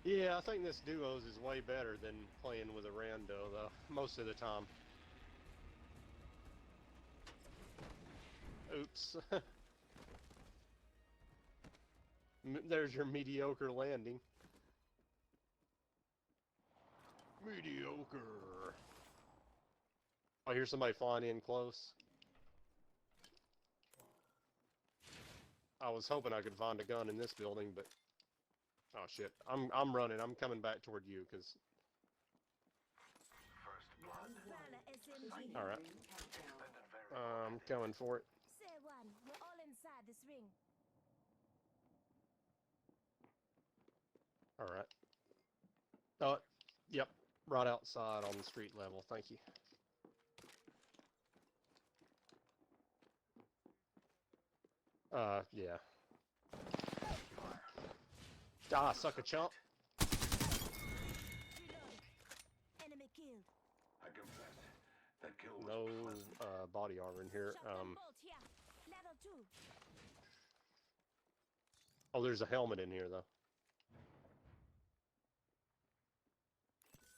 Yeah, I think this duos is way better than playing with a rando, though, most of the time. Oops. There's your mediocre landing. Mediocre. I hear somebody flying in close. I was hoping I could find a gun in this building, but oh shit. I'm running. I'm coming back toward you because Prowler SMG. all right. I'm coming for it. Say one, we're all inside this ring. All right. Oh, yep. Right outside on the street level. Thank you. Yeah. Ah, suck a chump. Reload. Enemy killed. I confess, that kill was No pleasant. body armor in here. Shotgun bolt here. Level 2. Oh, there's a helmet in here though.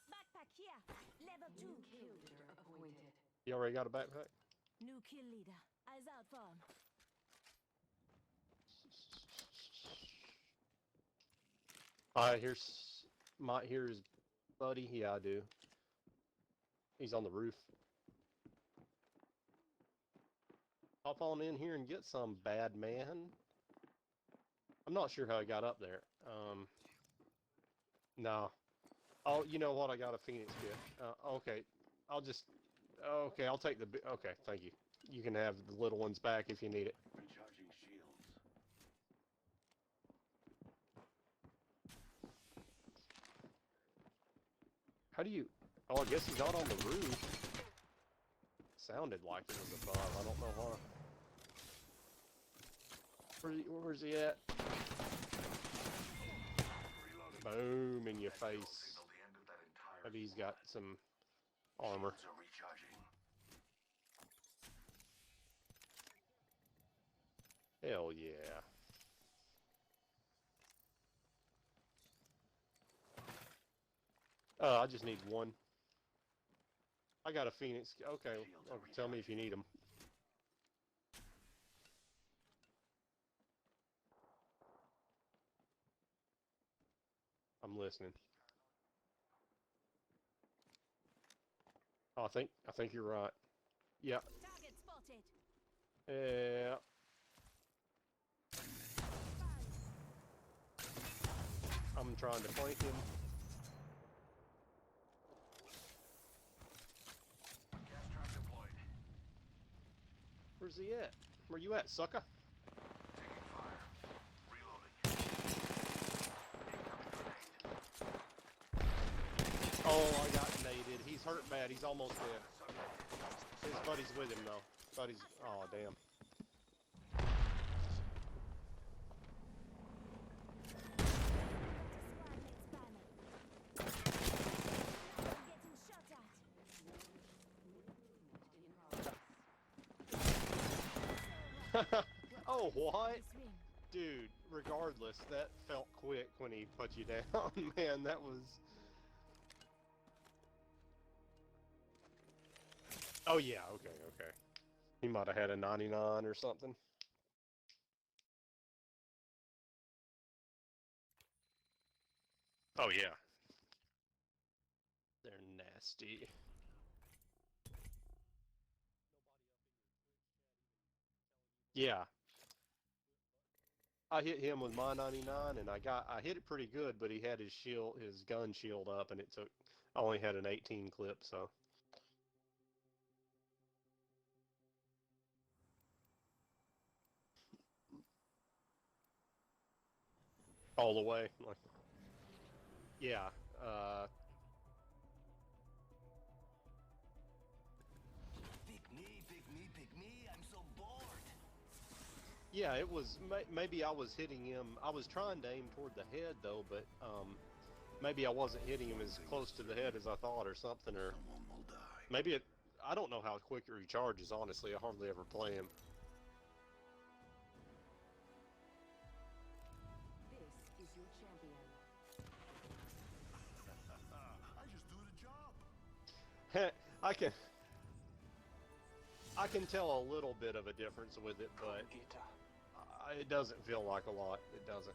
Backpack here. Level 2. Kill leader appointed. You already got a backpack? New kill leader. Eyes out for him. Here's buddy. Yeah, I do. He's on the roof. Hop on in here and get some, bad man. I'm not sure how I got up there. No. Oh, you know what? I got a Phoenix kit. Okay. Okay, I'll take the... Okay, thank you. You can have the little ones back if you need it. Recharging shields. How do you... Oh, I guess he's not on the roof. Sounded like it was above. I don't know why. Where's he at? Boom in your face. Signal the end of that entire Maybe he's got some armor. shields are recharging. Hell yeah. I just need one. I got a Phoenix. Okay, well, tell me if you need them. I'm listening. Oh, I think you're right. Yeah. Target spotted. Yeah. I'm trying to flank him. Gas trap deployed. Where's he at? Where you at, sucker? Taking fire. Reloading. Incoming grenade. Oh, I got naded. He's hurt bad. He's almost dead. His buddy's with him though. Buddy's. Oh damn. Getting shot at. Oh what? This ring. Dude, regardless, that felt quick when he put you down. Man, that was... Oh yeah, okay. He might have had a 99 or something. Oh yeah. They're nasty. Yeah. I hit him with my 99 and I hit it pretty good, but he had his gun shield up and I only had an 18 clip, so. All the way. Like, yeah. Pick me, I'm so bored. Yeah, it was, maybe I was hitting him, I was trying to aim toward the head though, but maybe I wasn't hitting him as close to the head as I thought or something, or Someone will die. maybe I don't know how quick it recharges, honestly, I hardly ever play him. This is your champion. I can I can tell a little bit of a difference with it, but it doesn't feel like a lot. It doesn't.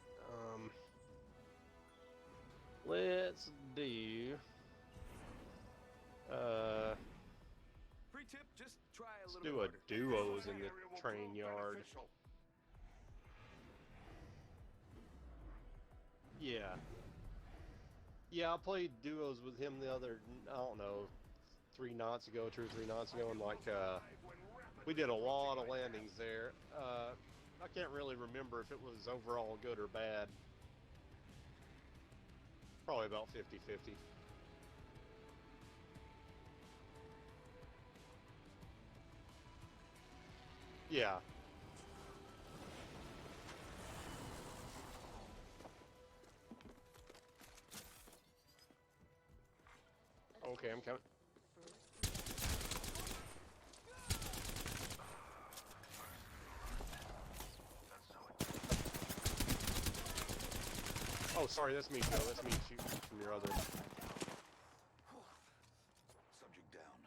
Let's do. Free tip, just try a Let's little do a bit harder. duos in the Area will train prove yard. beneficial. Yeah. Yeah, I played duos with him the other, I don't know, 3 nights ago, 2 or 3 nights ago, and like, we did a lot of landings there. I can't really remember if it was overall good or bad. Probably about 50-50. Yeah. Okay, I'm coming. Oh, sorry, that's me, Joe. That's me shooting from your other. Subject down.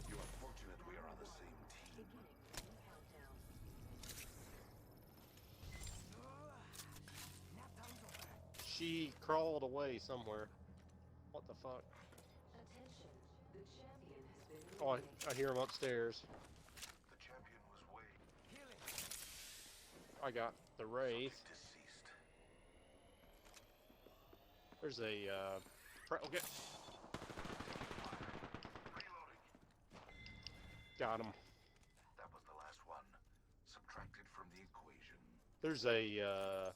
You are fortunate we are on the same team. She crawled away somewhere. What the fuck? Attention, the champion has been Oh, eliminated. I hear him upstairs. The champion was way I got the Wraith. deceased. There's a, okay. Reloading. Got him. That was the last one. Subtracted from the equation. There's a,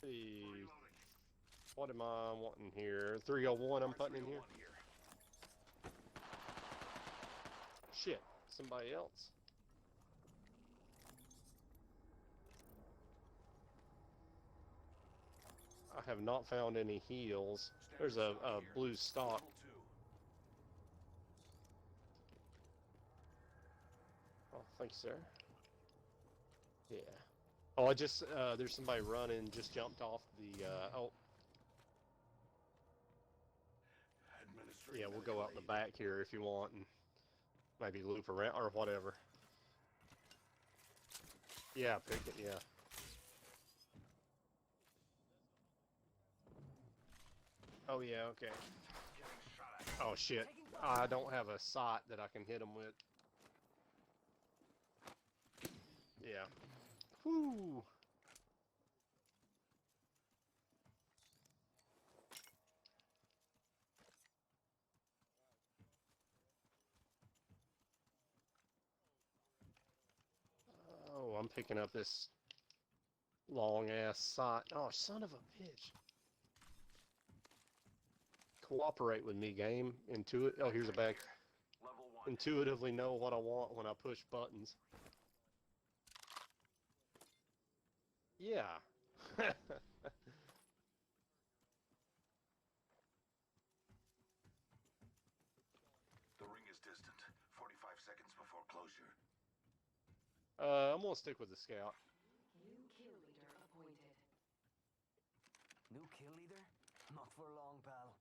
Reloading. what am I wanting here? 301 I'm putting in here. 301 here. Shit, somebody else. I have not found any heals. There's a blue stock. Level 2. Oh, thank you, sir. Yeah. Oh, I just, there's somebody running, just jumped off the, oh, Administrative yeah, we'll go out the aid. back here if you want, and maybe loop around, or whatever. Yeah, pick it, yeah. Oh, yeah, okay. Getting shot at. Oh, shit. I don't have a sight that I can hit him with. Yeah. Whoo! Oh, I'm picking up this long-ass sight. Oh, son of a bitch. Cooperate with me, game. Oh, here's a bag. Level 1. Intuitively know what I want when I push buttons. Yeah. The ring is distant. 45 seconds before closure. I'm gonna stick with the scout. New kill leader appointed. New kill leader? Not for long, pal.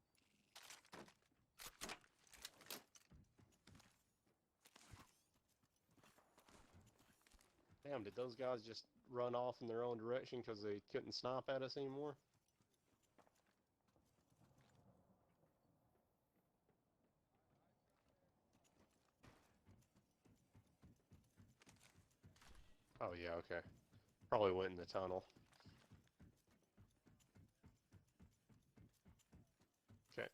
Damn, did those guys just run off in their own direction because they couldn't snipe at us anymore? Oh yeah, okay. Probably went in the tunnel. Okay.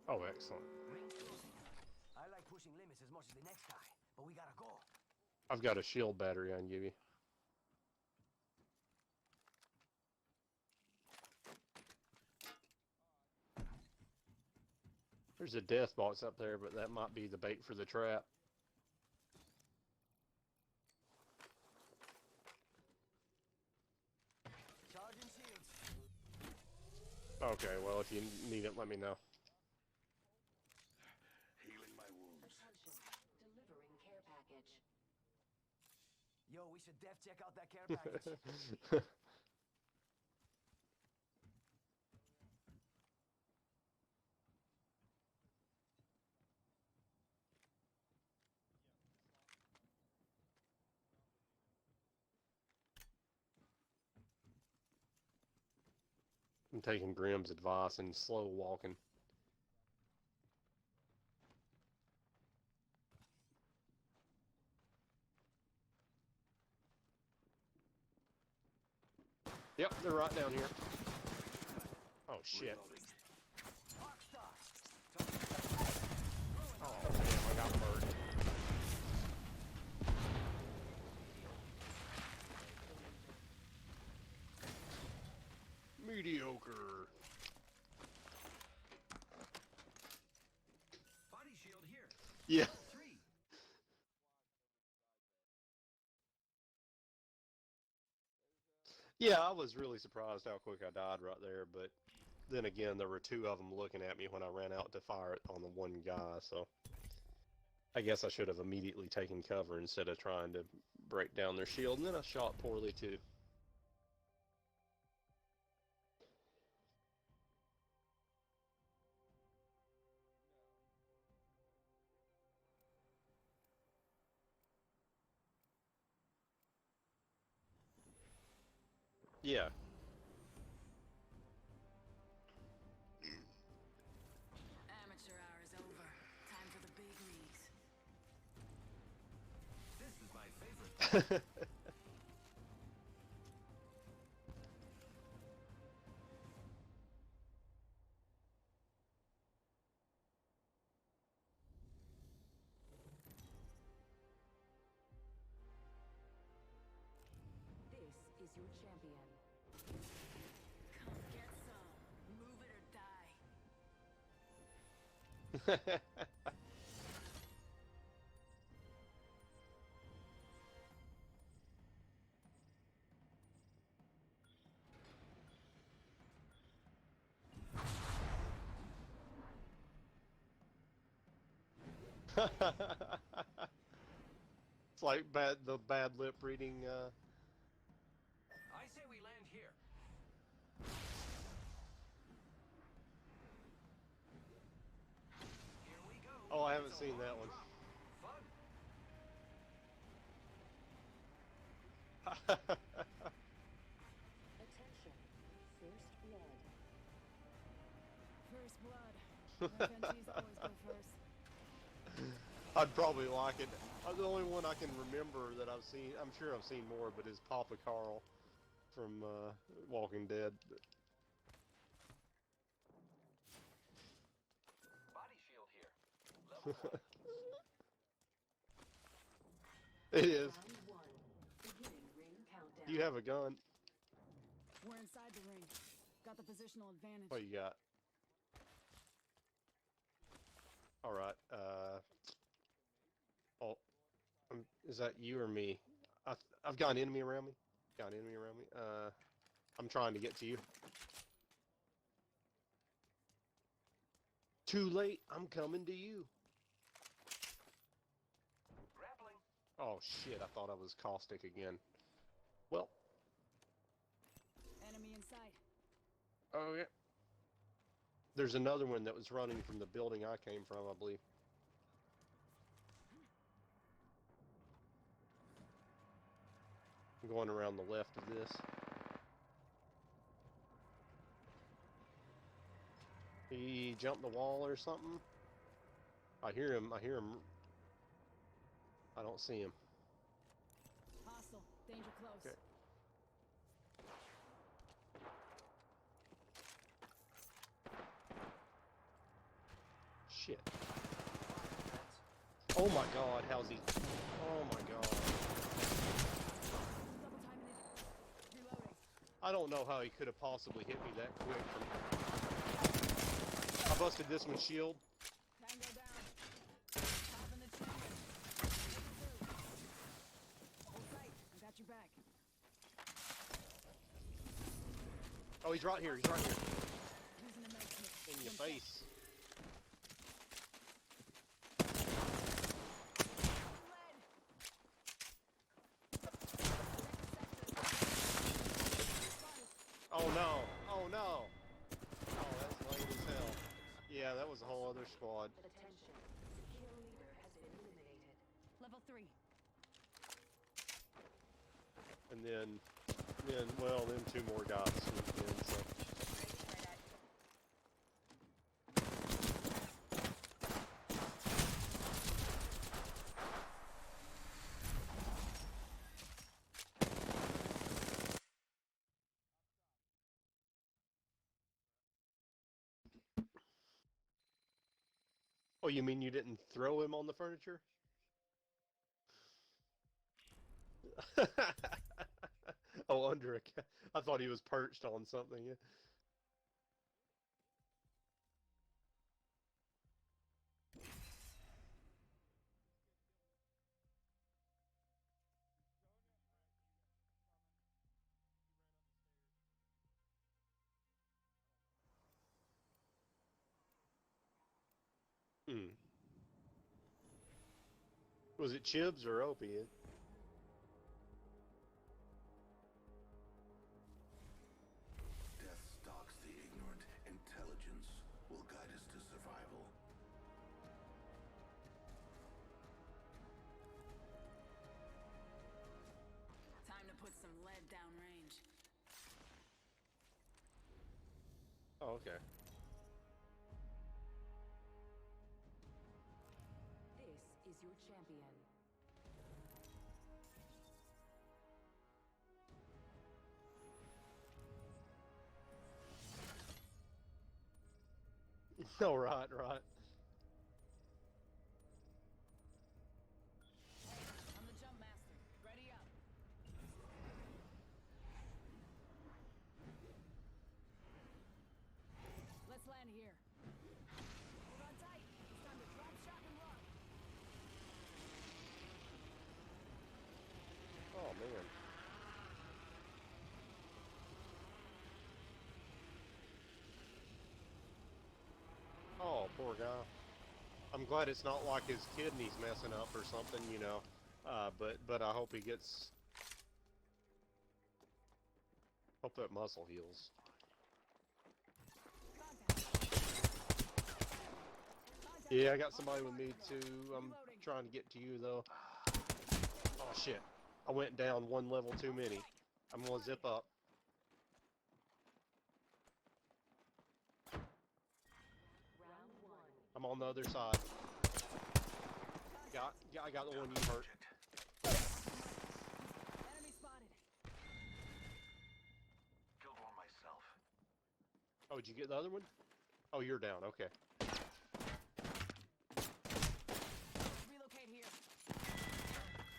Oh, excellent. Ring closing. I like pushing limits as much as the next guy, but we gotta go. I've got a shield battery on Gibby. There's a death box up there, but that might be the bait for the trap. Charging shields. Okay, well, if you need it, let me know. Healing my wounds. Attention, delivering care package. Yo, we should def check out that care package. I'm taking Grim's advice and slow walking. Yep, they're right down here. Oh shit. Oh damn, I got burned. Mediocre. Body shield here. Yeah. 3. Yeah, I was really surprised how quick I died right there, but then again, there were 2 of them looking at me when I ran out to fire it on the one guy, so I guess I should have immediately taken cover instead of trying to break down their shield, and then I shot poorly too. Yeah. Amateur hour is over. Time for the big leagues. This is my favorite. This is your champion. Come get some. Move it or die. It's like the bad lip reading. I say we land here. Here we go. Oh, I haven't seen that one. Fun. Attention. First blood. First blood. FNGs always go first. I'd probably like it. The only one I can remember that I've seen, I'm sure I've seen more, but is Papa Carl from Walking Dead. Body shield here. Level 1. It is. Round 1. Beginning ring countdown. You have a gun. We're inside the ring. Got the positional advantage. What you got? All right. Oh, is that you or me? I've got an enemy around me. Got an enemy around me. I'm trying to get to you. Too late. I'm coming to you. Grappling. Oh shit! I thought I was caustic again. Well. Enemy in sight. Oh yeah. There's another one that was running from the building I came from, I believe. I'm going around the left of this. He jumped the wall or something. I hear him. I don't see him. Hostile. Danger close. Okay. Shit. Oh my god, how's he? Oh my god. Double timing it. Reloading. I don't know how he could have possibly hit me that quick. I busted this one's shield. Tango down. Popping the champion. Hold tight. I got your back. Oh, he's right here. He's right here. Using the med kit. In your One shot. face. Oh no! Oh no! Oh, that's lame as hell. Yeah, that was a whole other squad. Attention. The kill leader has been eliminated. Level 3. And then, well, then 2 more guys swooped in, so. Oh, you mean you didn't throw him on the furniture? Oh, under a I thought he was perched on something. Yeah. Hmm. Was it Chibs or Opie? Death stalks the ignorant. Intelligence will guide us to survival. Time to put some lead downrange. Oh, okay. This is your champion. Oh, right, right. I'm the jump master. Ready up. Let's land here. Hold on tight. It's time to drop shot and run. Oh, man. Oh, poor guy. I'm glad it's not like his kidneys messing up or something, you know. But I hope he gets. Hope that muscle heals. Yeah, I got somebody with me too. I'm trying to get to you though. Oh shit! I went down one level too many. I'm gonna zip up. Round one. I'm on the other side. I got the one you hurt. Enemy spotted. Killed one myself. Oh, did you get the other one? Oh, you're down. Okay. Relocate here.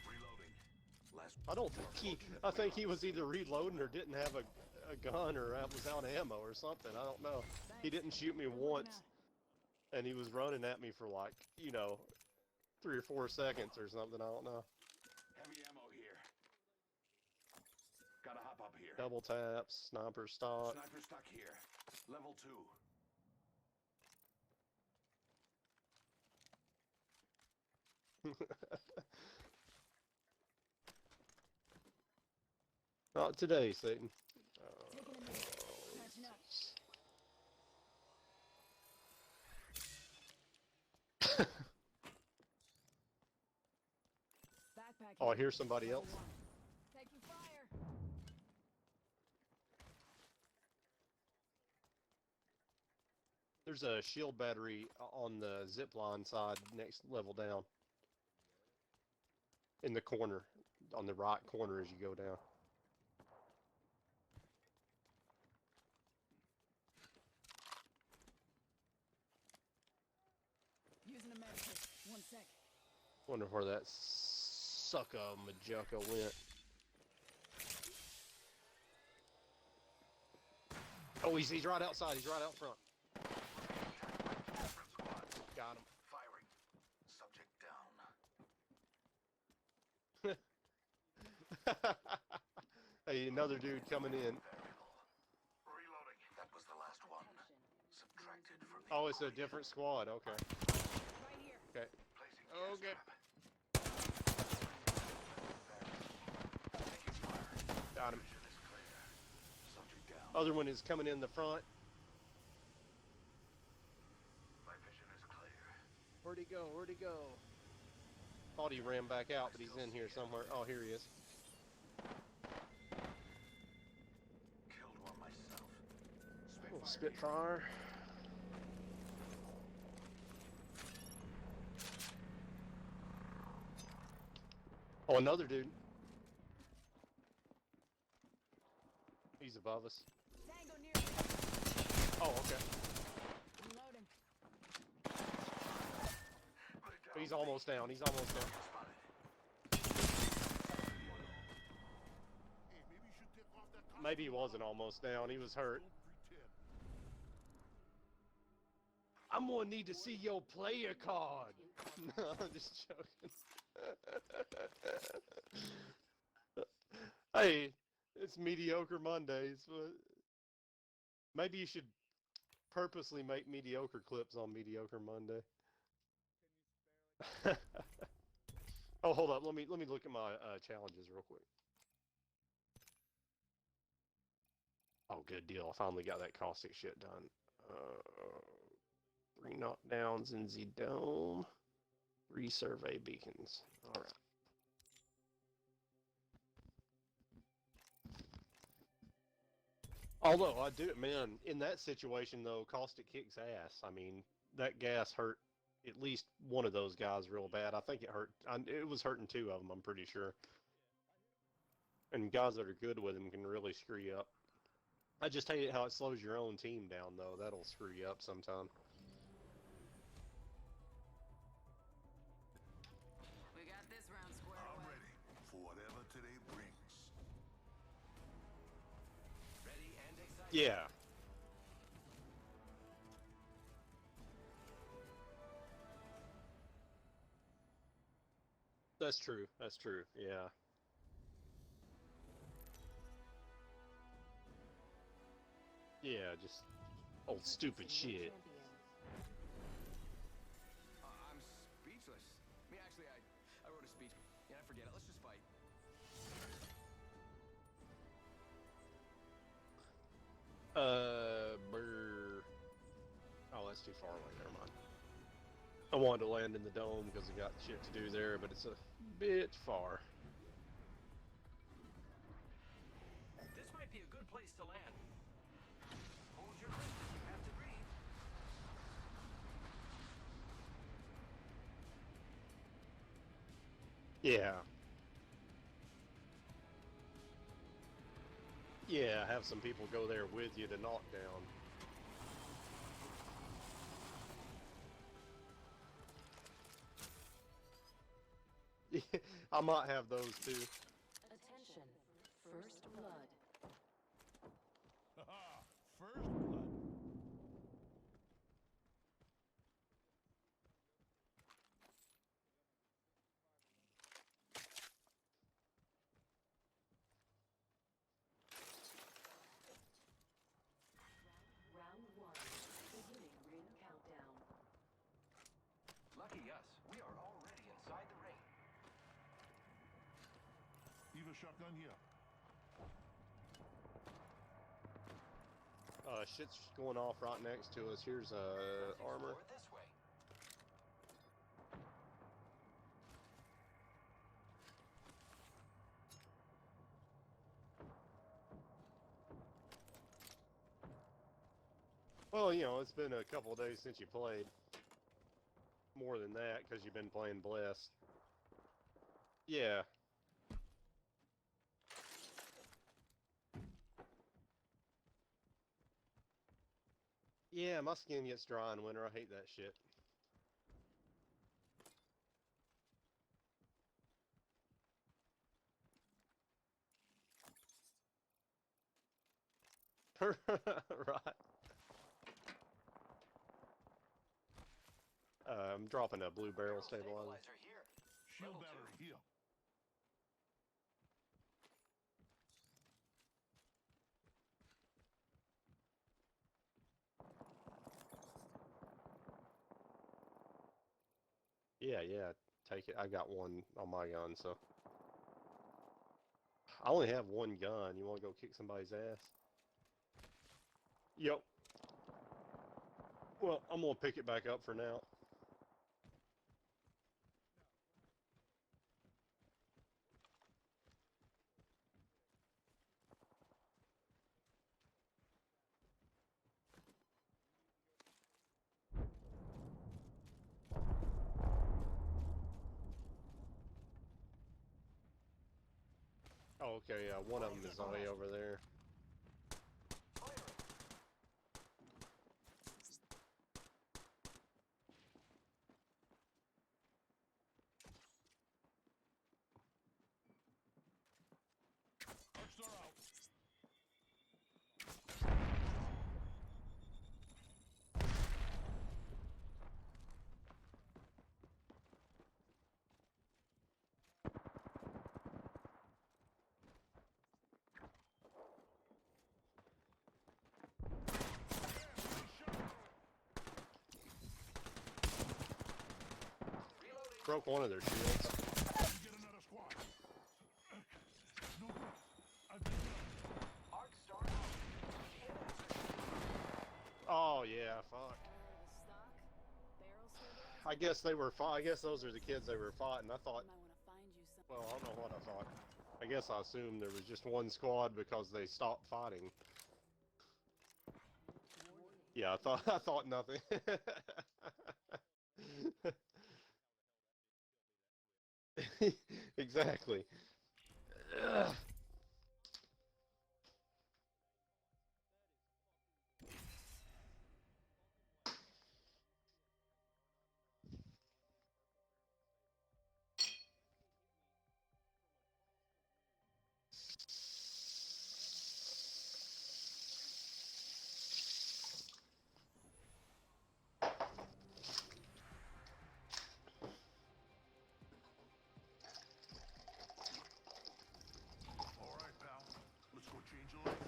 Reloading. Last. I don't think he. I think he was either reloading or didn't have a gun or was out of ammo or something. I don't know. He didn't shoot me once, and he was running at me for like, you know, 3 or 4 seconds or something. I don't know. Heavy ammo here. Gotta hop up here. Double taps, sniper stock. Sniper stuck here. Level 2. Not today, Satan. Taking a minute. Catching up. Backpack. Oh, I here. hear somebody else. Taking fire. There's a shield battery on the zip line side, next level down. In the corner, on the right corner as you go down. Using a medikit. 1 sec. Wonder where that sucker Majuka went. Oh, he's right outside. He's right out front. Got him. Firing. Subject down. Hey, another dude coming in. Reloading. That was the last one. Subtracted from the. Oh, it's a different squad. Okay. Right here. Okay. Placing Okay. Got him. Vision is clear. Subject down. Other one is coming in the front. My vision is clear. Where'd he go? Where'd he go? Thought he ran back out, but he's in here somewhere. Oh, here he is. Killed one myself. Oh, Spitfire. Oh, another dude. He's above us. Tango near. Oh, okay. Reloading. He's almost down. He's almost down. Maybe he wasn't almost down. He was hurt. I'm gonna need to see your player card. No, I'm just joking. Hey, it's mediocre Mondays, but maybe you should purposely make mediocre clips on mediocre Monday. Oh, hold up. Let me look at my challenges real quick. Oh, good deal. I finally got that caustic shit done. 3 knockdowns in the dome. 3 survey beacons. All right. Although I do, man, in that situation though, caustic kicks ass. I mean, that gas hurt at least one of those guys real bad. I think it hurt. It was hurting 2 of them. I'm pretty sure. And guys that are good with him can really screw you up. I just hate how it slows your own team down though. That'll screw you up sometime. We got this round squared I'm away. ready for whatever today brings. Ready and excited. Yeah. That's true. That's true. Yeah. Yeah, just old stupid shit. I'm speechless. Me, actually, I wrote a speech. Yeah, forget it. Let's just fight. Brr. Oh, that's too far away. Never mind. I wanted to land in the dome because I got shit to do there, but it's a bit far. This might be a good place to land. Hold your breath. You have to breathe. Yeah. Yeah, have some people go there with you to knock down. I might have those too. Attention. First blood. First blood. Round 1. Beginning ring countdown. Lucky us. We are already inside the ring. Eva shotgun here. Shit's going off right next to us. Here's armor. Explore this way. Well, you know, it's been a couple of days since you played. More than that, because you've been playing Bless. Yeah. Yeah, my skin gets dry in winter. I hate that shit. Right. I'm dropping a blue barrel stabilizer. Here. Shield Level battery here. Yeah, yeah, take it. I got one on my gun, so. I only have one gun. You want to go kick somebody's ass? Yep. Well, I'm going to pick it back up for now. Oh, okay, yeah, one of them is way over there. Broke one of their shields. Get another squad. No good. I've been done. Arc star out. Oh yeah, fuck. The stock, barrel stabilizer. I guess they were. I guess those are the kids they were fighting. I thought. Might want to find you some. Well, I don't know what I thought. I guess I assumed there was just one squad because they stopped fighting. Yeah, I thought nothing. Exactly. Ugh. All right, pal. Let's go change a life.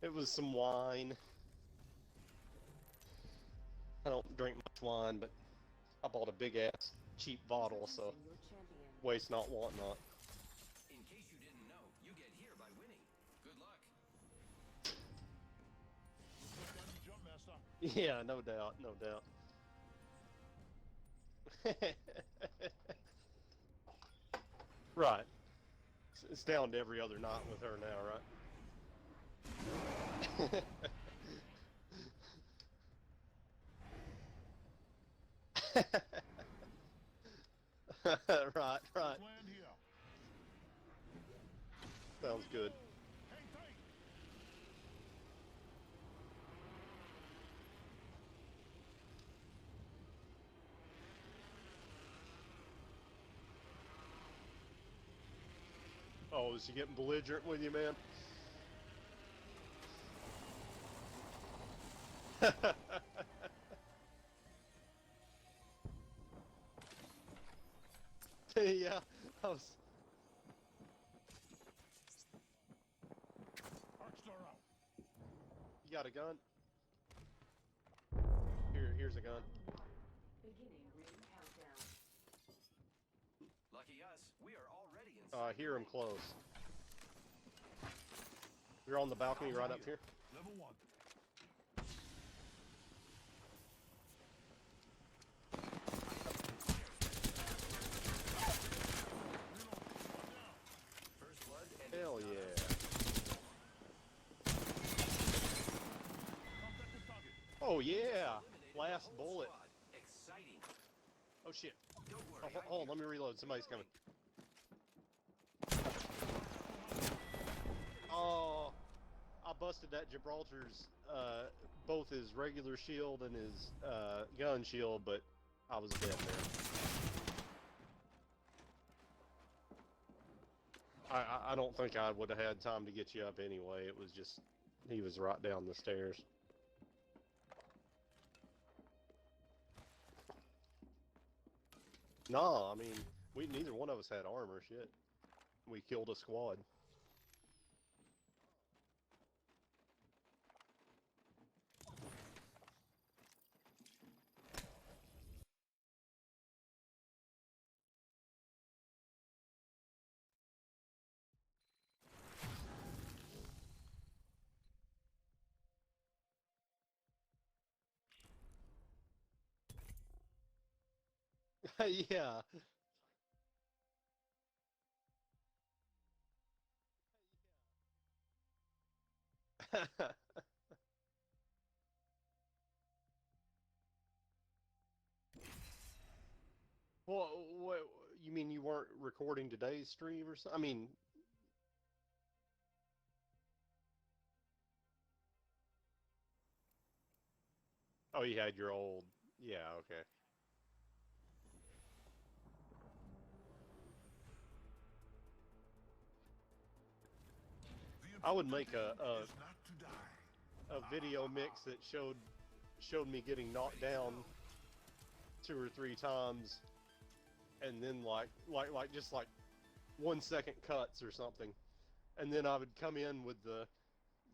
It was some wine. I don't drink much wine, but I bought a big ass cheap bottle, so Introducing your champion. waste not, want not. In case you didn't know, you get here by winning. Good luck. Jump master. Yeah, no doubt, no doubt. Right. It's down to every other night with her now, right? Right, right. Land here. Sounds good. Hang tight. Oh, is she getting belligerent with you, man? Yeah, I was. Arc star out. You got a gun? Here's a gun. Beginning ring countdown. Lucky us, we are already in. I hear him close. You're on the balcony right up here. Level 1. First blood and Hell it's not yeah. us. Contact with target. Oh yeah. Eliminated the Last whole bullet. squad. Exciting. Oh shit. Don't Oh, worry. hold on, let me reload. Somebody's coming. Oh, I busted that Gibraltar's both his regular shield and his gun shield, but I was dead there. I don't think I would have had time to get you up anyway. It was just he was right down the stairs. No, I mean we neither one of us had armor. Shit, we killed a squad. Yeah. Well, what you mean you weren't recording today's stream or something? I mean, oh, you had your old. Yeah, okay. The I would make objective is not to die. a video mix that showed me getting knocked down 2 or 3 times, and then like just like 1 second cuts or something, and then I would come in with the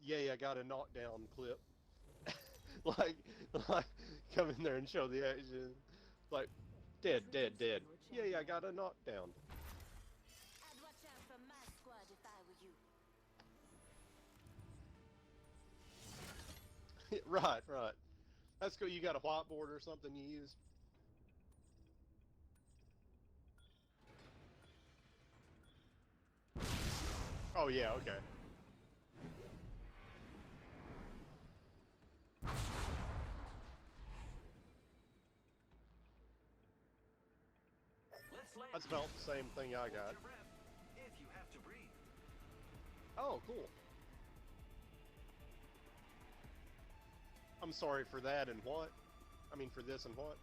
"Yay, I got a knockdown" clip, like like come in there and show the action, like dead, dead, dead. Yay, I got a knockdown. I'd watch out for my squad if I were you. Right, right. That's cool. You got a whiteboard or something you use? Oh yeah, okay. Let's land. That's about the same thing I Hold got. your breath if you have to breathe. Oh, cool. I'm sorry for that and what? I mean for this and what?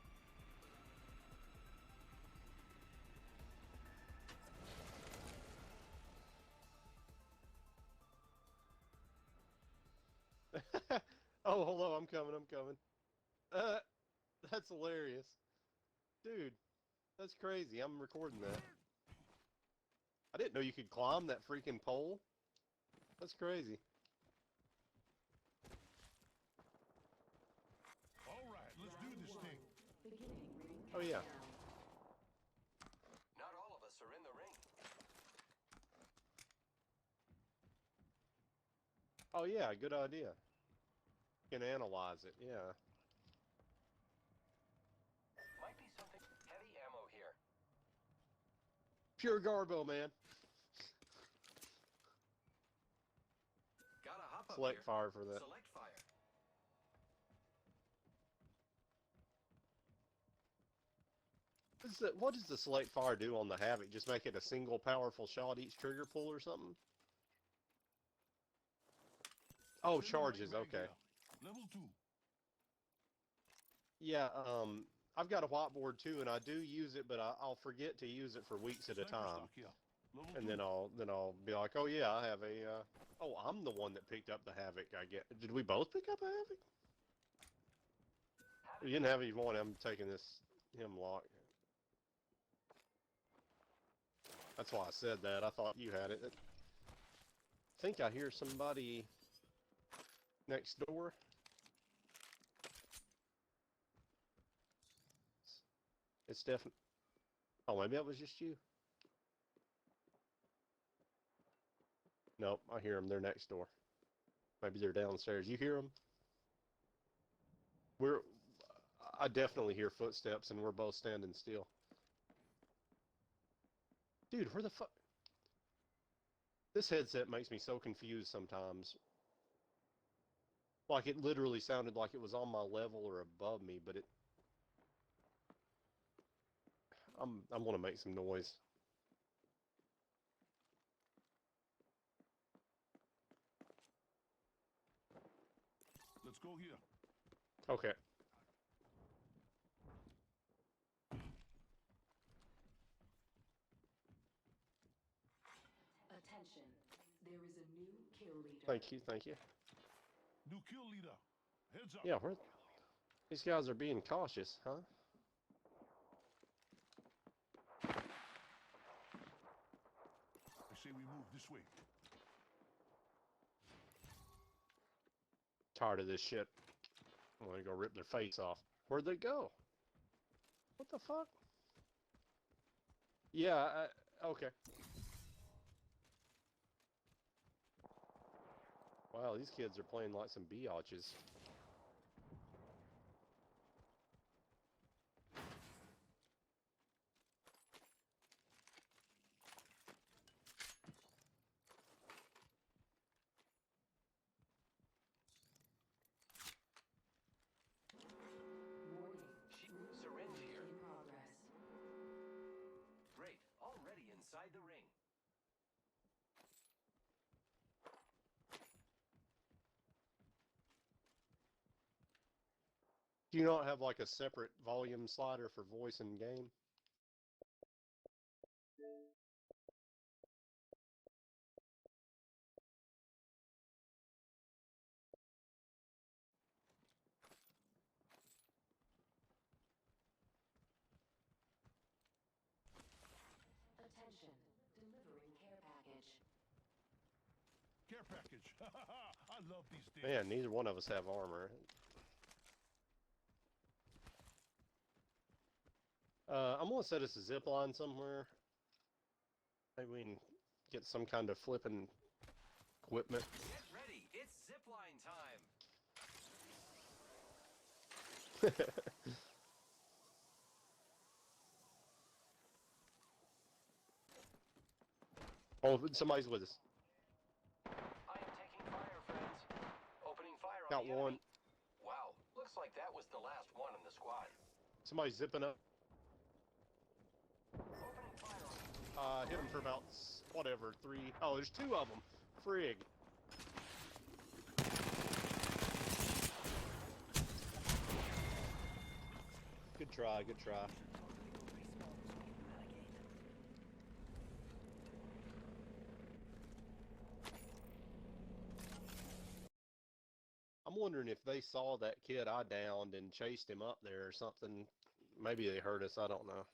Oh, hello, I'm coming, I'm coming. Uh, that's hilarious. Dude, that's crazy. I'm recording that. I didn't know you could climb that freaking pole. That's crazy. All right, let's do this thing. Beginning ring Oh, yeah. countdown. Not all of us are in the ring. Oh, yeah, good idea. You can analyze it, yeah. Might be something. Heavy ammo here. Pure Garbo, man. Gotta hop up Select here. fire for that. Select fire. What does the select fire do on the Havoc? Just make it a single powerful shot each trigger pull or something? Oh, charges, okay. Level 2. Yeah, I've got a whiteboard too, and I do use it, but I'll forget to use it for weeks at a Sniper time. stock here. Level And 2. then I'll be like, oh yeah, I have a, oh, I'm the one that picked up the Havoc, I get. Did we both pick up a Havoc? You didn't have any one, I'm taking this Hemlock. That's why I said that, I thought you had it. I think I hear somebody next door. It's definitely, oh, maybe that was just you. Nope, I hear them, they're next door. Maybe they're downstairs, you hear them? I definitely hear footsteps and we're both standing still. Dude, where the fuck? This headset makes me so confused sometimes. Like it literally sounded like it was on my level or above me, but I'm gonna make some noise. Let's go here. Okay. Attention. There is a new kill leader. Thank you, thank you. New kill leader. Heads up. Yeah, these guys are being cautious, huh? I say we move this way. Tired of this shit. I'm gonna go rip their face off. Where'd they go? What the fuck? Yeah, okay. Wow, these kids are playing like some biatches. Warning. Syringe here. In progress. Great. Already inside the ring. Do you not have like a separate volume slider for voice in game? Attention. Delivering care package. Care package. I love these things. Man, neither one of us have armor. I'm gonna set us a zip line somewhere. Maybe we can get some kind of flipping equipment. Get ready. It's zipline time. Oh, somebody's with us. I am taking fire, friends. Opening fire on Got the one. enemy. Wow, looks like that was the last one in the squad. Somebody's zipping up. Opening fire on Hit him for about whatever 3. Oh, there's 2 of them. Frig. Good try. Good try. I'm wondering if they saw that kid I downed and chased him up there or something. Maybe they heard us. I don't know.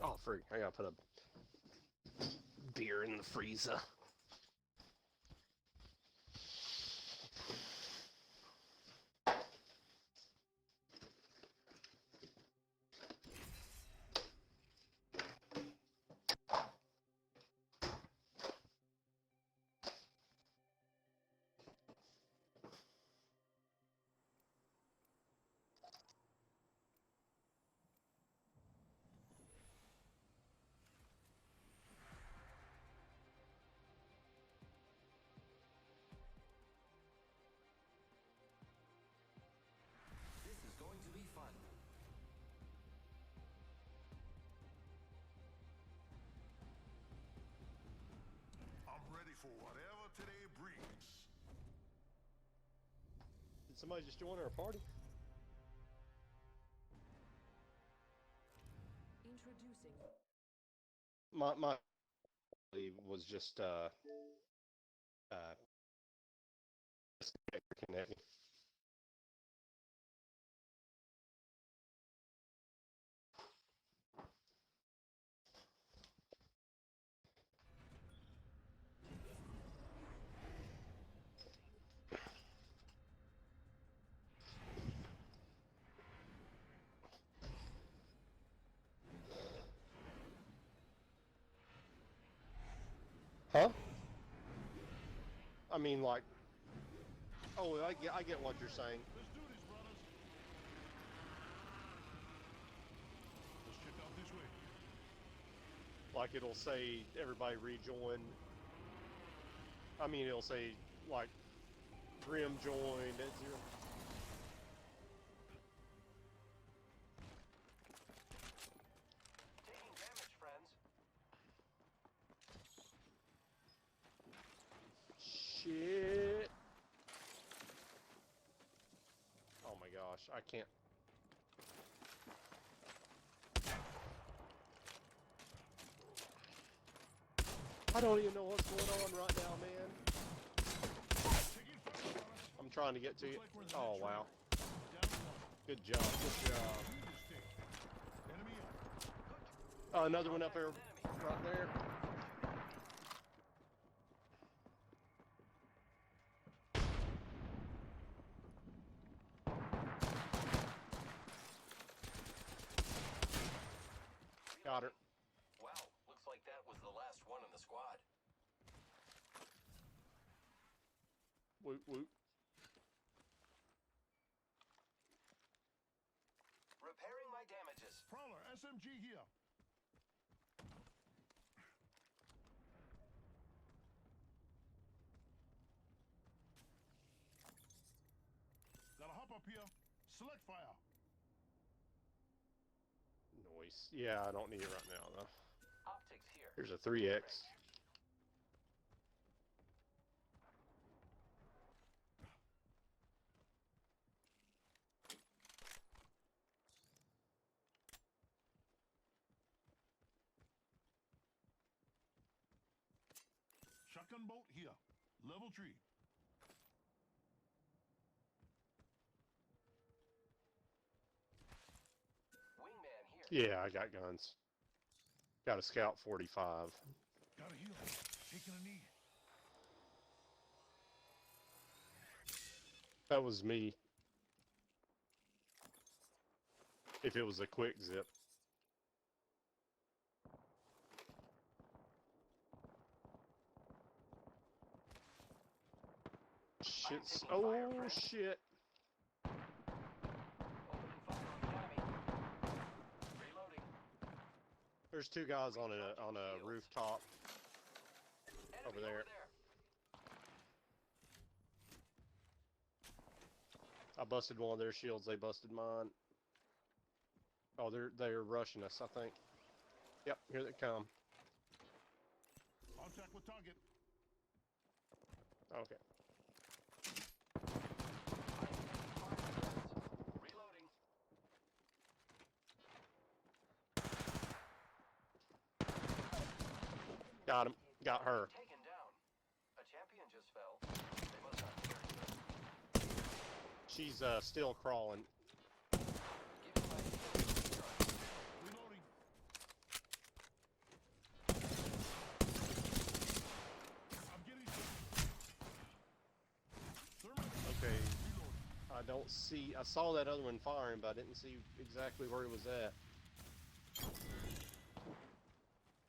Oh, frig. I gotta put a beer in the freezer. This is going to be fun. I'm ready for whatever today brings. Did somebody just join our party? Introducing My was just connecting. Huh? I mean, like, oh, I get what you're saying. Let's do this, brothers. Let's check out this way. Like, it'll say everybody rejoin. I mean, it'll say like Grim joined at 0. Taking damage, friends. Shit. Oh my gosh, I can't. I don't even know what's going on right now, man. Taking fire, brothers. I'm trying to get to you. Looks like we're in the Oh, next wow. round. Down one. Good job. Good job. Do this thing. Enemy up. Another one up there, right there. Got her. Wow, looks like that was the last one in the squad. Woot woot. Repairing my damages. Prowler, SMG here. Gotta hop up here. Select fire. Noise. Yeah, I don't need it right now, though. Optics here. Here's a 3X. Shotgun bolt here. Level 3. Wingman here. Yeah, I got guns. Got a Scout 45. Gotta heal. Taking a knee. That was me. If it was a quick zip. Shit. Oh, shit. Opening fire on the enemy. Reloading. There's two guys on a rooftop. Enemy Over there. I busted one of their shields. They busted mine. Oh, they're rushing us, I think. Yep, here they come. Contact with target. Okay. Reloading. Got him. Got her. Taken down. A champion just fell. They must not be very good. She's still crawling. Give me my healing. Reloading. I'm getting shot. Thermite. Okay. Reloading. I don't see. I saw that other one firing, but I didn't see exactly where he was at. I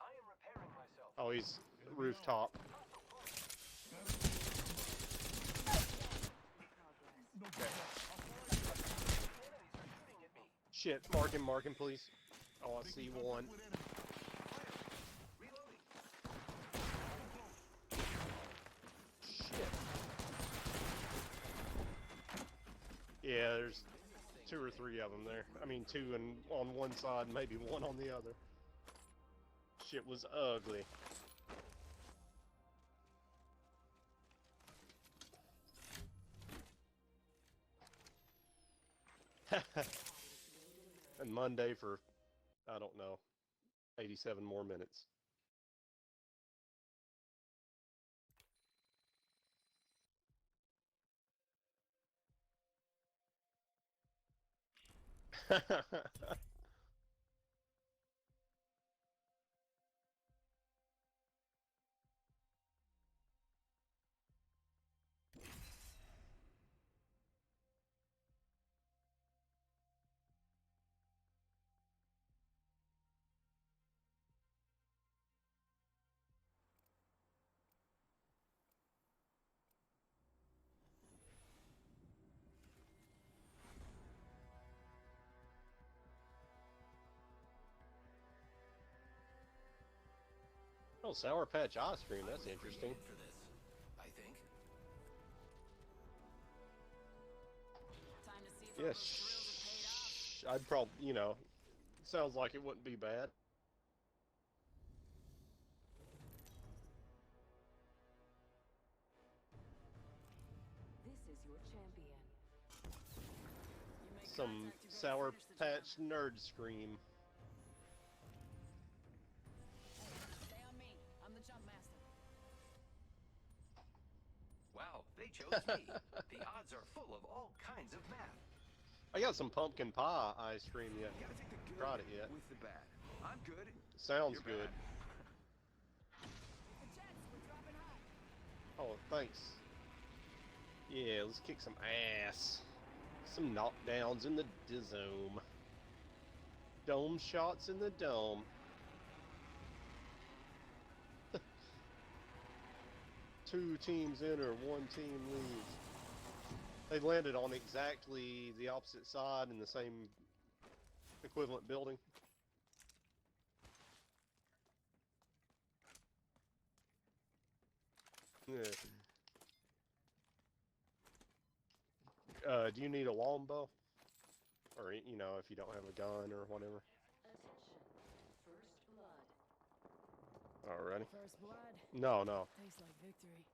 am repairing myself. Oh, he's rooftop. No Okay. Enemies are shooting at me. Shit, mark him, please. Oh, I see one. With enemy. Reloading. Shit. Yeah, there's 2 or 3 of them there. I mean, 2 on one side, maybe 1 on the other. Shit was ugly. And Monday for, I don't know, 87 more minutes. Oh, Sour Patch ice cream, that's interesting. For this, I think. Time to see if all Yes, those drills have paid off. I'd probably, you know, sounds like it wouldn't be bad. This is your champion. You make Some contact, you better Sour finish the job. Patch nerd scream. Stay on me. I'm the jump master. Wow, they chose me. The odds are full of all kinds of math. I got some pumpkin pie ice cream yet. You gotta take the good Tried it yet. with the bad. I'm good. Sounds You're good. bad. The jets, we're dropping high. Oh, thanks. Yeah, let's kick some ass. Some knockdowns in the dome. Dome shots in the dome. Two teams enter, one team leaves. They landed on exactly the opposite side in the same equivalent building. Yeah. Do you need a longbow? Or, you know, if you don't have a gun or whatever. Attention. First blood. Alrighty. First blood. No, no. Tastes like victory.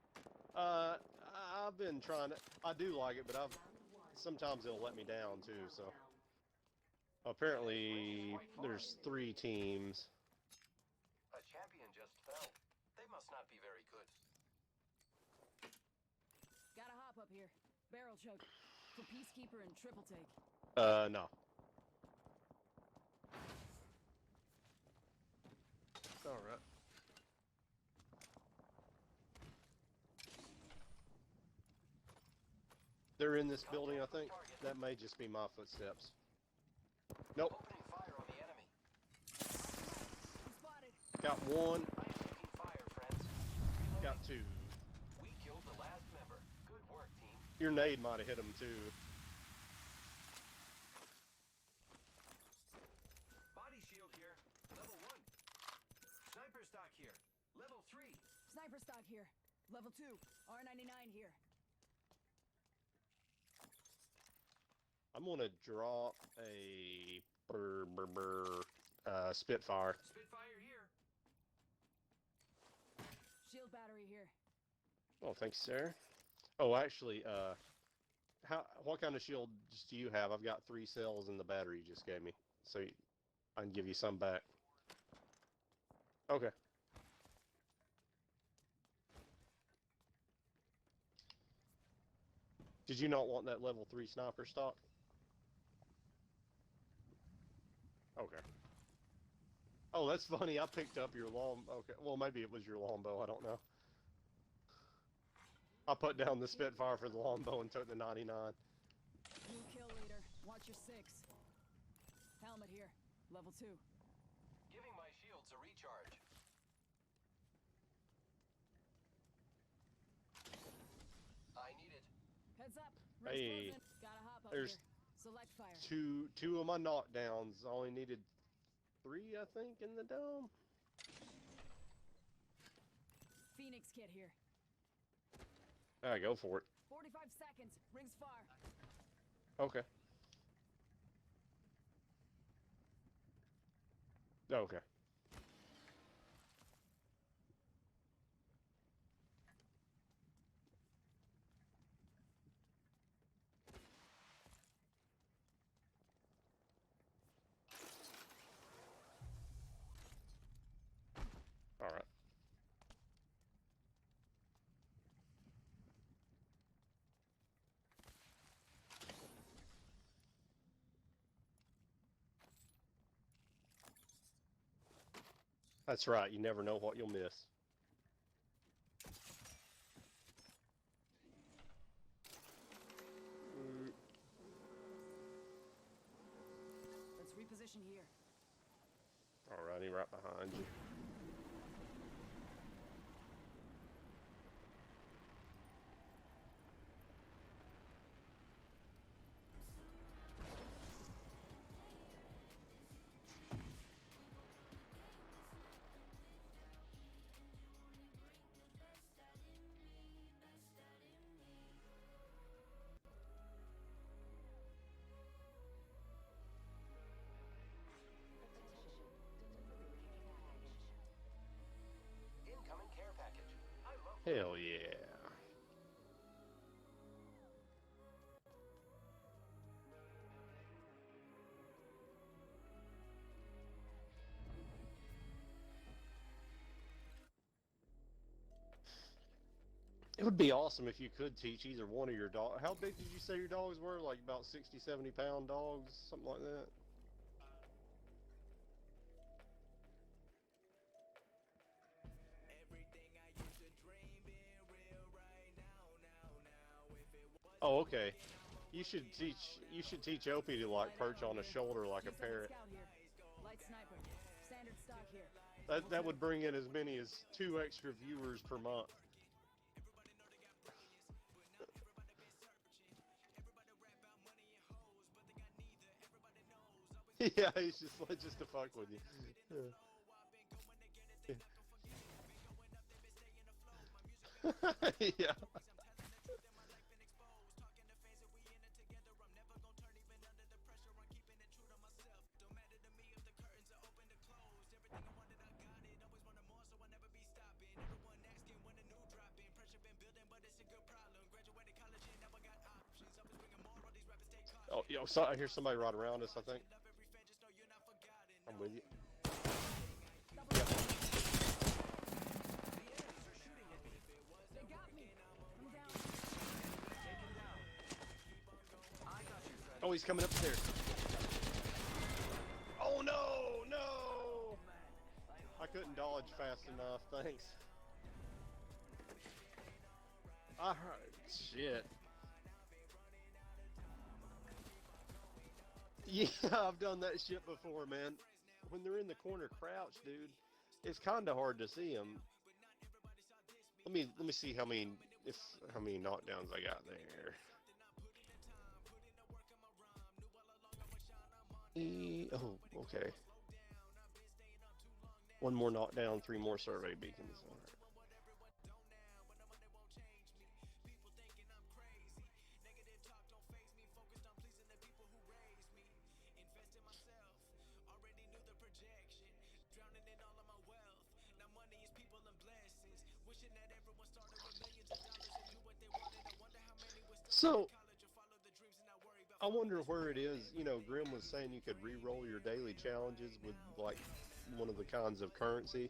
I've been trying to. I do like it, but sometimes it'll let me down too. So apparently there's 3 teams. A champion just fell. They must not be very good. Gotta hop up here. Barrel choke. For Peacekeeper and triple take. No. All right. They're in this building, I think. That may just be my footsteps. Nope. Opening fire on the enemy. Spotted. Got one. I'm taking fire, friends. Got two. We killed the last member. Good work, team. Your nade might have hit him too. Body shield here. Level 1. Sniper stock here. Level 3. Sniper stock here. Level 2. R99 here. I'm gonna drop a Spitfire. Spitfire here. Shield battery here. Oh, thanks, sir. Oh, actually, what kind of shields do you have? I've got 3 cells in the battery you just gave me, so I can give you some back. Okay. Did you not want that level 3 sniper stock? Okay. Oh, that's funny. I picked up your long. Okay. Well, maybe it was your longbow. I don't know. I put down the Spitfire for the longbow and took the 99. New kill leader. Watch your 6. Helmet here. Level 2. Giving my shields a recharge. I need it. Heads up. Ring's Hey, closing. Gotta hop up there's here. Select fire. Two of my knockdowns. I only needed 3, I think, in the dome. Phoenix kit here. Alright, go for it. 45 seconds. Rings far. Okay. Okay. All right. That's right. You never know what you'll miss. Let's reposition here. Alrighty, right behind you. Incoming care package. I love Hell yeah. It would be awesome if you could teach either one of your dogs. How big did you say your dogs were? Like about 60, 70-pound dogs? Something like that? Oh, okay. You should teach Opie to like perch on a shoulder like a parrot. Scout here. Light sniper. Standard stock here. That would bring in as many as 2 extra viewers per month. Yeah, he's just to fuck with you. Yeah. Oh, yo, so I hear somebody right around us, I think. I'm with you. Yep. They got me. I'm down. taken down. I got you, friend. Oh, he's coming upstairs. Oh no, no! I couldn't dodge fast enough. Thanks. I heard shit. Yeah, I've done that shit before, man. When they're in the corner crouch, dude, it's kind of hard to see them. Let me see how many knockdowns I got there. Oh, okay. One more knockdown, 3 more survey beacons. All right. So, I wonder where it is. You know, Grim was saying you could re-roll your daily challenges with, like, one of the kinds of currency.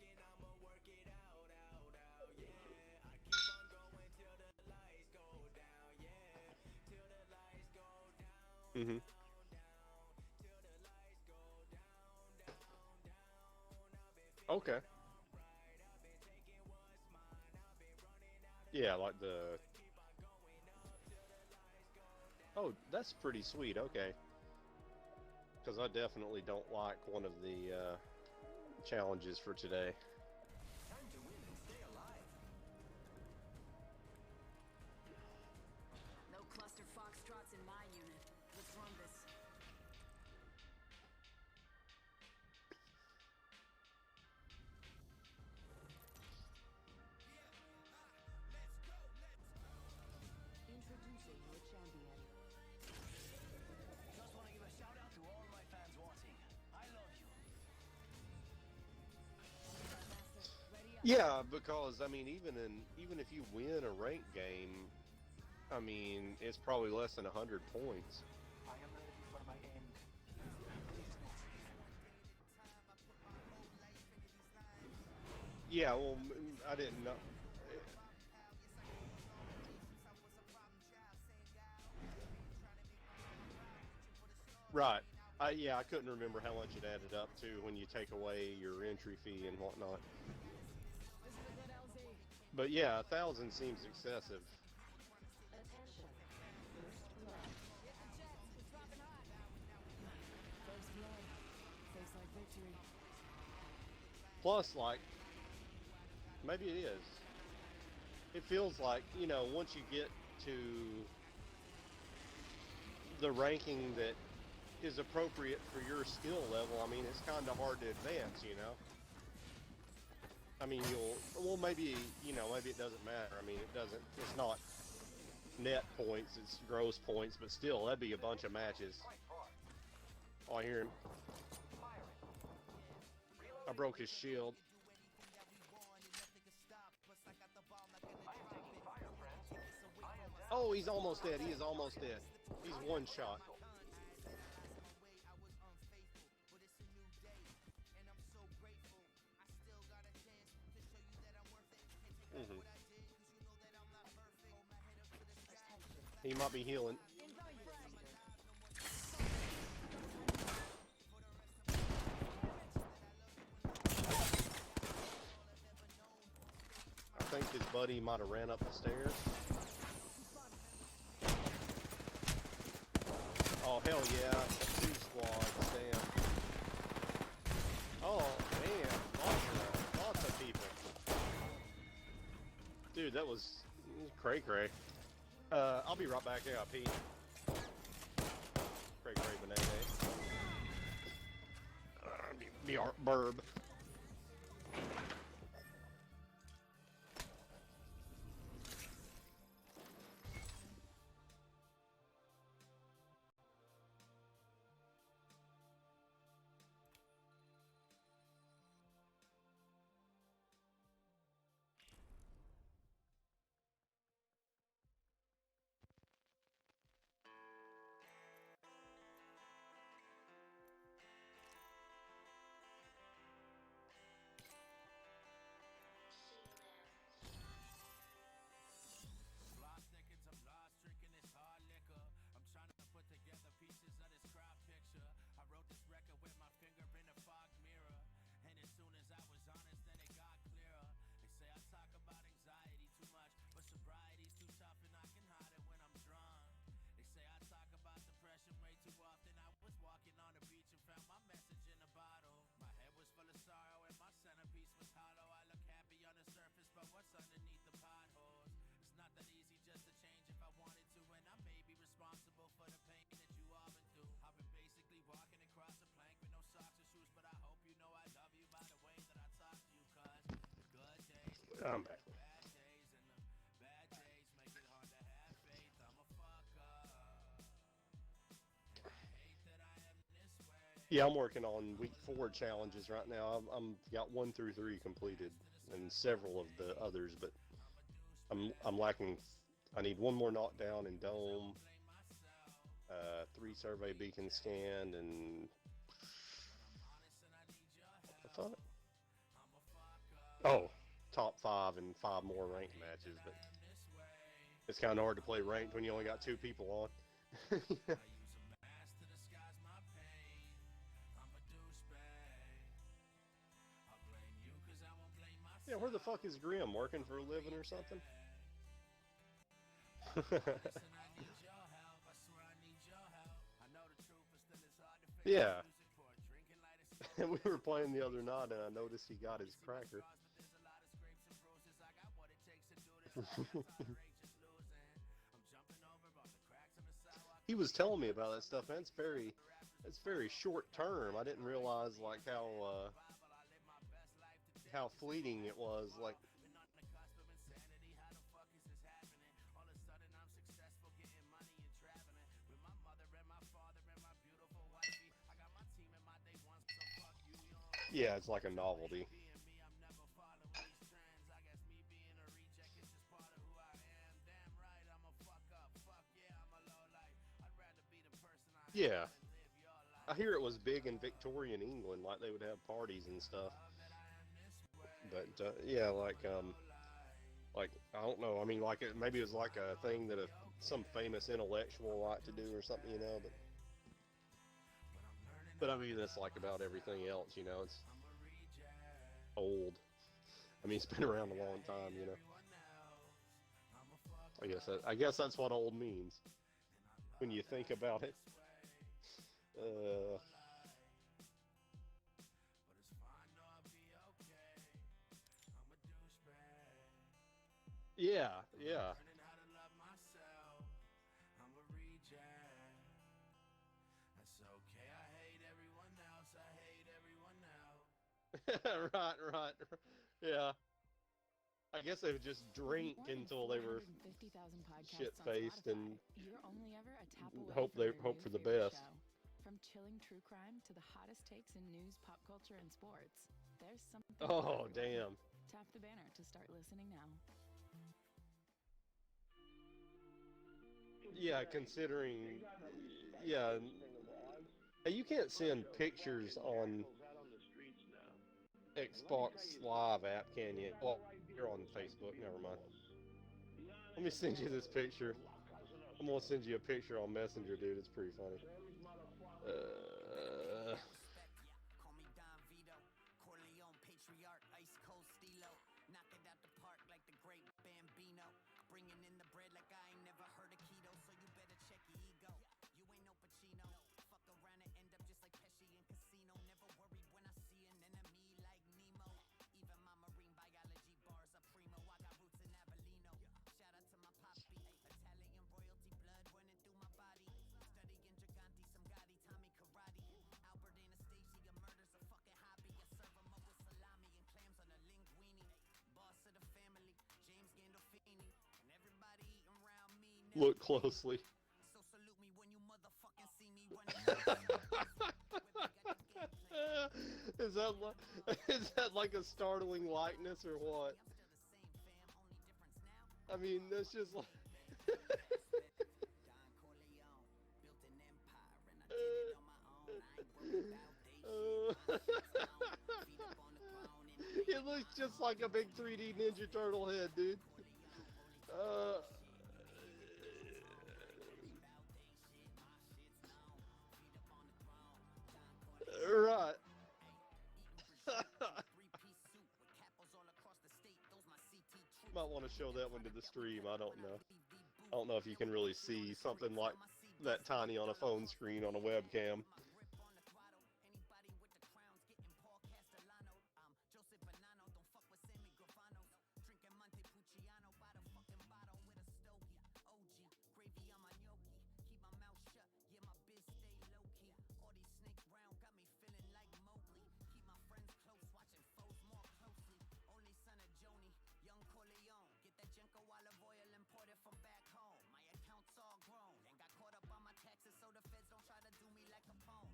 Mm-hmm. Okay. Yeah, like the... Oh, that's pretty sweet. Okay. Because I definitely don't like one of the challenges for today. Time to win and stay alive. No cluster foxtrots in my unit. Let's run this. Introducing your champion. Just want to give a shout out to all my fans watching. I love you. Master, ready up. Yeah, because I mean, even if you win a ranked game, I mean, it's probably less than 100 points. I am ready for my end. Yeah, well, I didn't know. Right. Yeah, I couldn't remember how much it added up to when you take away your entry fee and whatnot. This is a good LZ. But yeah, 1,000 seems excessive. Attention. First blood. Hit the jets. It's dropping hot. First blood. Face like victory. Plus, like, maybe it is. It feels like, you know, once you get to the ranking that is appropriate for your skill level, I mean, it's kind of hard to advance, you know? I mean, well, maybe, you know, maybe it doesn't matter. I mean, it's not net points, it's gross points, but still, that'd be a bunch of matches. Oh, I hear him. I broke his shield. Oh, he's almost dead. He is almost dead. He's one shot. Mm-hmm. He might be healing. I think his buddy might have ran up the stairs. Oh, hell yeah. 2 squads, damn. Oh, man. Lots of people. Dude, that was cray-cray. I'll be right back. I got pee. Cray-cray banana. Be our burb. Yeah, I'm working on week 4 challenges right now. I'm got 1 through 3 completed, and several of the others, but I'm lacking. I need 1 more knockdown in dome, 3 survey beacon scanned, and what the fuck? Oh, top 5 and 5 more ranked matches, but it's kind of hard to play ranked when you only got 2 people on. Yeah, where the fuck is Grim? Working for a living or something? Yeah. We were playing the other night and I noticed he got his cracker. He was telling me about that stuff, man. It's very short term. I didn't realize like how fleeting it was. Like, yeah, it's like a novelty. Yeah, I hear it was big in Victorian England, like they would have parties and stuff. But yeah, like I don't know. I mean, like maybe it was like a thing that some famous intellectual liked to do or something, you know. But I mean, it's like about everything else, you know. It's old. I mean, it's been around a long time, you know. I guess that's what old means when you think about it. Uh, yeah, yeah. Right, right. Yeah. I guess they would just drink until they were shit-faced and You're only ever a tap away hope for the favorite best. show. From chilling true crime to the hottest takes in news, pop culture, and sports, there's something for Oh, everyone. damn. Tap the banner to start listening now. Yeah, considering, yeah, hey, you can't send pictures on Xbox Live app, can you? Well, you're on Facebook, never mind. Let me send you this picture. I'm gonna send you a picture on Messenger, dude. It's pretty funny. Call me Don Vito, Corleone, patriarch, ice cold stilo. Knock it out the park like the great Bambino. Bringing in the bread like I ain't never heard of keto, so you better check your ego. You ain't no Pacino. Fuck around and end up just like Pesci in Casino. Never worried when I see an enemy like Nemo. Even my marine biology bars are primo. I got roots in Avellino. Shout out to my poppy, Italian royalty blood running through my body. Studying Giganti, some Gotti, Tommy Karate. Albert Anastasia murders a fucking hobby. I serve 'em up with salami and clams on a linguine. Boss of the family, James Gandolfini. And everybody eating around me now. Look closely. So salute me when you motherfucking see me running. Is that is that like a startling likeness or what? I mean, that's just like. Don Corleone built an empire and I did it on my own. I ain't worried about they shit. Feet up on the throne and It looks just like a big 3D Ninja Turtle head, dude. Right. Might want to show that one to the stream. I don't know. I don't know if you can really see something like that tiny on a phone screen on a webcam. From back home, my account's all grown and got caught up on my taxes, so the feds don't try to do me like Capone.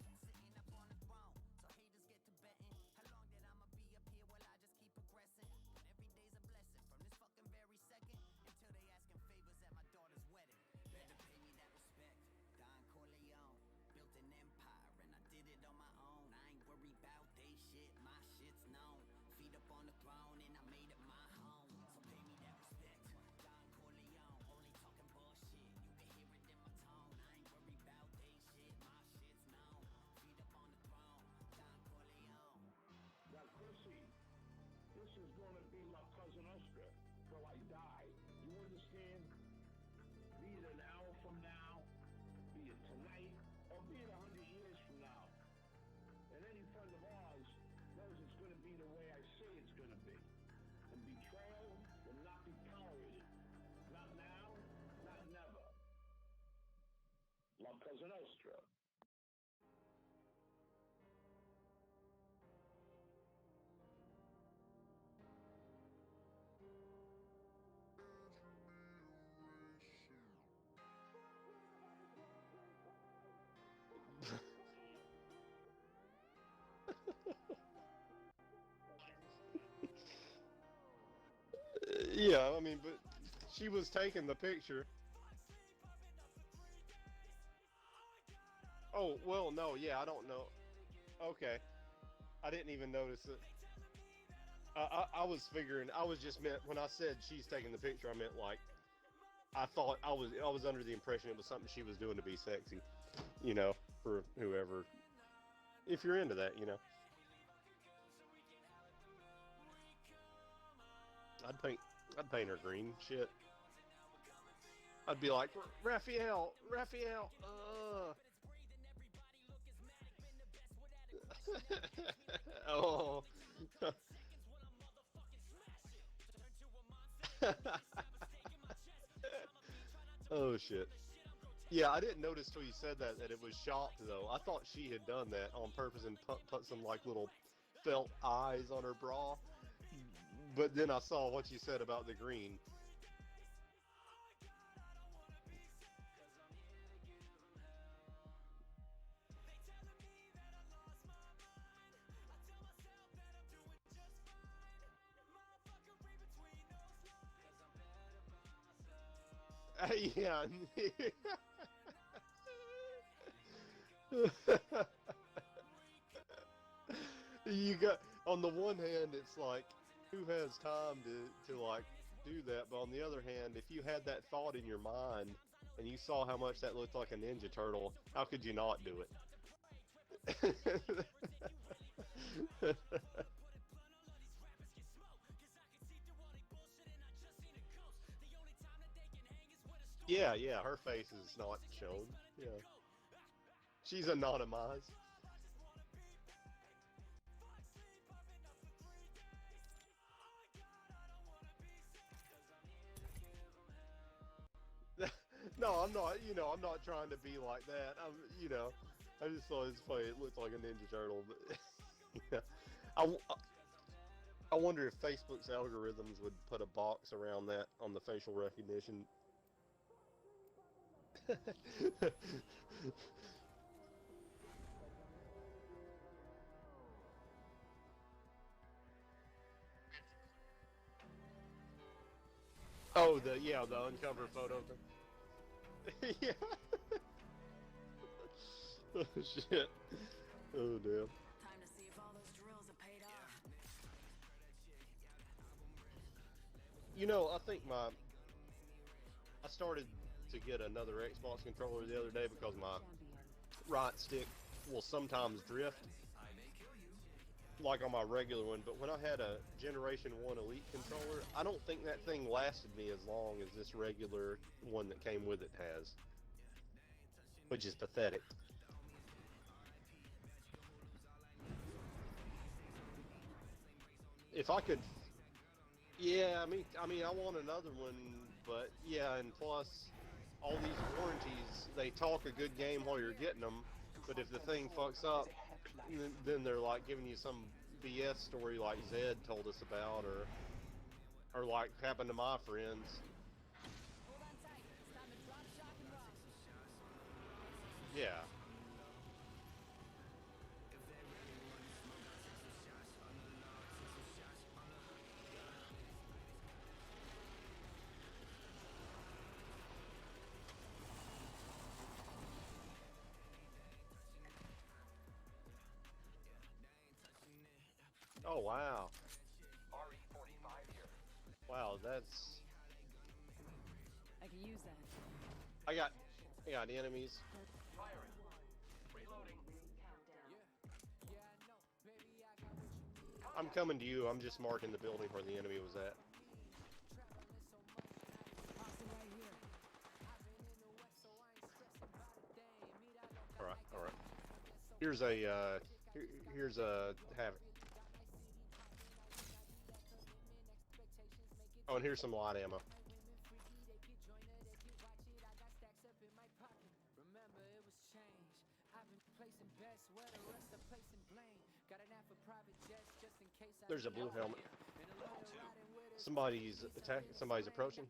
is gonna be La Cosa Nostra till I die. You understand? Be it an hour from now, be it tonight, or be it 100 years from now. And any friend of ours knows it's gonna be the way I say it's gonna be. And betrayal will not be tolerated. Not now, not never. La Cosa Nostra. Yeah, I mean, but she was taking the picture. Oh, well, no, yeah, I don't know. Okay, I didn't even notice it. I was figuring, I was just meant, when I said she's taking the picture, I meant like, I was under the impression it was something she was doing to be sexy, you know, for whoever, if you're into that, you know. I'd paint her green, shit. I'd be like, Raphael, Raphael, oh. Oh shit. Yeah, I didn't notice till you said that it was shocked though. I thought she had done that on purpose and put some like little felt eyes on her bra. But then I saw what you said about the green. Yeah. You got, on the one hand, it's like, who has time to like do that? But on the other hand, if you had that thought in your mind and you saw how much that looked like a Ninja Turtle, how could you not do it? Yeah, yeah, her face is not shown. Yeah. She's anonymized. No, I'm not, you know, I'm not trying to be like that. I'm, you know, I just thought it was funny. It looked like a Ninja Turtle, but yeah. I wonder if Facebook's algorithms would put a box around that on the facial recognition. Oh, the uncover photo thing. Yeah. Oh shit. Oh damn. Time to see if all those drills have paid off. You know, I started to get another Xbox controller the other day because my right stick will sometimes drift, like on my regular one. But when I had a Generation 1 Elite controller, I don't think that thing lasted me as long as this regular one that came with it has, which is pathetic. If I could, yeah, I mean, I want another one, but yeah, and plus, all these warranties, they talk a good game while you're getting them, but if the thing fucks up, then they're like giving you some BS story like Zed told us about, or like happened to my friends. Hold on tight. It's time to drop, shock, and rock. Yeah. Oh wow. RE45 here. Wow, that's. I can use that. I got enemies. Firing. Reloading. I'm coming to you. I'm just marking the building where the enemy was at. Tossing right here. All right, all right. Here's a here's a Havoc. Oh, and here's some light ammo. There's a blue helmet. Somebody's attacking. Somebody's approaching.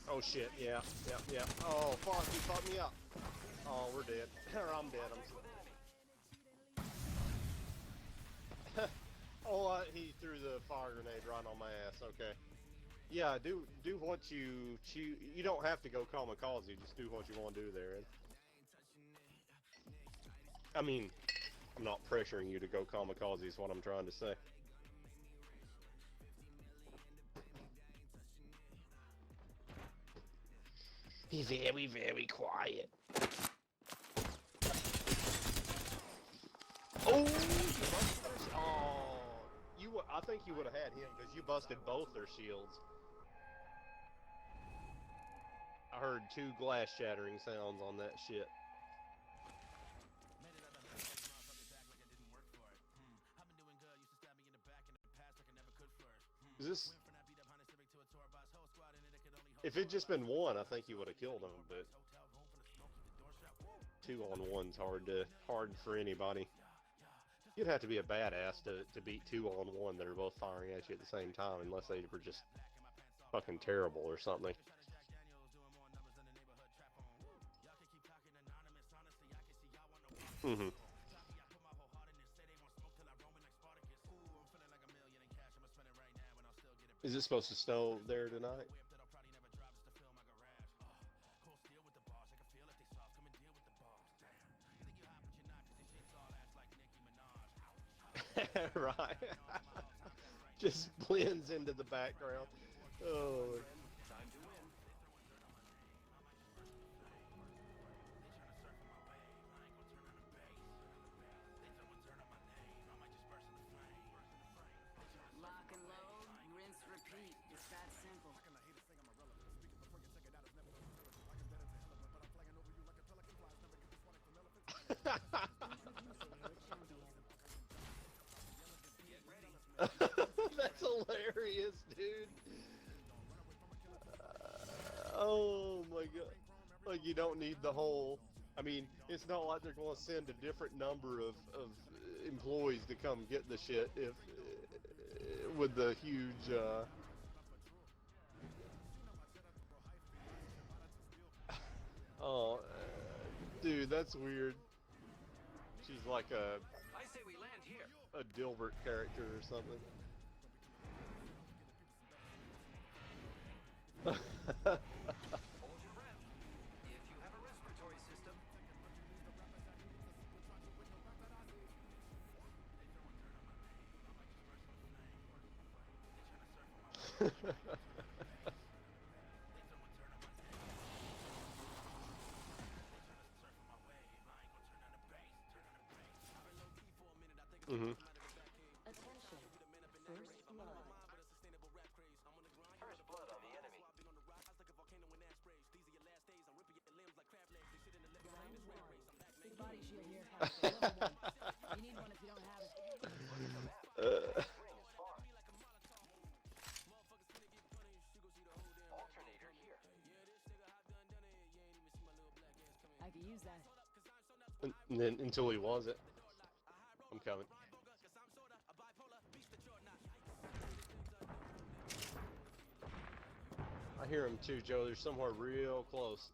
Oh shit! Yeah, yeah, yeah. Oh fuck! He fucked me up. Oh, we're dead. Or I'm dead. Oh, he threw the fire grenade right on my ass. Okay. Yeah, do what you choose. You don't have to go kamikaze. Just do what you want to do there. I mean, I'm not pressuring you to go kamikaze is what I'm trying to say. Be very, very quiet. Oh, I think you would have had him because you busted both their shields. I heard 2 glass shattering sounds on that shit. Is this? If it'd just been one, I think you would have killed him, but 2 on 1's hard for anybody. You'd have to be a badass to beat 2 on 1 that are both firing at you at the same time, unless they were just fucking terrible or something. Mm-hmm. Is it supposed to snow there tonight? Right. Just blends into the background. Oh. Lock and load, rinse, repeat. It's that simple. That's hilarious, dude. Oh my god. Like, you don't need the whole... I mean, it's not like they're going to send a different number of employees to come get the shit if with the huge... Oh, dude, that's weird. She's like I say we land here. a Dilbert character or something. Hold your breath. If you have a respiratory system. Mm-hmm. Attention. First blood. First blood on the enemy. Round 1. Big body shield here. Level 1. You need one if you don't have it. Ring is far. Alternator here. I could use that. And then until he was it. I'm coming. I hear him too, Joe. They're somewhere real close.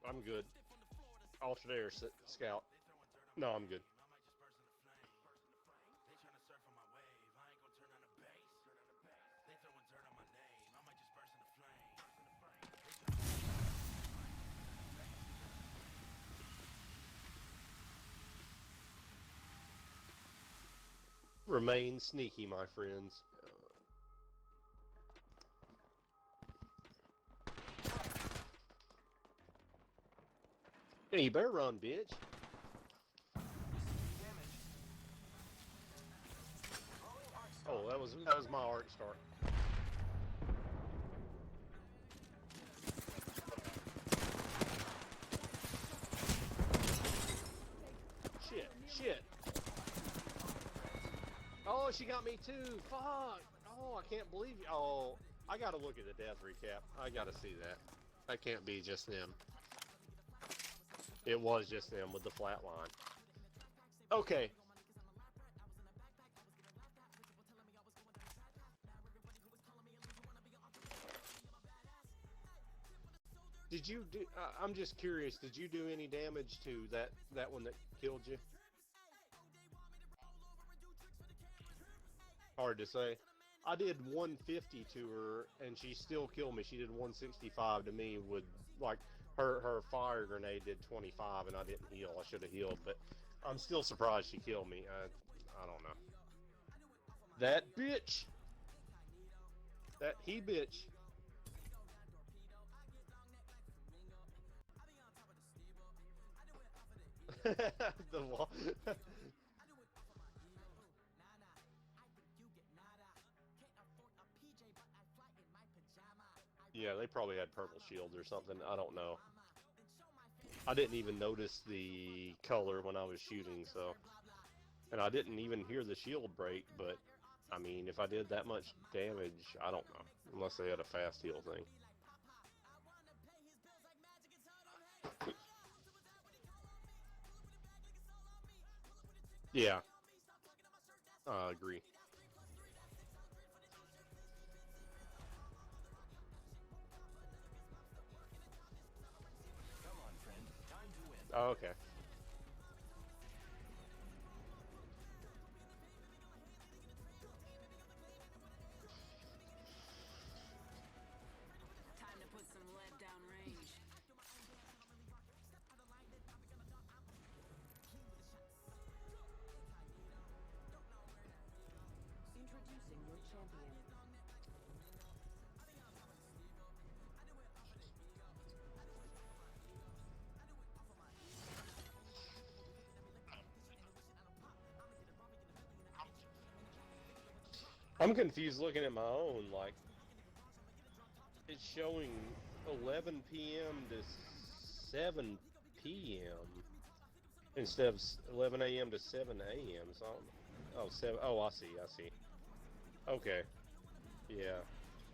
I'm good. Alternator scout. No, I'm good. Remain sneaky, my friends. Hey, you better run, bitch. Oh, that was my arc start. Shit. Oh, she got me too. Fuck. Oh, I can't believe you. Oh, I gotta look at the death recap. I gotta see that. That can't be just them. It was just them with the flat line. Okay. Did you do? I'm just curious. Did you do any damage to that one that killed you? Hard to say. I did 150 to her, and she still killed me. She did 165 to me with like her fire grenade did 25, and I didn't heal. I should have healed, but I'm still surprised she killed me. I don't know. That bitch. That he bitch. The wall. Yeah, they probably had purple shields or something. I don't know. I didn't even notice the color when I was shooting, so. And I didn't even hear the shield break, but I mean, if I did that much damage, I don't know. Unless they had a fast heal thing. Yeah. I agree. Come on, friend. Time to win. Oh, okay. Time to put some lead down range. Introducing your champion. I'm confused looking at my own, like, it's showing 11 p.m. to 7 p.m. instead of 11 a.m. to 7 a.m. So, I see. Okay, yeah.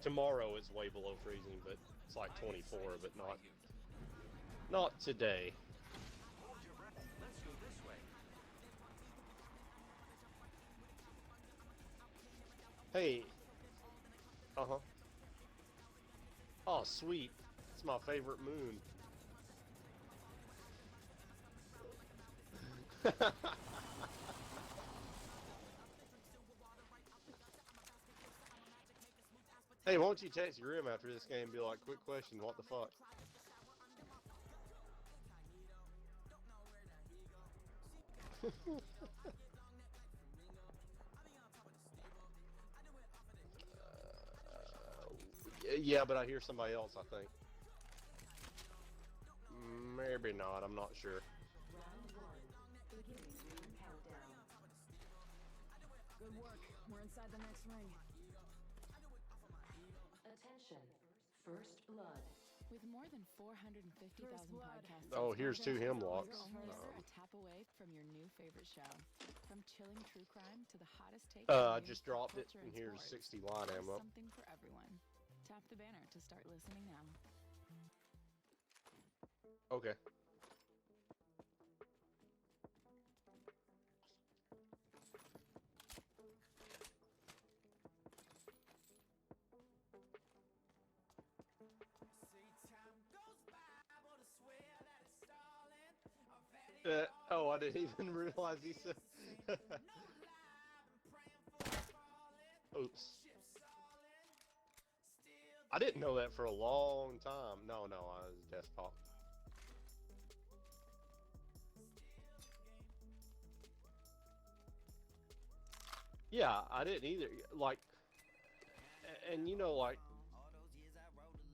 Tomorrow it's way below freezing, but it's like 24, but not today. Hold your breath. Let's go this way. Hey. Uh-huh. Oh, sweet. It's my favorite moon. Hey, won't you text Grim after this game and be like, quick question, what the fuck? Yeah, but I hear somebody else, I think. Maybe not, I'm not sure. Round one. Beginning ring countdown. Good work. We're inside the next ring. Attention. First blood. With more than 450,000 First blood. podcasts, Oh, here's two hemlocks. you're only a tap away from your new favorite show. From chilling true crime to the hottest take. I just dropped it, and here's 60 light There's ammo. something for everyone. Tap the banner to start listening now. Okay. Oh, I didn't even realize he said. Oops. I didn't know that for a long time. No, I was desktop. Yeah, I didn't either. Like, and you know, like,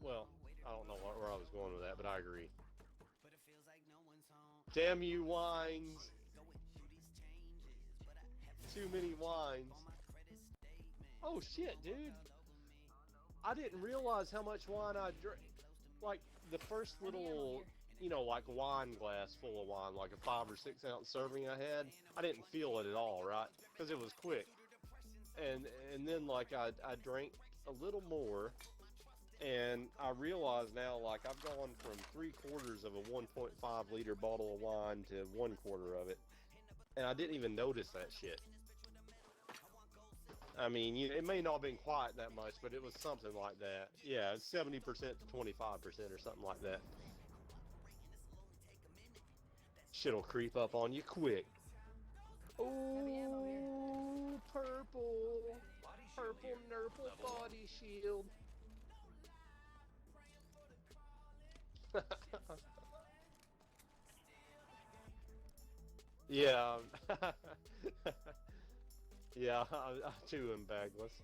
well, I don't know where I was going with that, but I agree. Damn you, wines. Too many wines. Oh shit, dude. I didn't realize how much wine I drank. Like, the first little, you know, like wine glass full of wine, like a 5 or 6 ounce serving I had, I didn't feel it at all, right? Because it was quick. And then, like, I drank a little more, and I realize now, like, I've gone from 3/4 of a 1.5 liter bottle of wine to 1/4 of it. And I didn't even notice that shit. I mean, it may not have been quite that much, but it was something like that. Yeah, 70% to 25% or something like that. Shit'll creep up on you quick. Oh, purple. Purple nurple body shield. Yeah. Yeah, I too am bagless.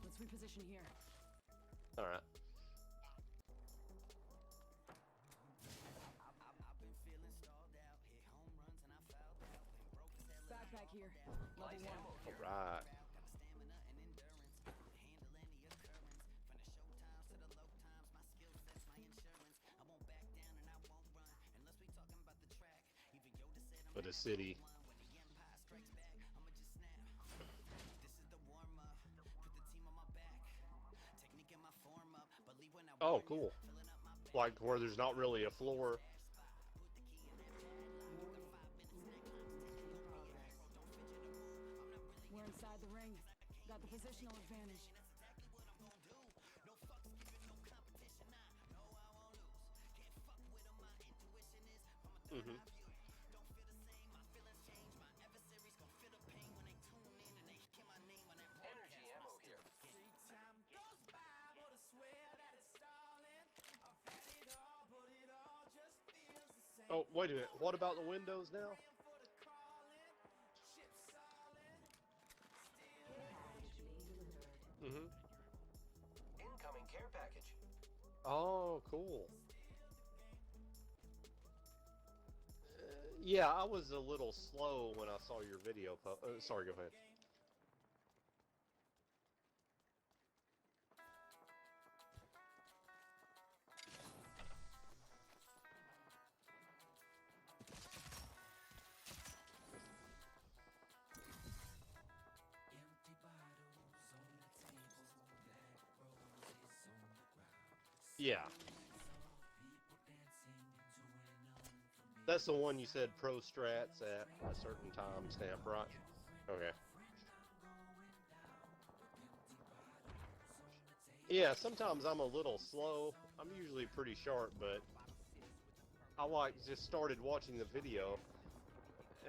Let's reposition here. Alright. Backpack here. Level 1. Alright. For the city. Oh, cool. Like where there's not really a floor. We're inside the ring. Got the positional advantage. Mm-hmm. Energy ammo here. Oh, wait a minute. What about the windows now? Mm-hmm. Incoming care package. Oh, cool. Yeah, I was a little slow when I saw your video. Sorry, go ahead. Yeah. That's the one you said pro strats at a certain timestamp, right? Okay. Yeah, sometimes I'm a little slow. I'm usually pretty sharp, but I like just started watching the video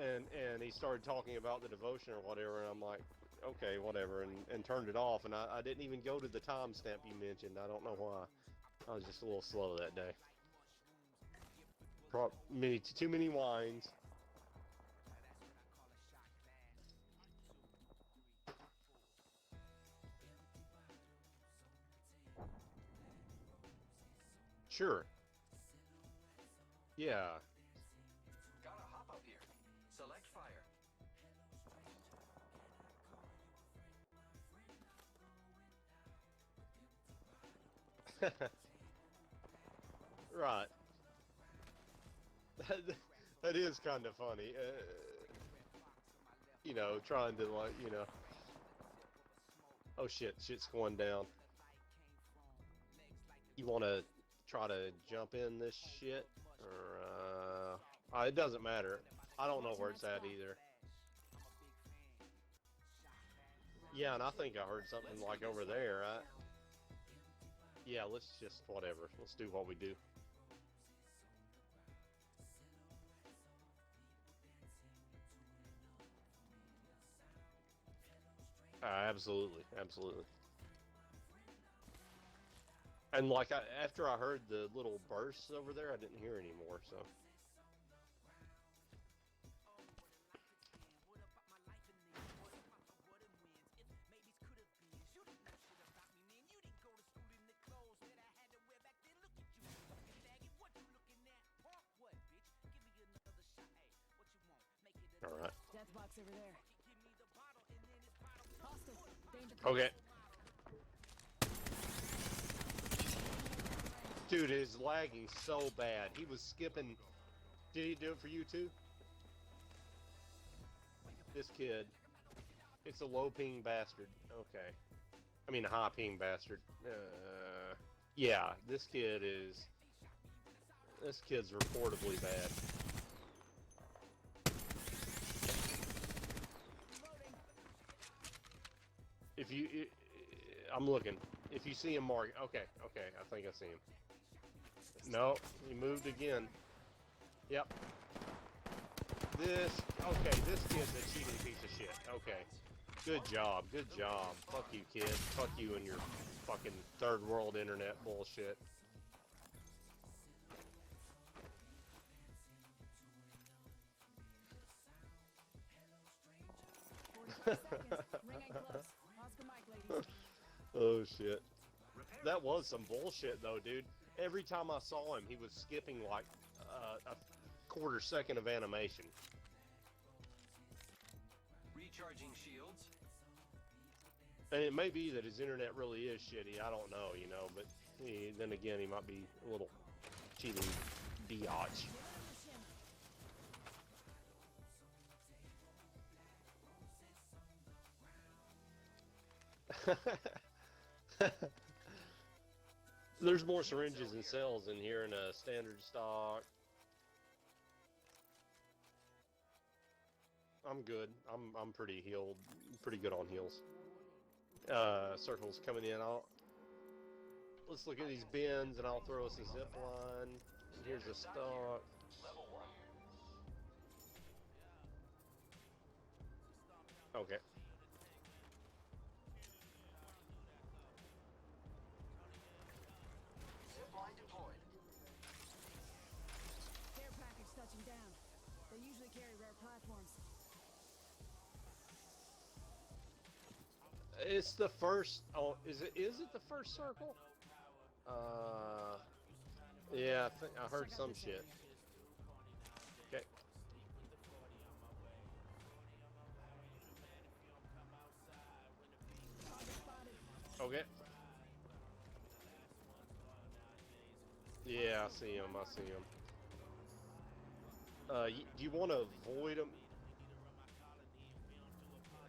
and he started talking about the devotion or whatever, and I'm like, okay, whatever, and turned it off, and I didn't even go to the timestamp you mentioned. I don't know why. I was just a little slow that day. Too many wines. Sure. Yeah. Gotta hop up here. Select fire. Right. That is kind of funny. You know, trying to, like, you know. Oh shit, shit's going down. You want to try to jump in this shit? Or, it doesn't matter. I don't know where it's at either. Yeah, and I think I heard something like over there, right? Yeah, let's just, whatever. Let's do what we do. Absolutely, absolutely. And like, after I heard the little bursts over there, I didn't hear anymore, so. over there. Hostile. Danger. Okay. Dude, his lagging so bad. He was skipping. Did he do it for you too? This kid. It's a low ping bastard. Okay. I mean a high ping bastard. Yeah, this kid's reportedly bad. If you, I'm looking. If you see him, mark. Okay, I think I see him. No, he moved again. Yep. This kid's a cheating piece of shit. Okay. Good job. Fuck you, kid. Fuck you and your fucking third world internet bullshit. 45 seconds. Ring ain't close. Pause the mic, ladies. Oh shit. That was some bullshit though, dude. Every time I saw him, he was skipping like a quarter second of animation. Recharging shields. And it may be that his internet really is shitty. I don't know, but then again, he might be a little cheating biatch. There's more syringes and cells in here in a standard stock. I'm good. I'm pretty healed. Pretty good on heals. Circles coming in. Let's look at these bins and I'll throw us a zip line. Here's a stock. Okay. Care package touching down. They usually carry rare platforms. It's the first. Oh, is it the first circle? Yeah, I heard some shit. Okay. Okay. Yeah, I see him. Do you want to avoid him?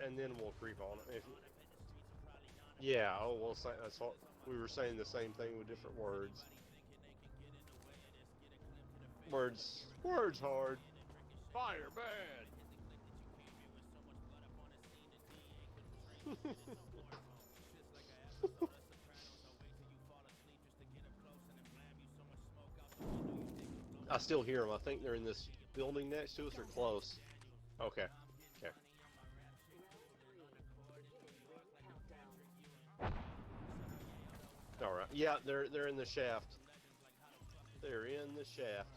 And then we'll creep on him. Yeah, oh, well, that's what we were saying, the same thing with different words. Words hard. Fire bad. I still hear them. I think they're in this building next to us or close. Okay. Okay. All right. Yeah, they're in the shaft. They're in the shaft.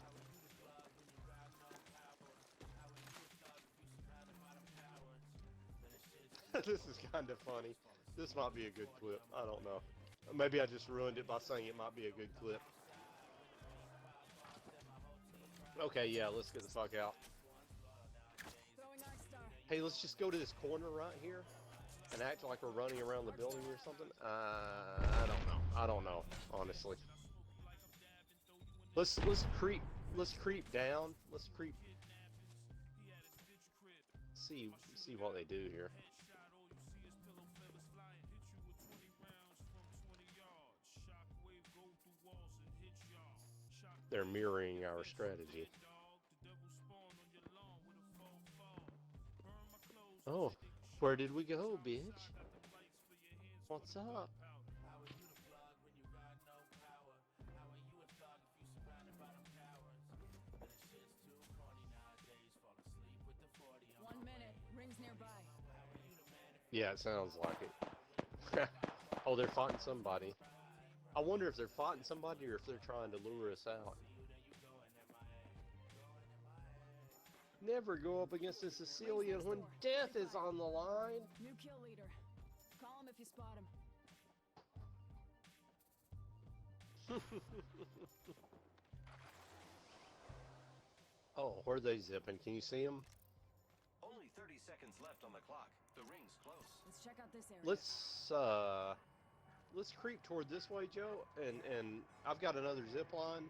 This is kind of funny. This might be a good clip. I don't know. Maybe I just ruined it by saying it might be a good clip. Okay, yeah, let's get the fuck out. Throwing Arc Star. Hey, let's just go to this corner right here and act like we're running around the building or something. I don't know, honestly. Let's creep down. Let's creep. See what they do here. They're mirroring our strategy. Oh, where did we go, bitch? What's up? Rings nearby. Yeah, it sounds like it. Oh, they're fighting somebody. I wonder if they're fighting somebody or if they're trying to lure us out. Never go up against a Sicilian when death is on the line. New kill leader. Call him if you spot him. Oh, where are they zipping? Can you see them? Only 30 seconds left on the clock. The ring's close. Let's check out this area. Let's creep toward this way, Joe, and I've got another zip line.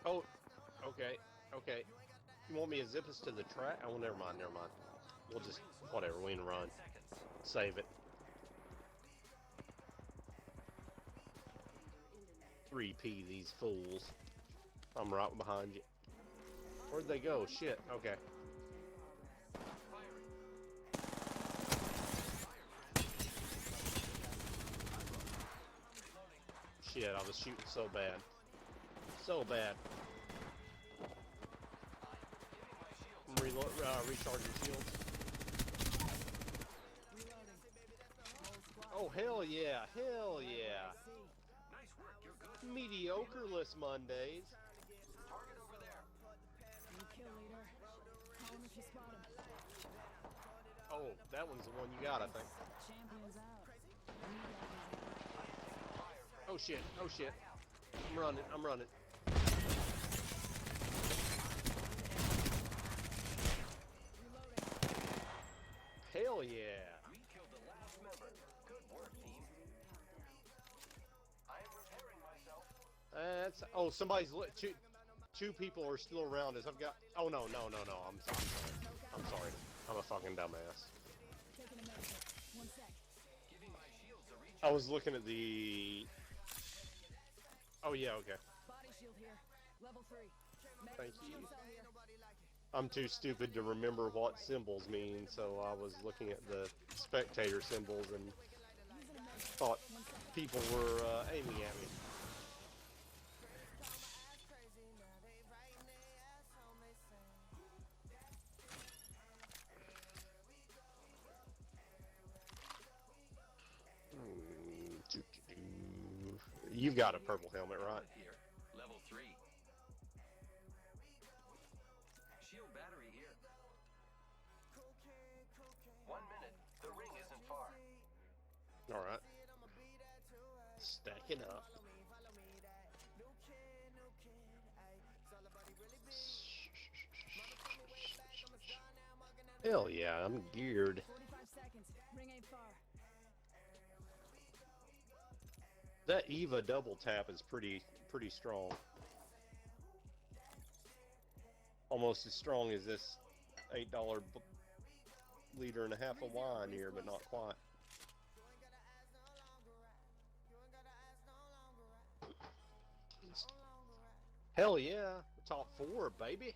Oh, okay, okay. You want me to zip us to the track? Oh, never mind, never mind. We'll just, whatever, we can run. Save it. 3P these fools. I'm right behind you. Where'd they go? Shit, okay. Shit, I was shooting so bad. So bad. I'm recharging shields. Reloading. Whole squad. Oh, hell yeah, hell yeah. See. Nice work. You're good. Mediocreless Mondays. Target over there. New kill leader. Call him if you spot him. Oh, that one's the one you got, I think. Champions out. Reloading. Oh shit, oh shit. I'm running, I'm running. Hell yeah. We killed the last member. Good work, team. I am repairing myself. That's, oh, somebody's, two people are still around us. I've got, oh no, no, no, no, I'm sorry. I'm sorry. I'm a fucking dumbass. Taking a medical. 1 sec. Giving my shields a reach. I was looking at the, oh yeah, okay. Body shield here. Level 3. Thank you. Medical cell here. I'm too stupid to remember what symbols mean, so I was looking at the spectator symbols and Using a medical. thought 1 sec. people were aiming at me. You've got a purple helmet, right? Here. Level 3. Shield battery here. 1 minute. The ring isn't far. Alright. Stacking up. Hell yeah, I'm geared. 45 seconds. Ring ain't far. That Eva double tap is pretty strong. Almost as strong as this $8 liter and a half of wine here, but not quite. Hell yeah, top 4, baby.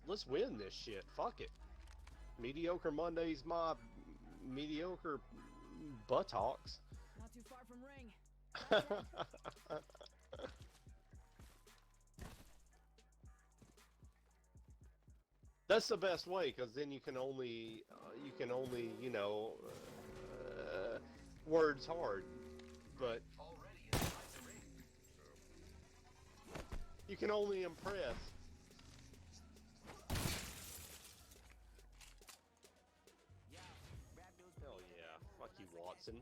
Let's win this shit. Fuck it. Mediocre Monday's my mediocre buttocks. Not too far from ring. That's the best way, because then you can only, you know, words hard, but Already inside the ring. you can only impress. Hell yeah, fuck you, Watson.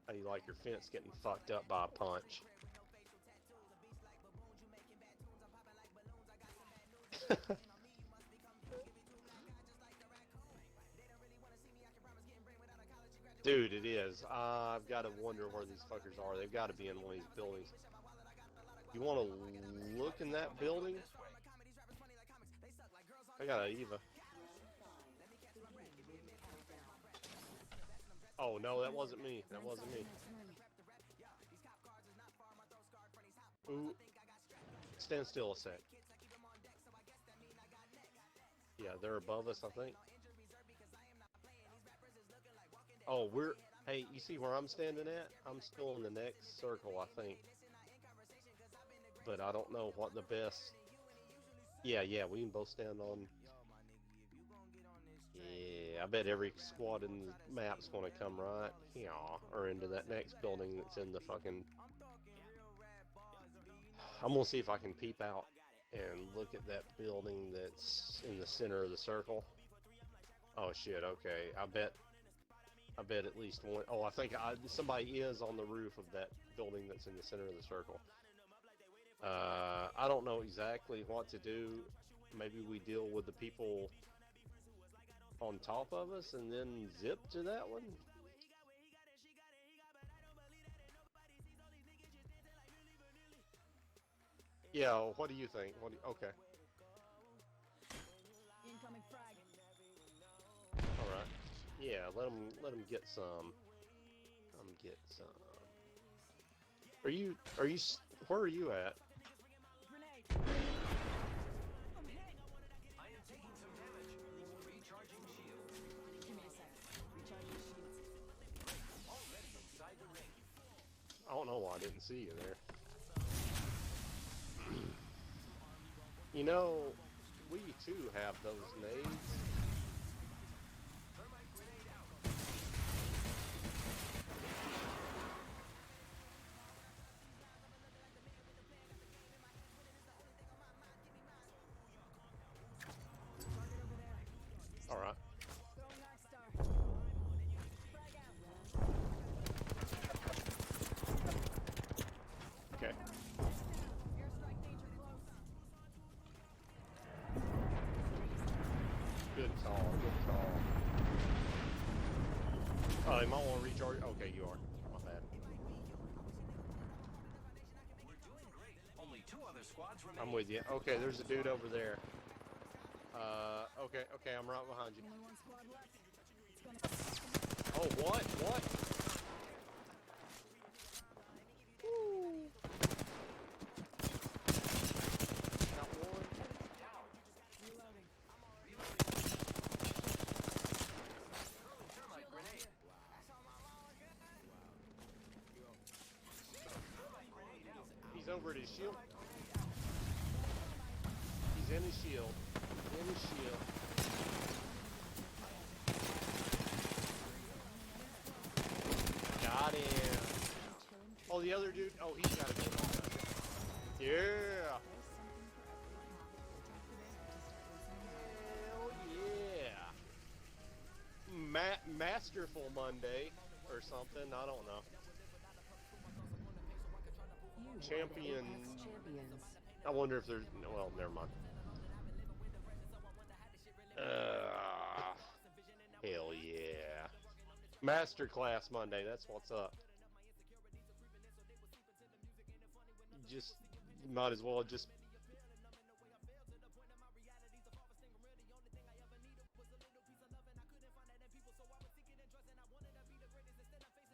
How do you like your fence getting fucked up by a punch? Dude, it is. I've got to wonder where these fuckers are. They've got to be in one of these buildings. You want to look in that building? I got an Eva. Oh no, that wasn't me. That wasn't me. Ooh. Stand still a sec. Yeah, they're above us, I think. Oh, hey, you see where I'm standing at? I'm still in the next circle, I think. But I don't know what the best... Yeah, we can both stand on... Yeah, I bet every squad in the map's going to come right here, or into that next building that's in the fucking... I'm going to see if I can peep out and look at that building that's in the center of the circle. Oh shit, okay. I bet at least one... Oh, I think somebody is on the roof of that building that's in the center of the circle. I don't know exactly what to do. Maybe we deal with the people on top of us and then zip to that one. Yeah, what do you think? Okay, Incoming frag. all right. Yeah, let them get some. Let them get some. Where are you at? Grenade. I'm hit. I am taking some damage. Recharging shield. Give me a sec. Recharging shields. Already inside the ring. I don't know why I didn't see you there. You know, we too have those nades. Thermite grenade out. Target over there. All right. Throwing Arc Star. Frag out. Okay. Airstrike danger close. Good call. Good call. Oh, you might want to recharge. Okay, you are. My bad. We're doing great. Only 2 other squads remain. I'm with you. Okay, there's a dude over there. Okay, I'm right behind you. Only one squad left. It's gonna. Oh, what? What? Woo. Got one. Reloading. Thermite grenade. He's over at his shield. He's in his shield. In his shield. Got him. Oh, the other dude. Oh, he's got to go. Yeah. Hell yeah. Masterful Monday or something. I don't know. Champion. Champions. I wonder if there's. Well, never mind. Hell yeah. Masterclass Monday. That's what's up. Just might as well just.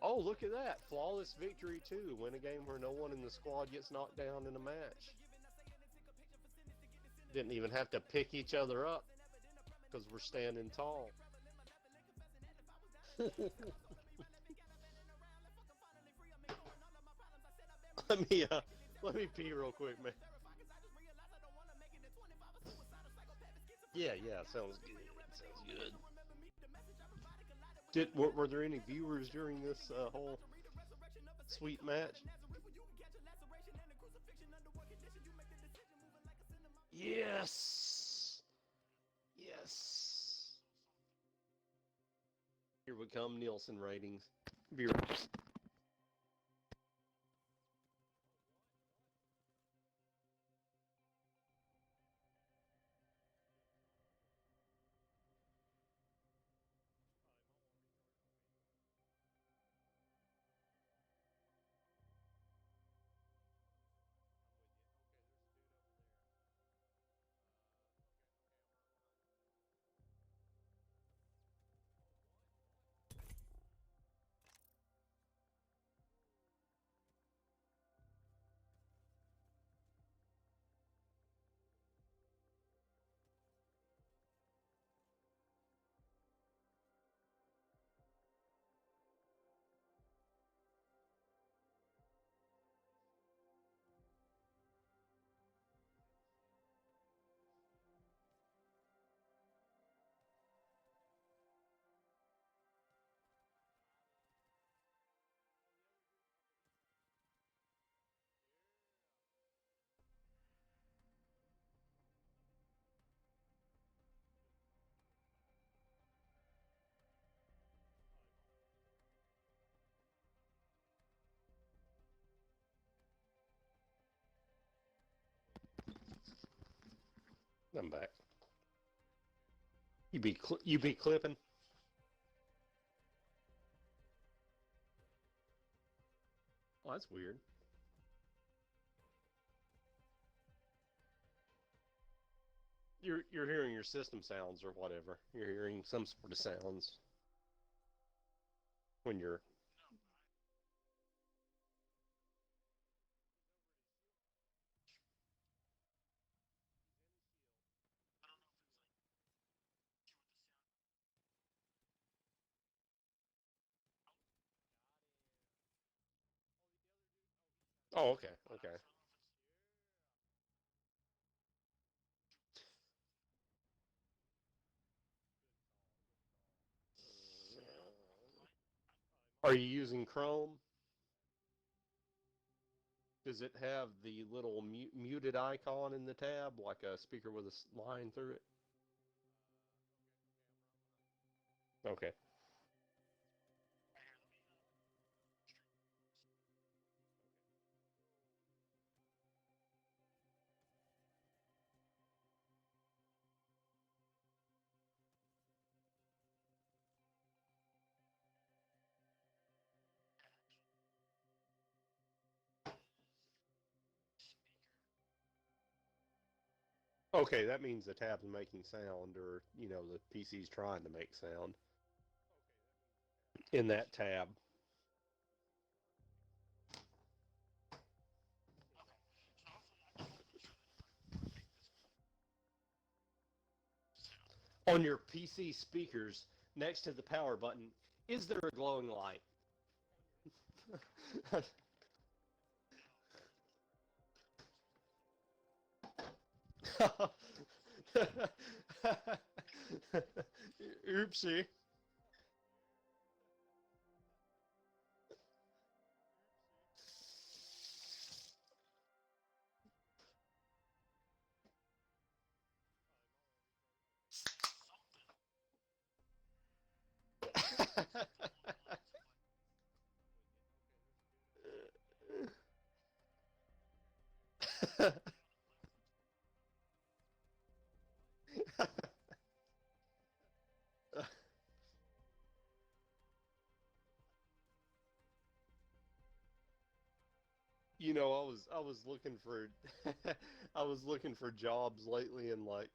Oh, look at that. Flawless victory, too. Win a game where no one in the squad gets knocked down in a match. Didn't even have to pick each other up because we're standing tall. Let me pee real quick, man. Yeah, sounds good. Sounds good. Were there any viewers during this whole sweet match? Yes. Yes. Here we come, Nielsen ratings. Viewers. I'm back. You be clipping. Oh, that's weird. You're hearing your system sounds or whatever. You're hearing some sort of sounds when you're. Oh, okay, okay. Are you using Chrome? Does it have the little muted icon in the tab, like a speaker with a line through it? Okay. Okay, that means the tab's making sound, or the PC's trying to make sound in that tab. On your PC speakers, next to the power button, is there a glowing light? Oopsie. I was looking for I was looking for jobs lately, and like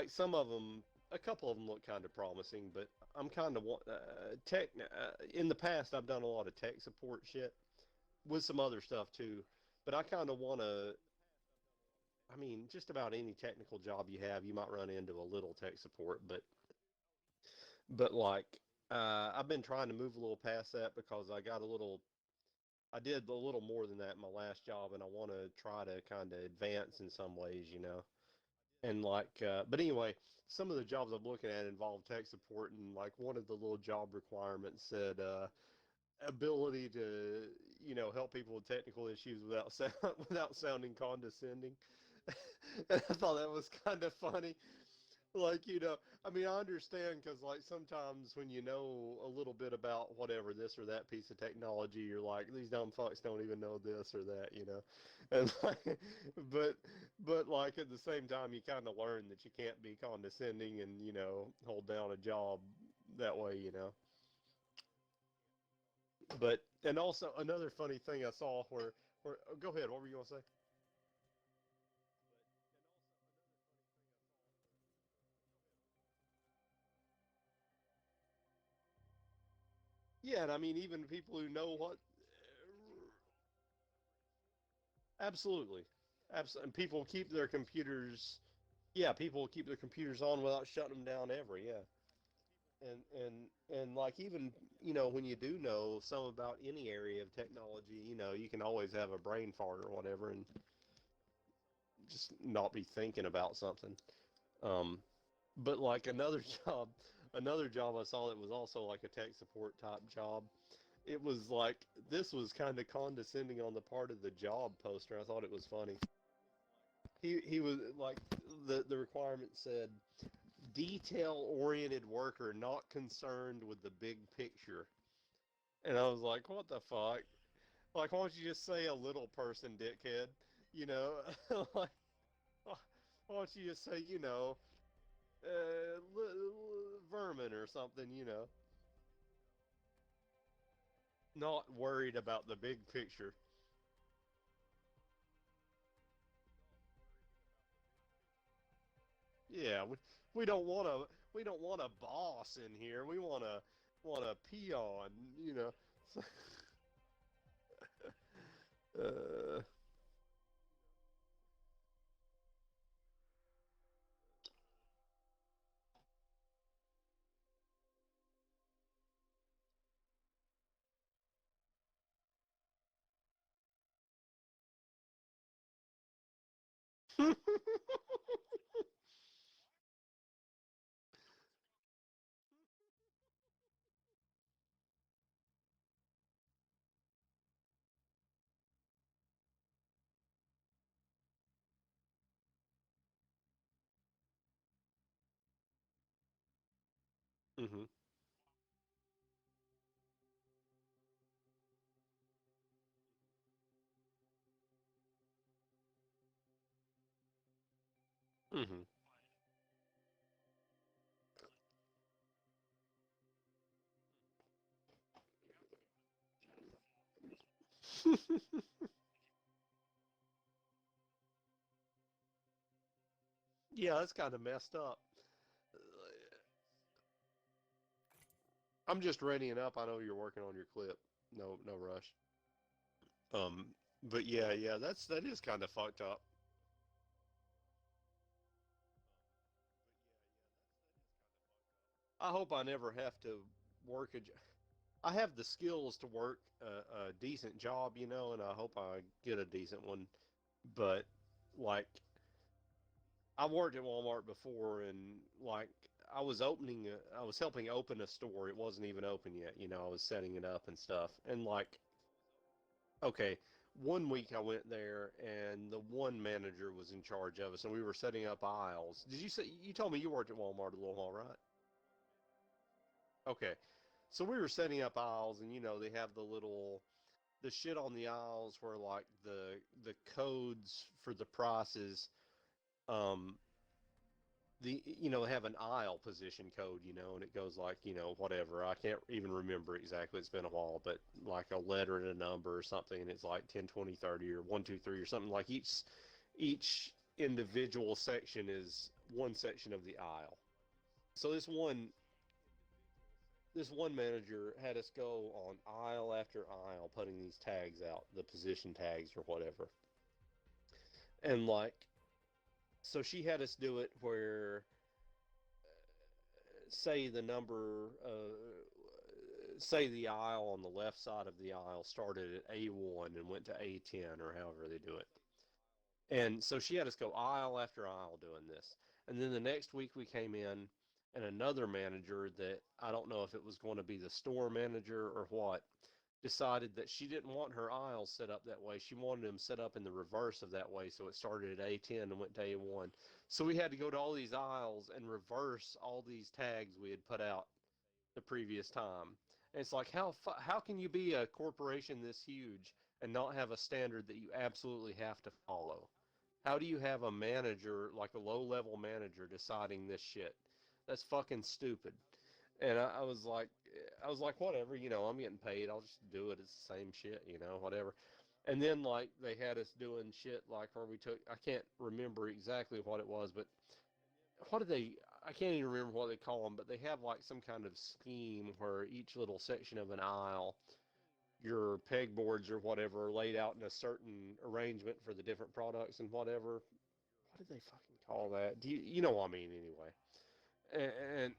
some of them, a couple of them look kind of promising, but I'm kind of tech. In the past, I've done a lot of tech support shit with some other stuff too, but I kind of want to. I mean, just about any technical job you have, you might run into a little tech support, but like I've been trying to move a little past that because I did a little more than that in my last job, and I want to try to kind of advance in some ways. And but anyway, some of the jobs I'm looking at involve tech support, and like one of the little job requirements said ability to help people with technical issues without without sounding condescending. And I thought that was kind of funny. Like, I mean, I understand because, like, sometimes when you know a little bit about whatever this or that piece of technology, you're like, these dumb fucks don't even know this or that. And like, but, like, at the same time, you kind of learn that you can't be condescending and, hold down a job that way. But, and also another funny thing I saw where, oh, go ahead, what were you going to say? Yeah, and I mean, even people who know what. Absolutely. Absolutely. And people keep their computers, yeah, people keep their computers on without shutting them down ever, yeah. And like even, when you do know some about any area of technology, you can always have a brain fart or whatever and just not be thinking about something. Um, but like another job I saw that was also like a tech support type job. It was like this was kind of condescending on the part of the job poster. I thought it was funny. He was like the requirement said detail oriented worker not concerned with the big picture. And I was like, what the fuck? Like, why don't you just say a little person, dickhead? You know, like, Why don't you just say, vermin or something, Not worried about the big picture. Yeah, we don't want a we don't want a boss in here. We want a peon, you know. uh, mhm. Mhm. Yeah, that's kind of messed up. I'm just readying up. I know you're working on your clip. No, no rush. Um, but yeah, that is kind of fucked up. I hope I never have to work I have the skills to work a decent job, and I hope I get a decent one. But like, I worked at Walmart before, and like, I was helping open a store. It wasn't even open yet. I was setting it up and stuff. And like, okay, one week I went there, and the one manager was in charge of us, and we were setting up aisles. Did you say you told me you worked at Walmart a little while, right? Okay, so we were setting up aisles, and they have the shit on the aisles where like the codes for the prices, um they have an aisle position code, and it goes like, whatever. I can't even remember exactly. It's been a while, but like a letter and a number or something, and it's like 10, 20, 30, or 1, 2, 3 or something. Like each individual section is one section of the aisle. So this one manager had us go on aisle after aisle putting these tags out, the position tags or whatever. And like, so she had us do it where, say the number, say the aisle on the left side of the aisle started at A1 and went to A10 or however they do it. And so she had us go aisle after aisle doing this. And then the next week we came in, and another manager that I don't know if it was going to be the store manager or what, decided that she didn't want her aisles set up that way. She wanted them set up in the reverse of that way. So it started at A10 and went to A1. So we had to go to all these aisles and reverse all these tags we had put out the previous time. And it's like, how can you be a corporation this huge and not have a standard that you absolutely have to follow? How do you have a manager, like a low level manager, deciding this shit? That's fucking stupid. And I was like, whatever, I'm getting paid. I'll just do it. It's the same shit, whatever. And then like they had us doing shit like where we took, I can't remember exactly what it was, but what do they? I can't even remember what they call them, but they have like some kind of scheme where each little section of an aisle, your pegboards or whatever, are laid out in a certain arrangement for the different products and whatever. What did they fucking call that? You know what I mean anyway? And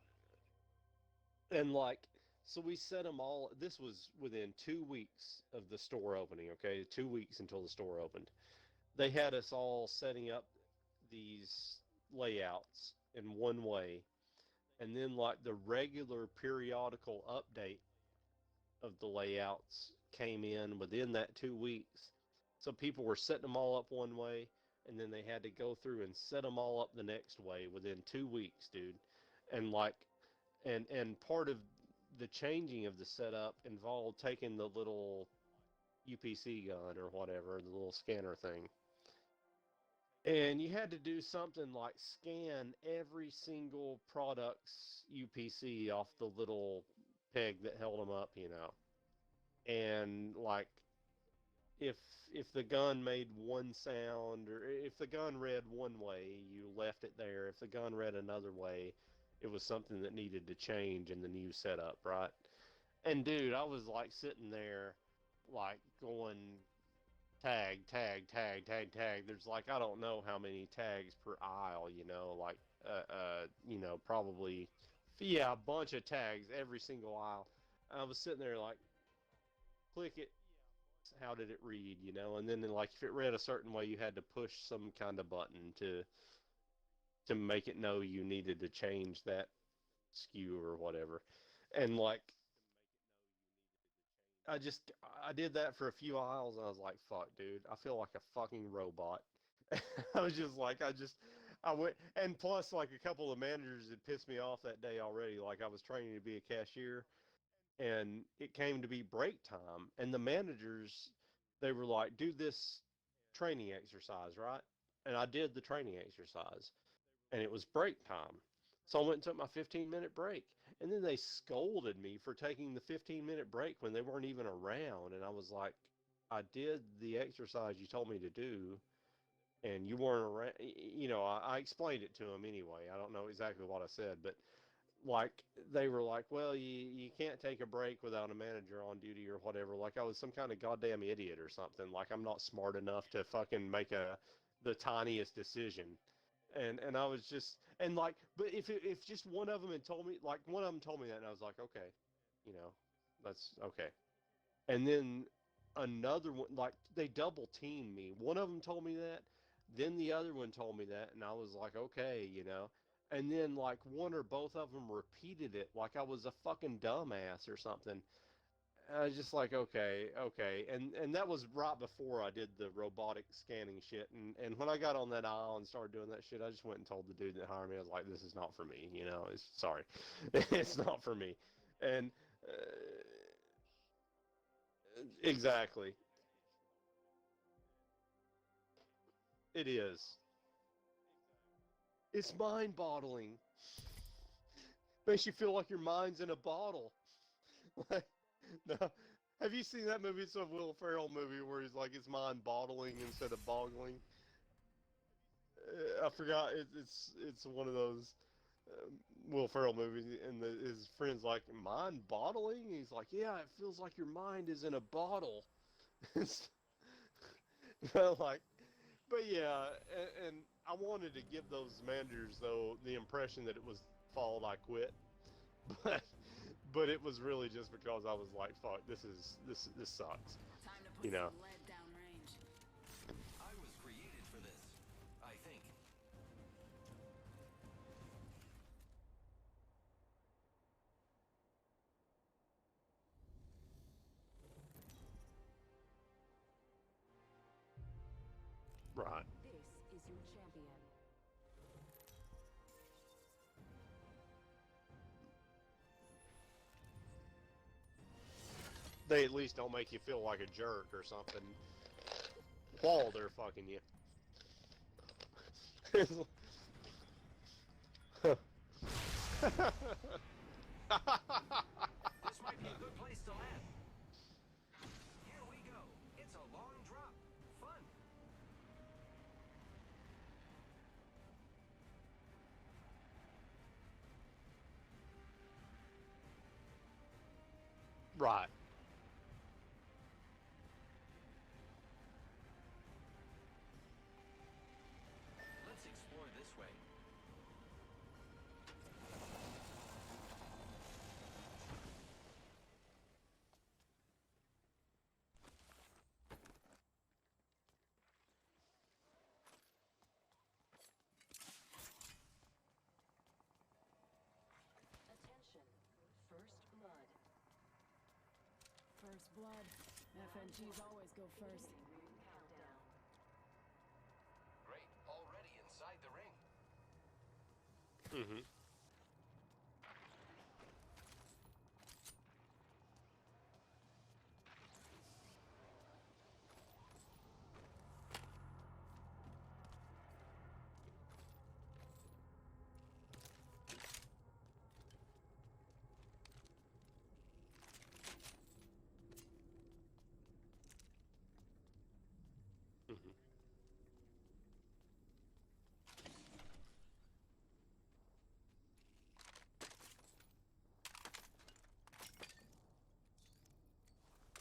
and like, so we set them all. This was within 2 weeks of the store opening. Okay, 2 weeks until the store opened. They had us all setting up these layouts in one way, and then like the regular periodical update of the layouts came in within that 2 weeks. So people were setting them all up one way, and then they had to go through and set them all up the next way within 2 weeks, dude. And like, and part of the changing of the setup involved taking the little UPC gun or whatever, the little scanner thing, And you had to do something like scan every single product's UPC off the little peg that held them up, you know. And like if if the gun made one sound, or if the gun read one way, you left it there. If the gun read another way, it was something that needed to change in the new setup, right? And dude, I was like sitting there like going tag, tag, tag, tag, tag. There's like I don't know how many tags per aisle, you know, like probably yeah, a bunch of tags every single aisle. I was sitting there like click it, how did it read, you know? And then like if it read a certain way, you had to push some kind of button to make it know you needed to change that SKU or whatever. And like I just I did that for a few aisles and I was like, fuck, dude, I feel like a fucking robot. I was just like, I went, and plus like a couple of managers had pissed me off that day already. Like I was training to be a cashier, and it came to be break time, and the managers, they were like, do this training exercise, right? And I did the training exercise, and it was break time. So I went and took my 15-minute break. And then they scolded me for taking the 15-minute break when they weren't even around. And I was like, I did the exercise you told me to do, and you weren't around. You know, I explained it to them anyway. I don't know exactly what I said, but like they were like, well, you can't take a break without a manager on duty or whatever. Like I was some kind of goddamn idiot or something. Like I'm not smart enough to fucking make the tiniest decision. And I was just, and like, but if just one of them had told me, like one of them told me that, and I was like, okay, you know, that's okay. And then another one, like they double teamed me. One of them told me that, then the other one told me that, and I was like, okay, you know. And then like one or both of them repeated it like I was a fucking dumbass or something. I was just like, okay, okay, and that was right before I did the robotic scanning shit, and when I got on that aisle and started doing that shit, I just went and told the dude that hired me, I was like, this is not for me, you know, it's sorry, it's not for me, and exactly, it is, it's mind-boggling, makes you feel like your mind's in a bottle, like, no. Have you seen that movie? It's a Will Ferrell movie where he's like, it's mind-boggling instead of boggling. I forgot. It's one of those Will Ferrell movies, and his friend's like, mind bottling. He's like, yeah, it feels like your mind is in a bottle. It's like, but yeah, and I wanted to give those managers though the impression that it was fault I quit, but but it was really just because I was like, fuck, this sucks, Time to you put know. some lead downrange. I was created for this, I think. Right. This is your champion. They at least don't make you feel like a jerk or something while they're fucking you. This might be a good place to land. Here we go. It's a long drop. Fun. Right. Let's explore this way. Attention. First blood. First blood. FNGs always go first. Ring countdown. Great. Already inside the ring. Mm-hmm.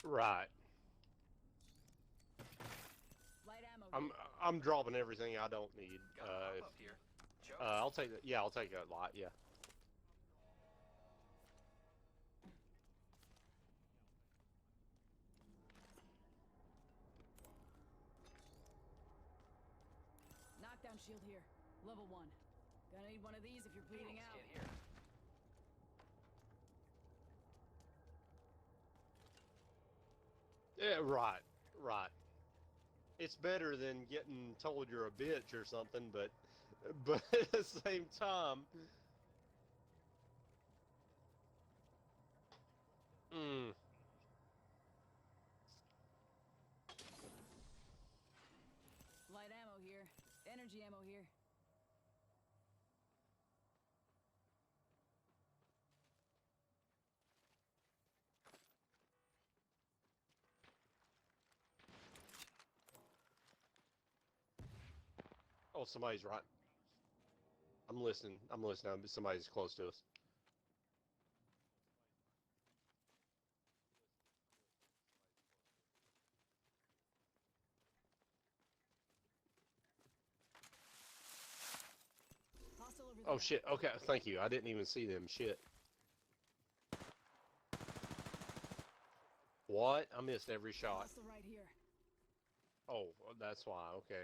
Right. Light ammo. I'm dropping everything I don't need. Got a hop up here. Joe? I'll take that. Yeah, I'll take a lot. Yeah. Knockdown shield here. Level 1. Gonna need one of these if you're bleeding Phoenix out. kit here. Yeah. Right. Right. It's better than getting told you're a bitch or something, but at the same time. Mm. Light ammo here. Energy ammo here. Oh, somebody's right. I'm listening. I'm listening. Somebody's close to us. Hostile over Oh there. shit. Okay. Thank you. I didn't even see them. Shit. What? I missed every shot. Hostile right here. Oh, that's why. Okay.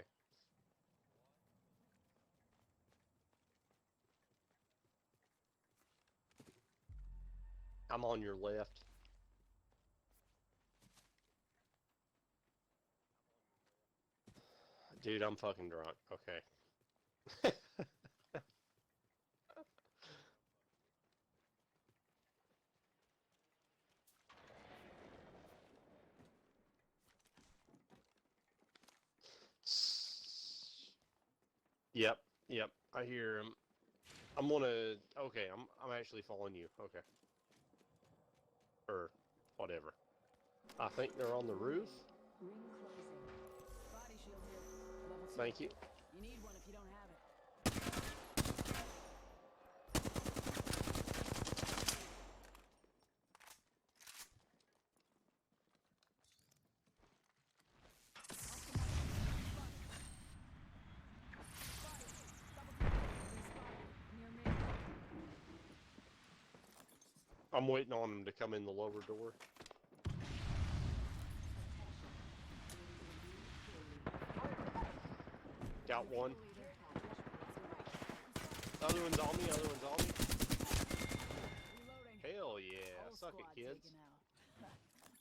I'm on your left. Dude, I'm fucking drunk. Okay. Yep. Yep. I hear him. I'm gonna. Okay. I'm actually following you. Okay. Or whatever. I think they're on the roof. Ring closing. Body shield here. Level 2. Thank you. You need one if you don't have it. I'm waiting on them to come in the lower door. Got one. Other one's on me. Other one's on me. Reloading. Hell yeah. Whole Suck it, squad kids. taken out.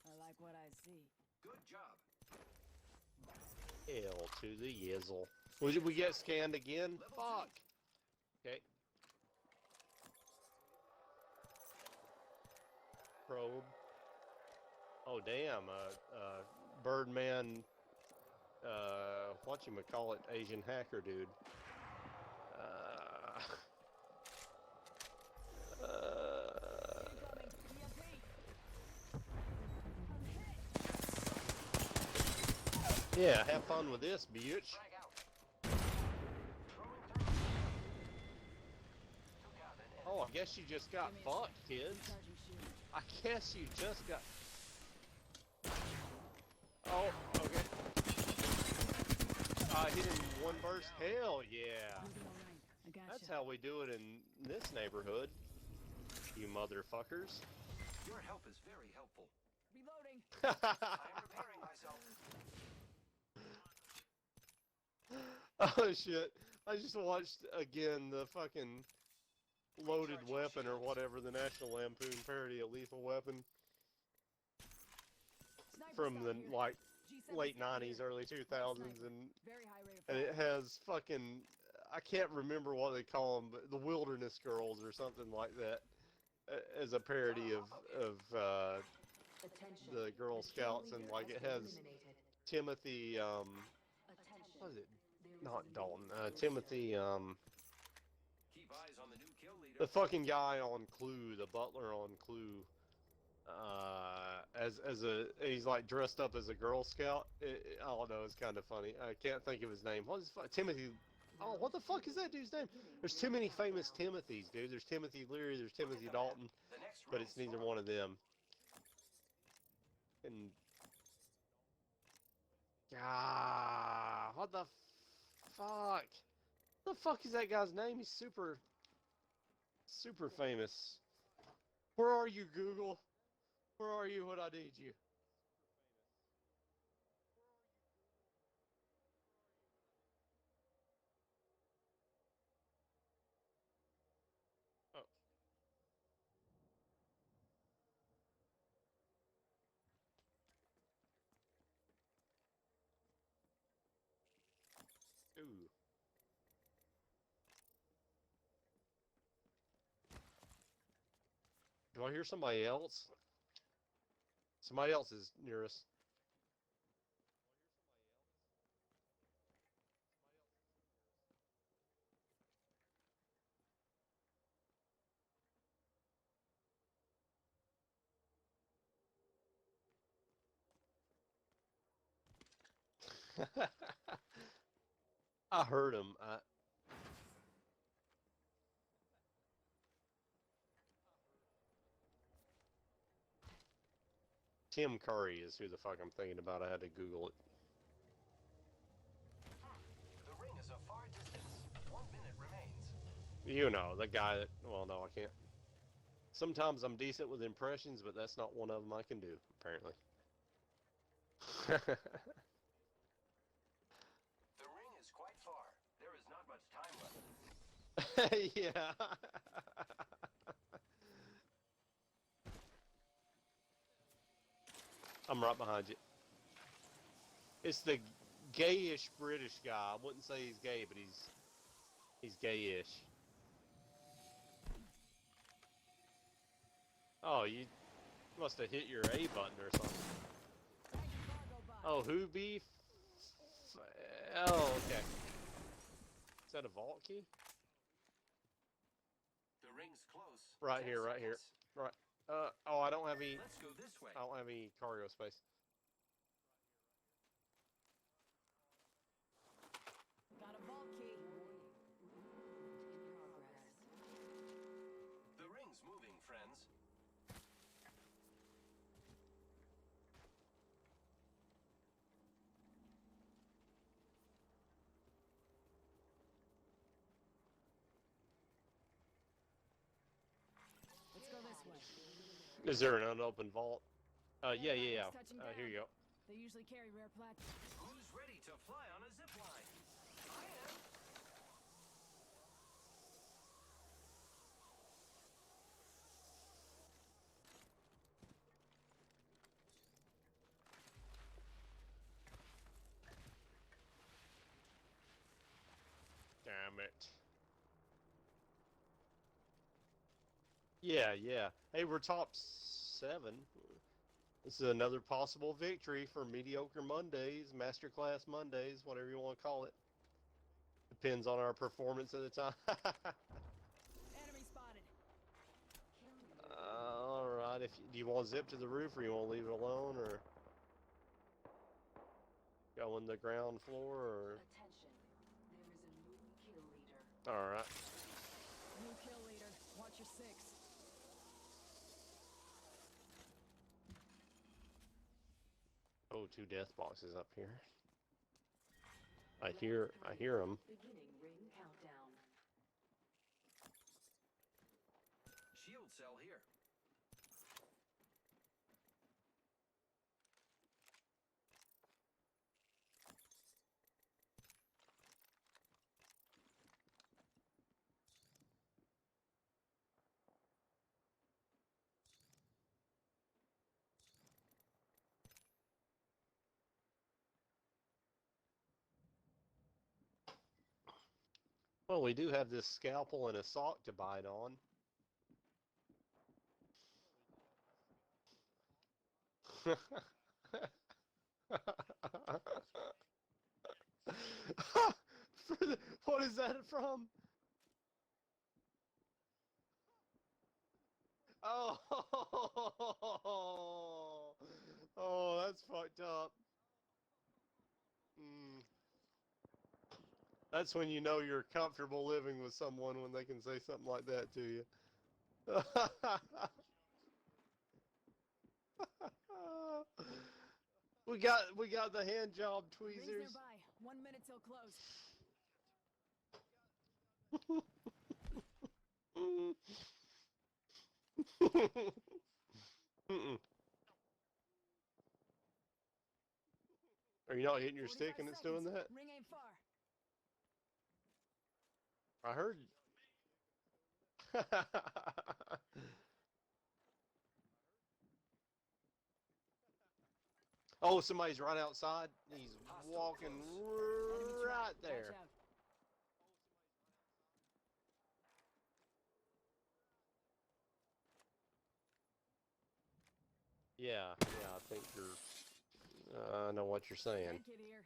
I like what I see. Good job. Hell to the yizzle. Did we get scanned again? Fuck. Okay. Probe. Oh damn. Birdman. Whatchamacallit, Asian hacker dude. Yeah, have fun with this, bitch. Frag out. Throwing through. Took out an enemy. Oh, I guess you just got fucked, kids. Recharging shield. I guess you just got... Oh, okay. I hit him one burst. Hell yeah. Moving alright. I gotcha. That's how we do it in this neighborhood. You motherfuckers. Your help is very helpful. Reloading. I am repairing myself. Oh shit. I just watched again the fucking Loaded Weapon or whatever, the National Lampoon parody of Lethal Weapon Sniper from scout the here. like G7 late scout 90s, here. early 2000s, and Very high rate of it fire. has fucking, I can't remember what they call them, but the Wilderness Girls or something like that, as a parody of Attention. the Girl Scouts, and like it has Eliminated. Timothy, Attention. what is it? There is Not a new Dalton. kill leader. Timothy. Keep eyes on the new kill leader. The fucking guy on Clue, the butler on Clue. He's like dressed up as a Girl Scout. I don't know. It's kind of funny. I can't think of his name. What is Timothy? Oh, what the fuck is that dude's name? There's too many famous Timothys, dude. There's Timothy Leary. There's Timothy Dalton, The next but ring's it's neither smart. one of them. And ah, what the fuck? What the fuck is that guy's name? He's super famous. Where are you, Google? Where are you when I need you? Oh. Ooh. Do I hear somebody else? Somebody else is near us. I heard him. Tim Curry is who the fuck I'm thinking about. I had to Google it. The ring is a far distance. 1 minute remains. You know, the guy that, well, no, I can't. Sometimes I'm decent with impressions, but that's not one of them I can do, apparently. The ring is quite far. There is not much time left. Yeah. I'm right behind you. It's the gayish British guy. I wouldn't say he's gay, but he's gayish. Oh, you must have hit your A button or something. Oh, who beef? Oh, okay. Is that a vault key? The ring's close. Right 10 here, right here. seconds. Right. Oh, I don't have any. Let's go this way. I don't have any cargo space. Got a vault key. The ring's moving, friends. Let's go this way. Is there an unopened vault? Yeah. Touching Here you go. They usually carry rare platinum. Who's ready to fly on a zip line? I am. Damn it. Yeah. Hey, we're top 7. This is another possible victory for Mediocre Mondays, Masterclass Mondays, whatever you want to call it. Depends on our performance at the time. Enemy spotted. Alright, do you want to zip to the roof or you want to leave it alone or go in the ground floor or... Attention. There is a new kill leader. Alright. New kill leader. Watch your 6. Oh, 2 death boxes up here. I hear them. Beginning ring countdown. Shield cell here. Well, we do have this scalpel and a sock to bite on. What is that from? Oh, oh, that's fucked up. That's when you know you're comfortable living with someone when they can say something like that to you. We got the hand job, The ring's tweezers. nearby. 1 minute till close. Mm-mm. Are you not hitting your 45 stick and it's doing seconds. that? Ring ain't far. I heard. Oh, somebody's right outside. He's walking Enemy right track. there. Watch out. Yeah, I think you're. I know what you're saying. Red kid here.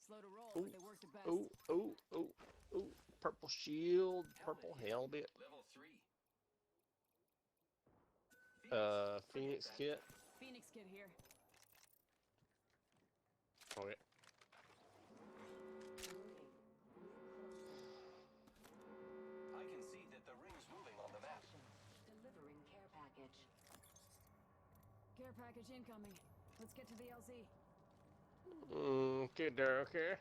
Slow to roll, Ooh, but they work the best. ooh, ooh, ooh, ooh. Purple shield, purple helmet. Level 3. Phoenix kit. Phoenix kid here. Okay. I can see that the ring's moving on the map. Delivering care package. Care package incoming. Let's get to the LZ. Okay, there, okay.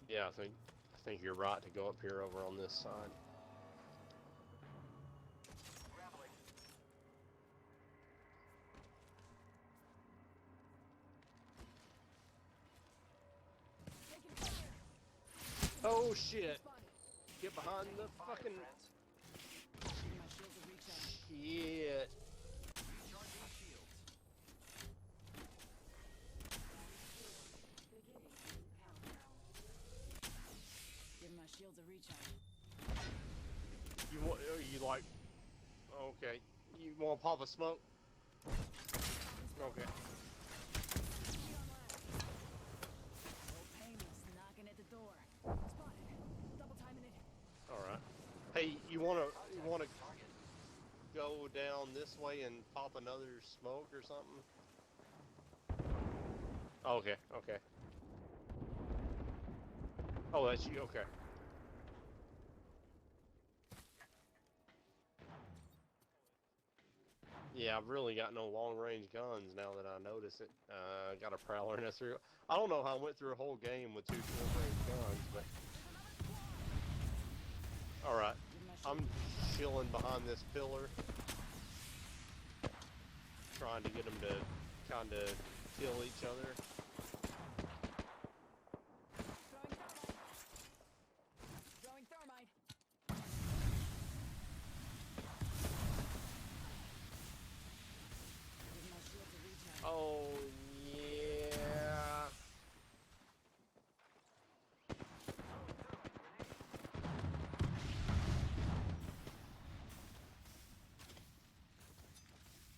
Yeah, I think you're right to go up here over on this side. Grappling. Taking fire. Oh shit! Spotted. Get behind the Fire, fucking friends. Giving my shields a reach out. shit. Recharging shields. Beginning ring countdown. Giving my shields a reach out. You want? You like? Okay. You want to pop a smoke? Okay. Old Painless knocking at the door. Spotted. Double timing it. All right. Hey, you wanna go down this way and pop another smoke or something? Okay. Okay. Oh, that's you. Okay. Yeah, I've really got no long-range guns now that I notice it. Got a Prowler and a 3. I don't know how I went through a whole game with 2 short-range guns, but... Alright, Giving my I'm shields chilling behind this pillar. Trying to get them to kind of kill each other. Throwing thermite. Giving my shields a reach out. Oh, yeah.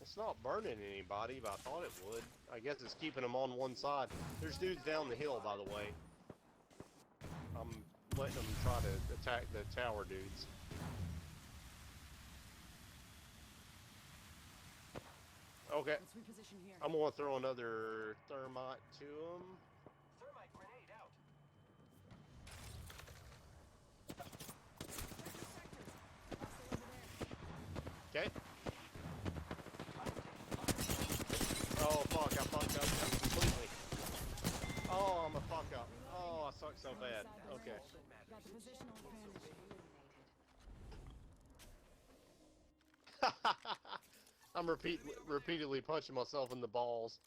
It's not burning anybody, but I thought it would. I guess it's keeping them on one side. There's dudes down the hill, by the way. I'm letting them try to attack the tower dudes. Okay, Let's reposition here. I'm gonna throw another thermite to him. Thermite grenade out. Okay. Oh fuck, I fucked up completely. Oh, I'm a fuck up. Oh, I suck so bad. Okay. Got the positional advantage. Eliminated. I'm repeatedly punching myself in the balls.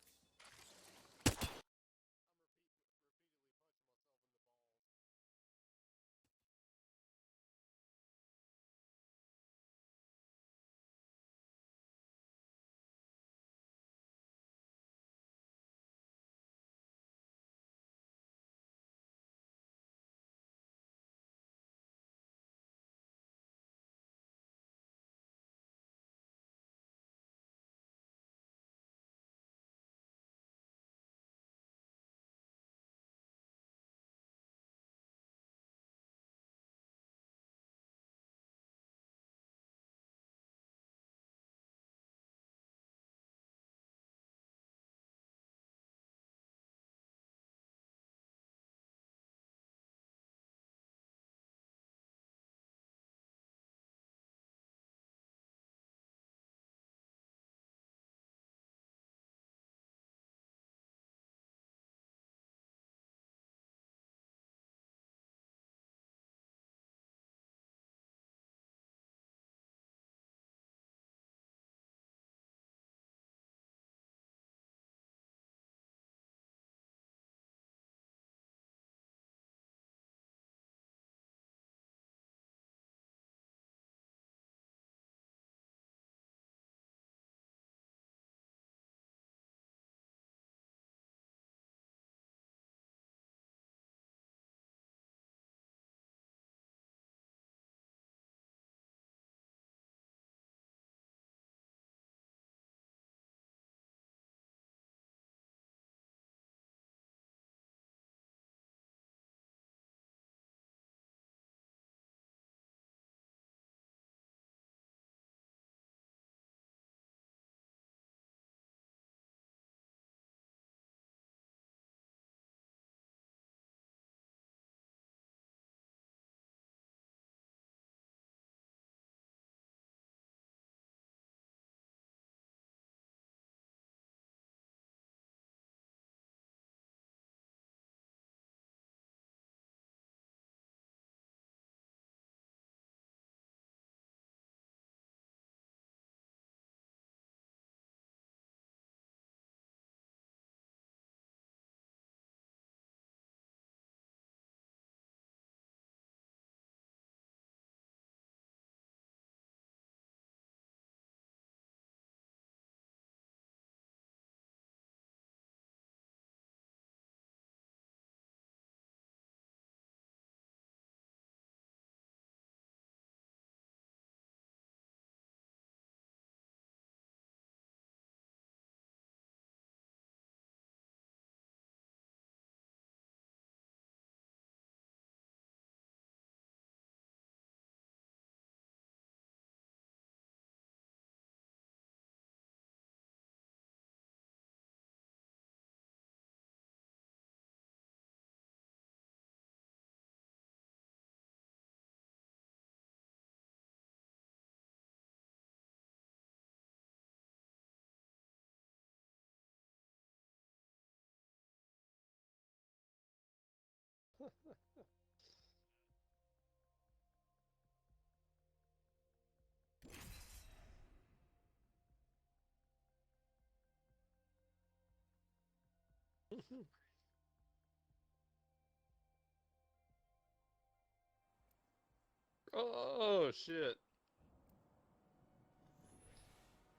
Oh shit.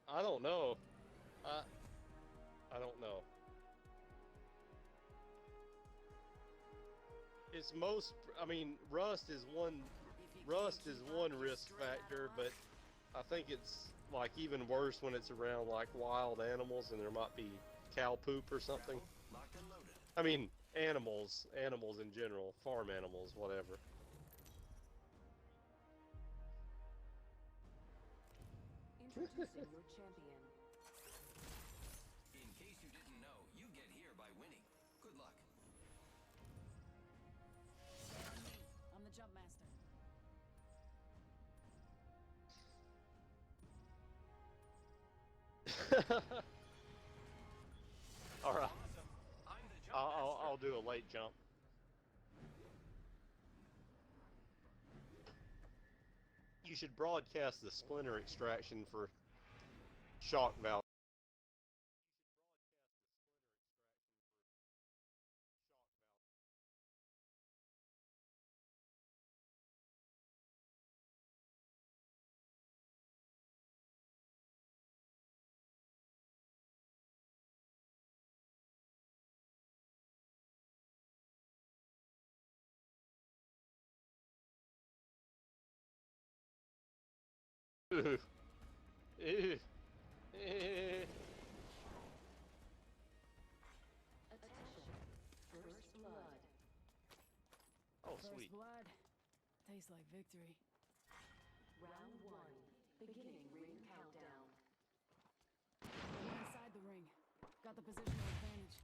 I don't know. I I don't know. It's most. I mean, rust is one risk factor, but I think it's like even worse when it's around like wild animals and there might be cow poop or something. Locked and loaded. I mean, animals in general, farm animals, whatever. Introducing your champion. In case you didn't know, you get here by winning. Good luck. Stay on me. I'm the jump master. All right, Awesome. I'm the jump I'll master. do a late jump. You should broadcast the splinter extraction for shock valve. Ew. Ew. Eh. Attention. First blood. Oh, First sweet. blood. Tastes like victory. Round one. Beginning ring countdown. We're inside the ring. Got the positional advantage.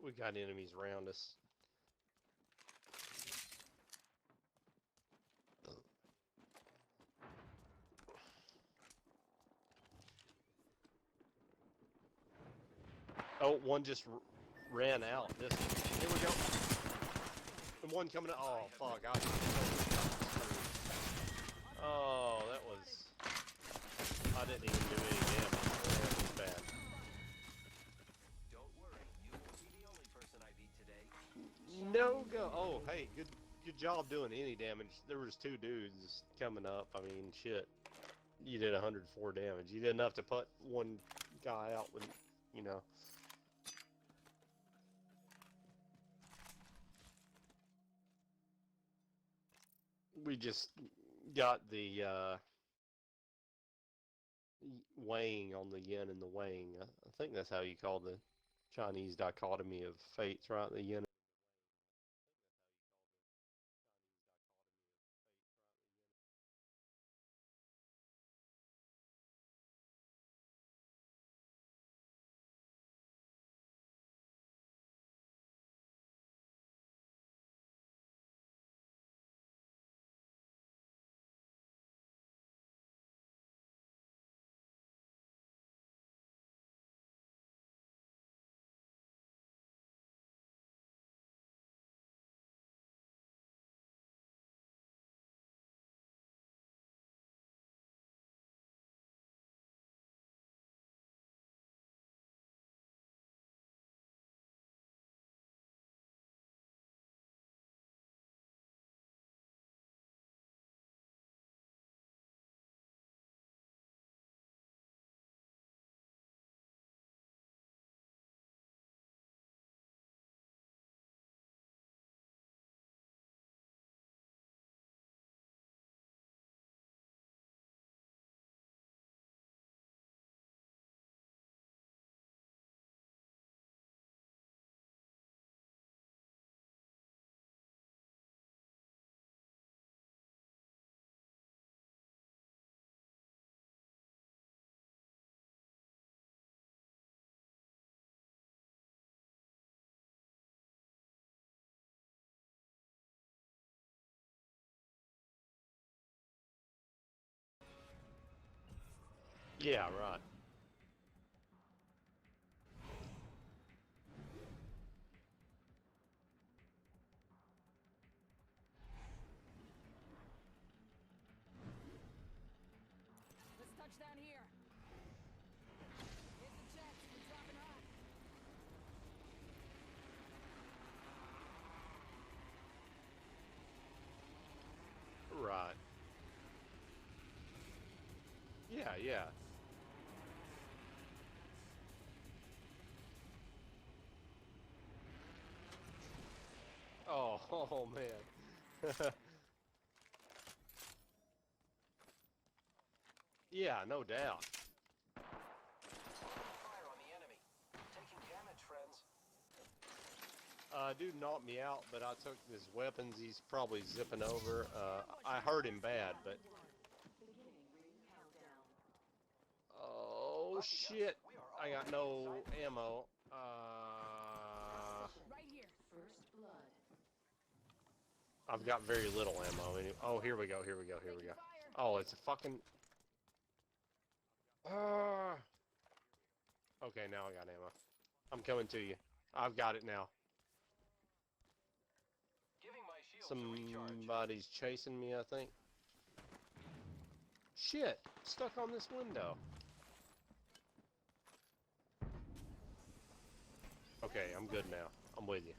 We got enemies around us. Oh, one just ran out. This. Here we go. And one coming. Oh fuck! Oh, that was. I didn't even do any damage. That was bad. Don't worry, you won't be the only person I beat today. No go. Oh, hey, good job doing any damage. There was two dudes coming up. I mean, shit. You did 104 damage. You did enough to put one guy out with, you know. We just got the weighing on the yin and the weighing. I think that's how you call the Chinese dichotomy of fates, right? The yin. Yeah, right. yeah. Oh, oh man. Yeah, no doubt. Fire on the enemy. Taking damage, friends. Dude knocked me out, but I took his weapons. He's probably zipping over. I hurt him bad, but... Beginning ring countdown. Oh, shit. I got no ammo. Right here. First blood. I've got very little ammo. Oh, here we go, here we go, here we go. Oh, it's a fucking... Okay, now I got ammo. I'm coming to you. I've got it now. Giving my shields a recharge. Somebody's chasing me, I think. Shit! Stuck on this window. Okay, I'm good now. I'm with you.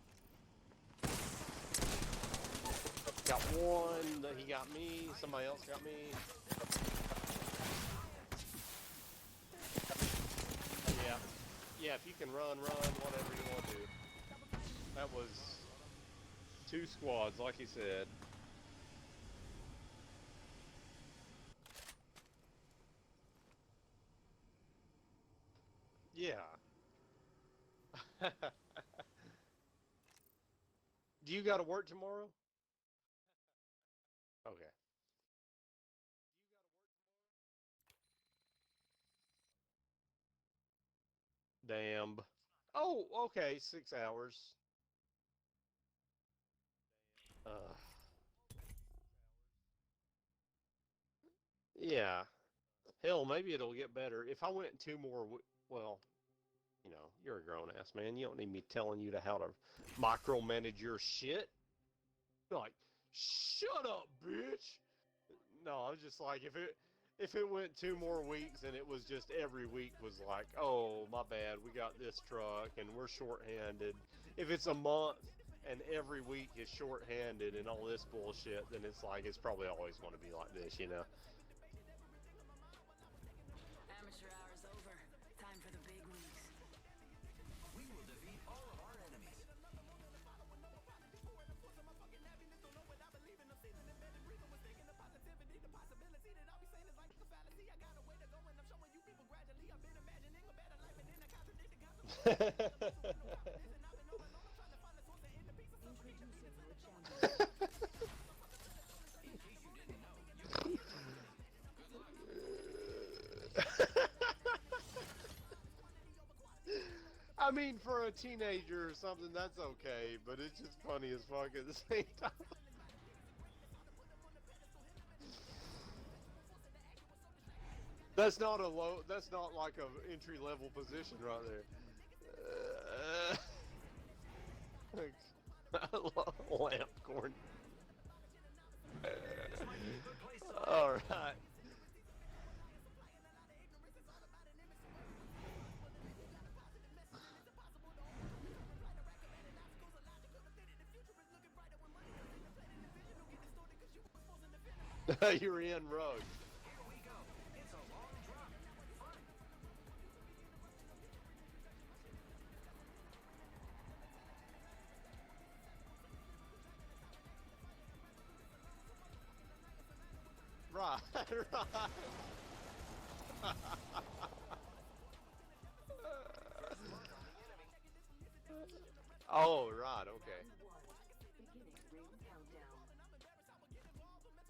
Got one, he got me, somebody else got me. Yeah. Yeah, if you can run, whatever you want to do. That was 2 squads, like he said. Yeah. Do you gotta work tomorrow? Okay. Damn. Oh, okay, 6 hours. Yeah. Hell, maybe it'll get better. If I went 2 more, well, you know, you're a grown ass man. You don't need me telling you how to micromanage your shit. Like, shut up, bitch. No, I was just like, if it went 2 more weeks and it was just every week was like, oh, my bad, we got this truck and we're short-handed. If it's a month and every week is short-handed and all this bullshit, then it's like, it's probably always going to be like this, you know? Amateur hour's over. Time for the big leagues. We will defeat all of our enemies. Introducing your champion. In case you didn't know, you can hear I mean, for a teenager or something, that's okay, but it's just funny as fuck at the same time. That's not like a entry-level position right there. Lamp corn. All right. You're in rogue. Here we go. It's a long drop. Fun. Right, right. Oh, right, okay. Beginning ring countdown.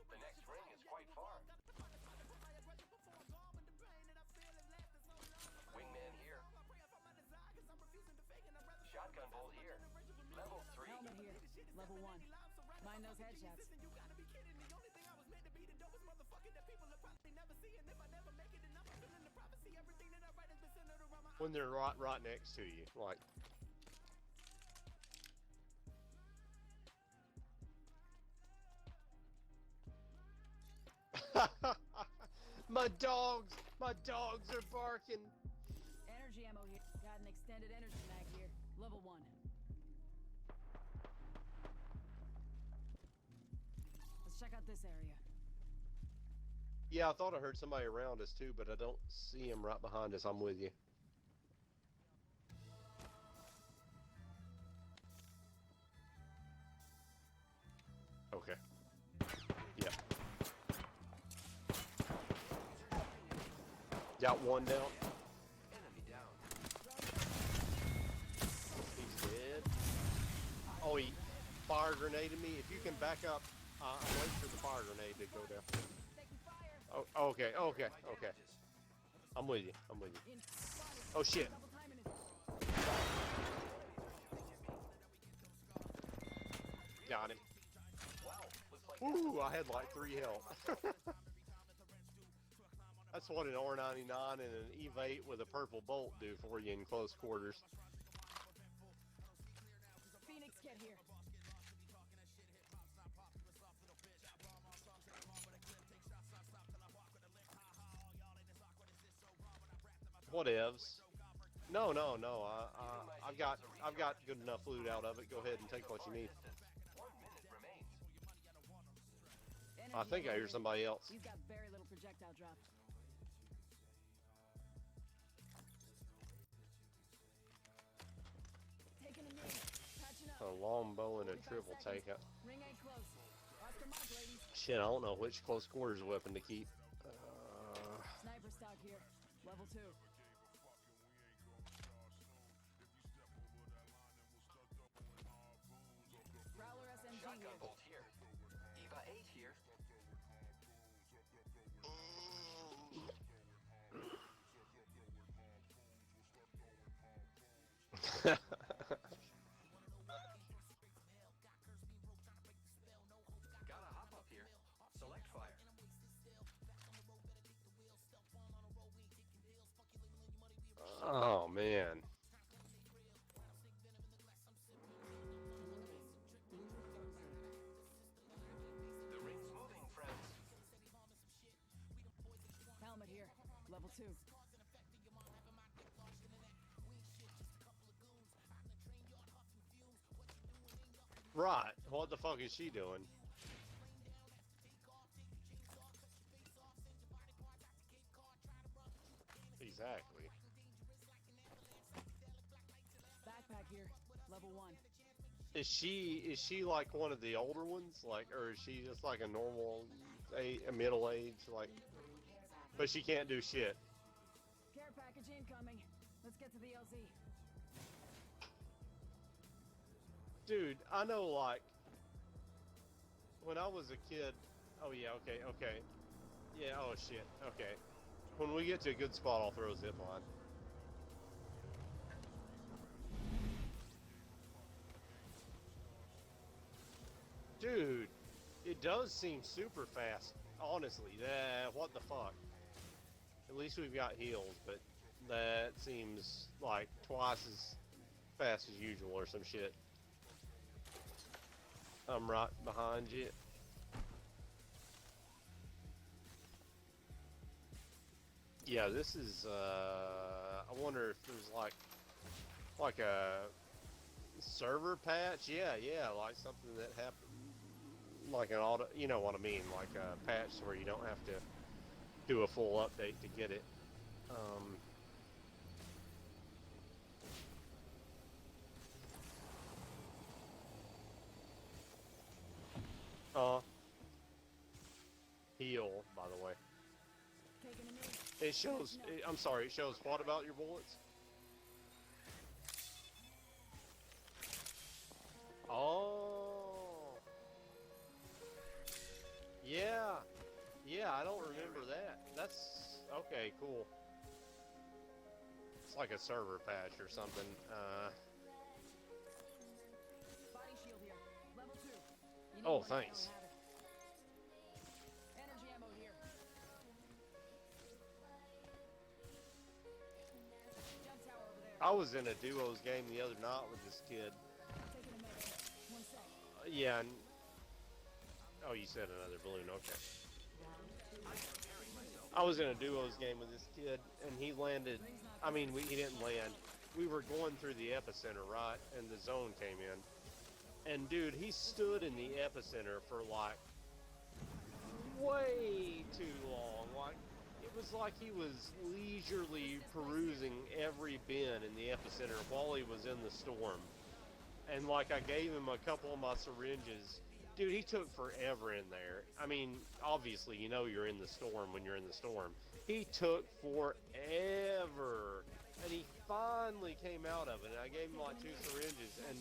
The next ring is quite far. Wingman here. Shotgun bolt here. Level 3. Helmet here. Level 1. Mind those headshots. When they're right next to you, like. My dogs are barking. Energy ammo here. Got an extended energy mag here. Level 1. Let's check out this area. Yeah, I thought I heard somebody around us too, but I don't see him right behind us. I'm with you. Okay. Yep. Got one down. Enemy down. He's dead. Oh, he fire grenaded me. If you can back up, I'm waiting for the fire grenade to go down. Oh, okay, okay, okay. I'm with you. I'm with you. Oh shit. Got him. Ooh, I had like 3 health. That's what an R99 and an Eve-8 with a purple bolt do for you in close quarters. Phoenix, get here. Whatevs. No, no, no. I've got good enough loot out of it. Go ahead and take what you need. 1 minute remains. I think I hear somebody else. You've got very little projectile drop. Taking a knee. Patching up. A long bow and a 45 triple seconds. takeout. Ring ain't close. Oscar mark, ladies. Shit, I don't know which close quarters weapon to keep. Sniper stock here. Level 2. Prowler SMG Shotgun here. bolt here. Eva 8 here. Gotta hop up here. Select fire. Oh man. The ring's moving, friends. Helmet here. Level 2. Right. What the fuck is she doing? Exactly. Backpack here. Level 1. Is she like one of the older ones? Like, or is she just like a normal, a middle age, like, but she can't do shit? Care package incoming. Let's get to the LZ. Dude, I know, like, when I was a kid. Oh yeah, okay, okay. Yeah, oh shit, okay. When we get to a good spot, I'll throw a zip line. Dude, it does seem super fast, honestly. What the fuck? At least we've got heals, but that seems like twice as fast as usual or some shit. I'm right behind you. Yeah, this is, I wonder if there's like a server patch? Yeah, like something that happened, like an auto, you know what I mean, like a patch where you don't have to do a full update to get it. Heal, by the way. Taking a knee. It shows, I'm sorry, it shows what about your bullets? Oh. Yeah, I don't remember that. That's, okay, cool. It's like a server patch or something. Body shield here. Level 2. You need Oh, one, I don't thanks. have it. Energy ammo here. Jump tower over there. I was in a duos game the other night with this kid. Taking a minute. 1 sec. Yeah, and, oh, you said another balloon, okay. I was in a duos game with this kid, and he landed, I mean, he didn't land. We were going through the epicenter, right, and the zone came in. And, dude, he stood in the epicenter for, like, way too long. Like, it was like he was leisurely perusing every bin in the epicenter while he was in the storm. And like, I gave him a couple of my syringes. Dude, he took forever in there. I mean, obviously, you know you're in the storm when you're in the storm. He took forever. And he finally came out of it. And I gave him like 2 syringes. And,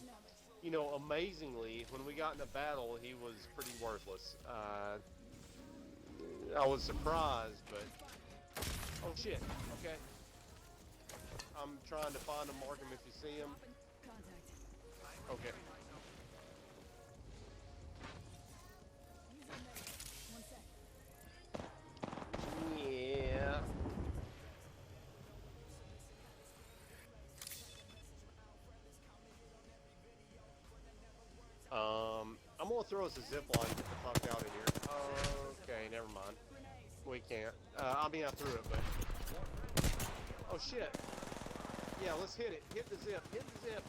you know, amazingly, when we got in a battle, he was pretty worthless. I was surprised, but... Oh, shit. Okay. I'm trying to find him, mark him if you see him. Contact. Okay. One sec. Yeah. I'm gonna throw us a zip line, get the fuck out of here. Okay, never mind. We can't. I mean, I threw it, but... Oh, shit. Yeah, let's hit it. Hit the zip. Hit the zip.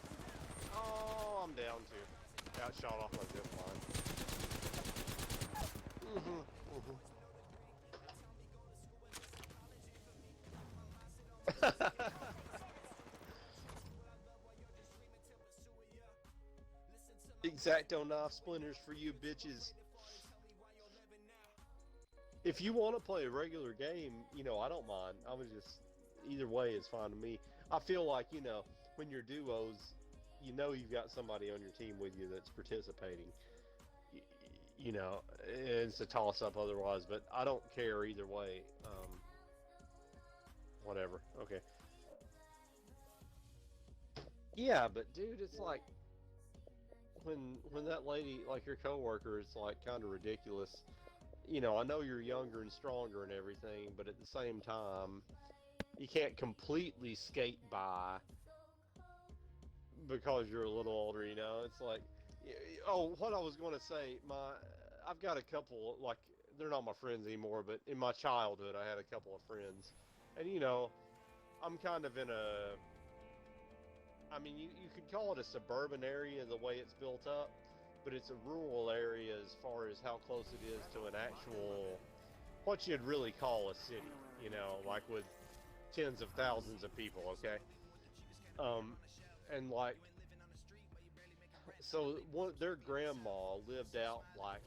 Oh, I'm down too. Got shot off my zip line. X-Acto knife splinters for you bitches. If you want to play a regular game, you know, I don't mind. I was just, either way is fine to me. I feel like, you know, when you're duos, you know you've got somebody on your team with you that's participating. You know, it's a toss-up otherwise, but I don't care either way. Whatever. Okay. Yeah, but dude, it's like, when that lady, like your coworker, is like kind of ridiculous. You know, I know you're younger and stronger and everything, but at the same time, you can't completely skate by because you're a little older, you know? It's like, oh, what I was going to say, I've got a couple, like, they're not my friends anymore, but in my childhood, I had a couple of friends. And, you know, I'm kind of in a, I mean, you could call it a suburban area the way it's built up, but it's a rural area as far as how close it is to an actual, what you'd really call a city, you know, like with tens of thousands of people, okay? And like, so their grandma lived out like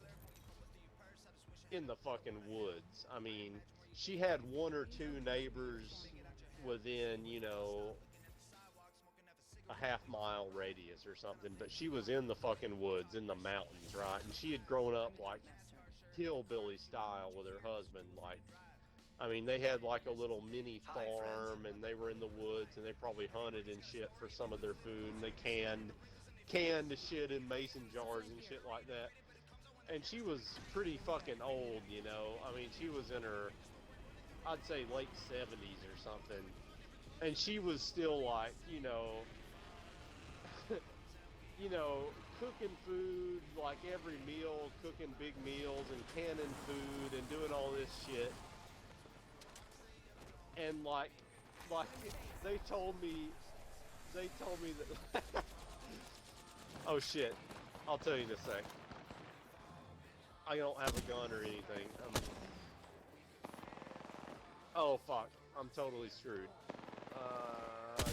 in the fucking woods. I mean, she had 1 or 2 neighbors within, you know, a half-mile radius or something, but she was in the fucking woods, in the mountains, right? And she had grown up like hillbilly style with her husband. Like, I mean, they had like a little mini farm, and they were in the woods, and they probably hunted and shit for some of their food, and they canned the shit in mason jars and shit like that. And she was pretty fucking old, you know? I mean, she was in her, I'd say, late 70s or something. And she was still like, you know, you know, cooking food like every meal, cooking big meals and canning food and doing all this shit. And like they told me that oh shit, I'll tell you in a sec. I don't have a gun or anything. Oh fuck, I'm totally screwed.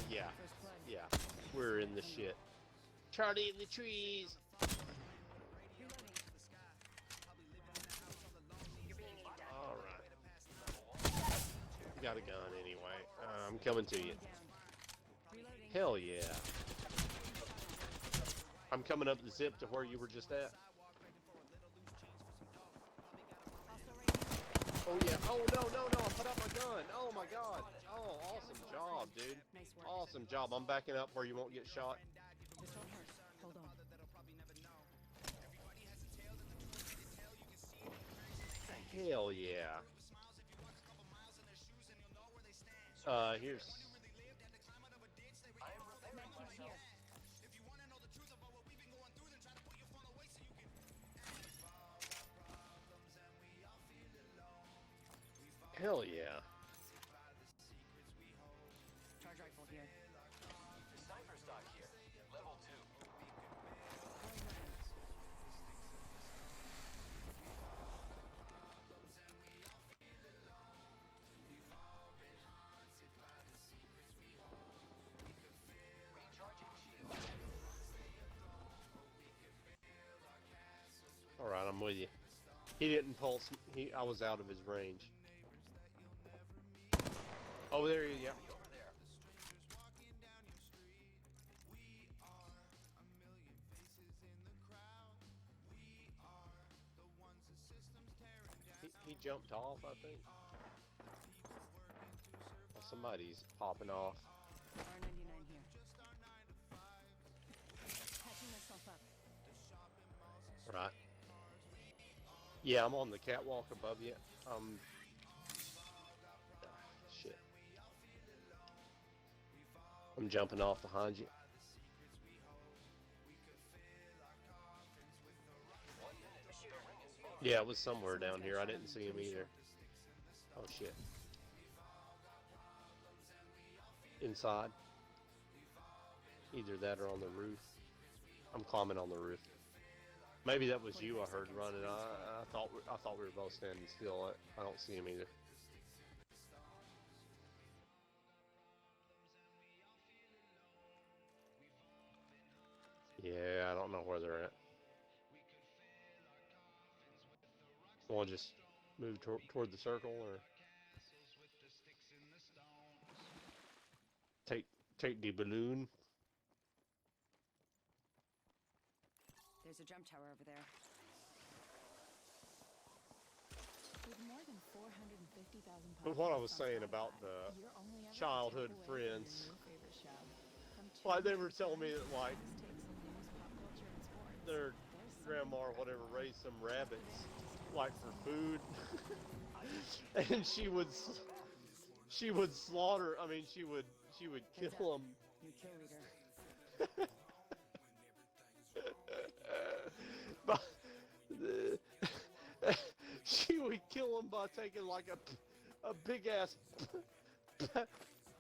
Yeah, we're in the shit. Charlie in the trees. All right. You got a gun anyway. I'm coming to you. Hell yeah. I'm coming up the zip to where you were just at. Oh yeah. Oh no, I put up my gun. Oh my god. Oh, awesome job, dude. Nice work. Awesome job. I'm backing up where you won't get shot. This won't hurt. Hold on. Hell yeah. Here's... Hell yeah. Charge rifle here. Sniper stock here. Level 2. He didn't pulse. I was out of his range. Oh, there you go. He jumped off, I think. Oh, somebody's popping off. R99 here. Patching myself up. Right. Yeah, I'm on the catwalk above you. Shit. I'm jumping off behind you. Yeah, it was somewhere down here. I didn't see him either. Oh shit. Inside. Either that or on the roof. I'm climbing on the roof. Maybe that was you I heard running. I thought we were both standing still. I don't see him either. Yeah, I don't know where they're at. Want to just move toward the circle, or take the balloon? There's a jump tower over there. With more than 450,000 But what I was podcasts on saying about Spotify, the you're only ever a childhood tap away from your friends. new favorite show. From Like, they chilling were true telling me crime that, to like, hottest takes in news, pop culture, and sports. their There's grandma or something whatever about raised some rabbits, Just like, for food. And she would slaughter. I mean, she would kill them. New kill leader. But she would kill them by taking like a big ass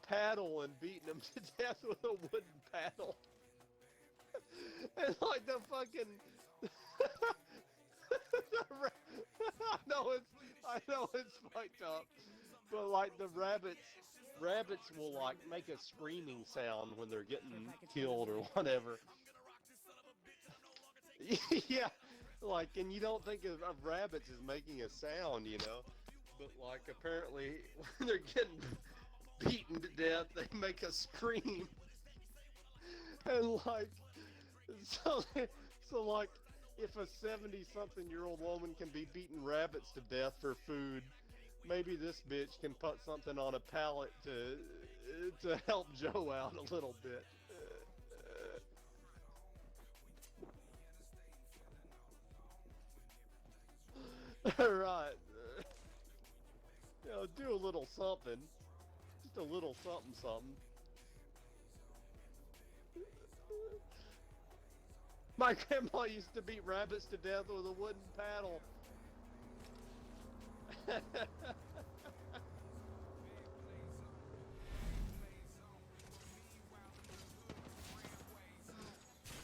paddle and beating them to death with a wooden paddle. And like the fucking I know it's fucked up, but like the rabbits will like make a screaming sound when they're getting killed or whatever. Yeah, like, and you don't think of rabbits as making a sound, you know, but like apparently when they're getting beaten to death, they make a scream. And like, so like, if a 70-something-year-old woman can be beating rabbits to death for food, maybe this bitch can put something on a pallet to help Joe out a little bit. Right. You know, do a little something. Just a little something. My grandma used to beat rabbits to death with a wooden paddle.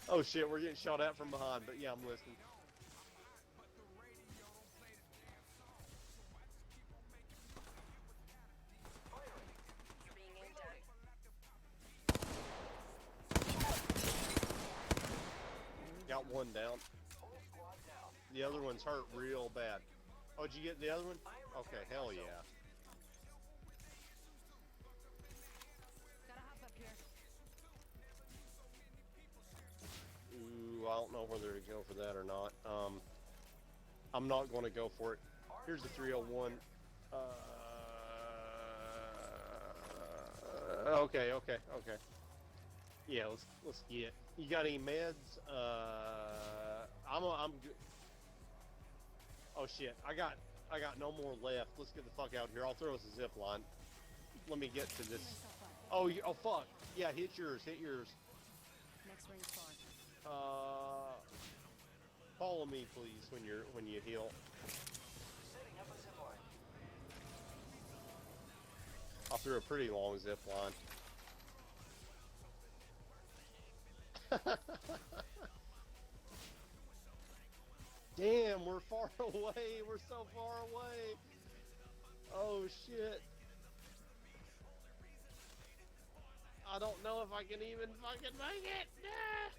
Oh shit, we're getting shot at from behind, but yeah, I'm listening. Got one down. The other one's hurt real bad. Oh, did you get the other one? Okay, hell yeah. Gotta hop up here. Ooh, I don't know whether to go for that or not. I'm not going to go for it. Here's the 301. Okay. Yeah, let's get. You got any meds? I'm good. Oh shit, I got no more left. Let's get the fuck out of here. I'll throw us a zip line. Let me get to this. Oh, oh fuck. Yeah, hit yours. Next ring's far. Follow me, please, when you heal. Setting up a zip line. I threw a pretty long zip line. Damn, we're far away. We're so far away. Oh shit. I don't know if I can even fucking make it. Nah.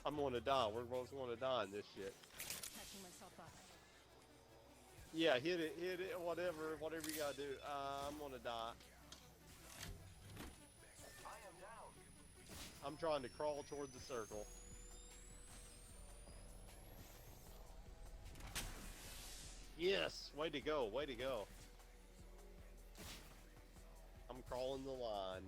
I'm gonna die. We're both gonna die in this shit. patching myself up. Yeah, hit it, whatever you gotta do. I'm gonna die. I am down. I'm trying to crawl toward the circle. Yes, way to go, way to go. I'm crawling the line.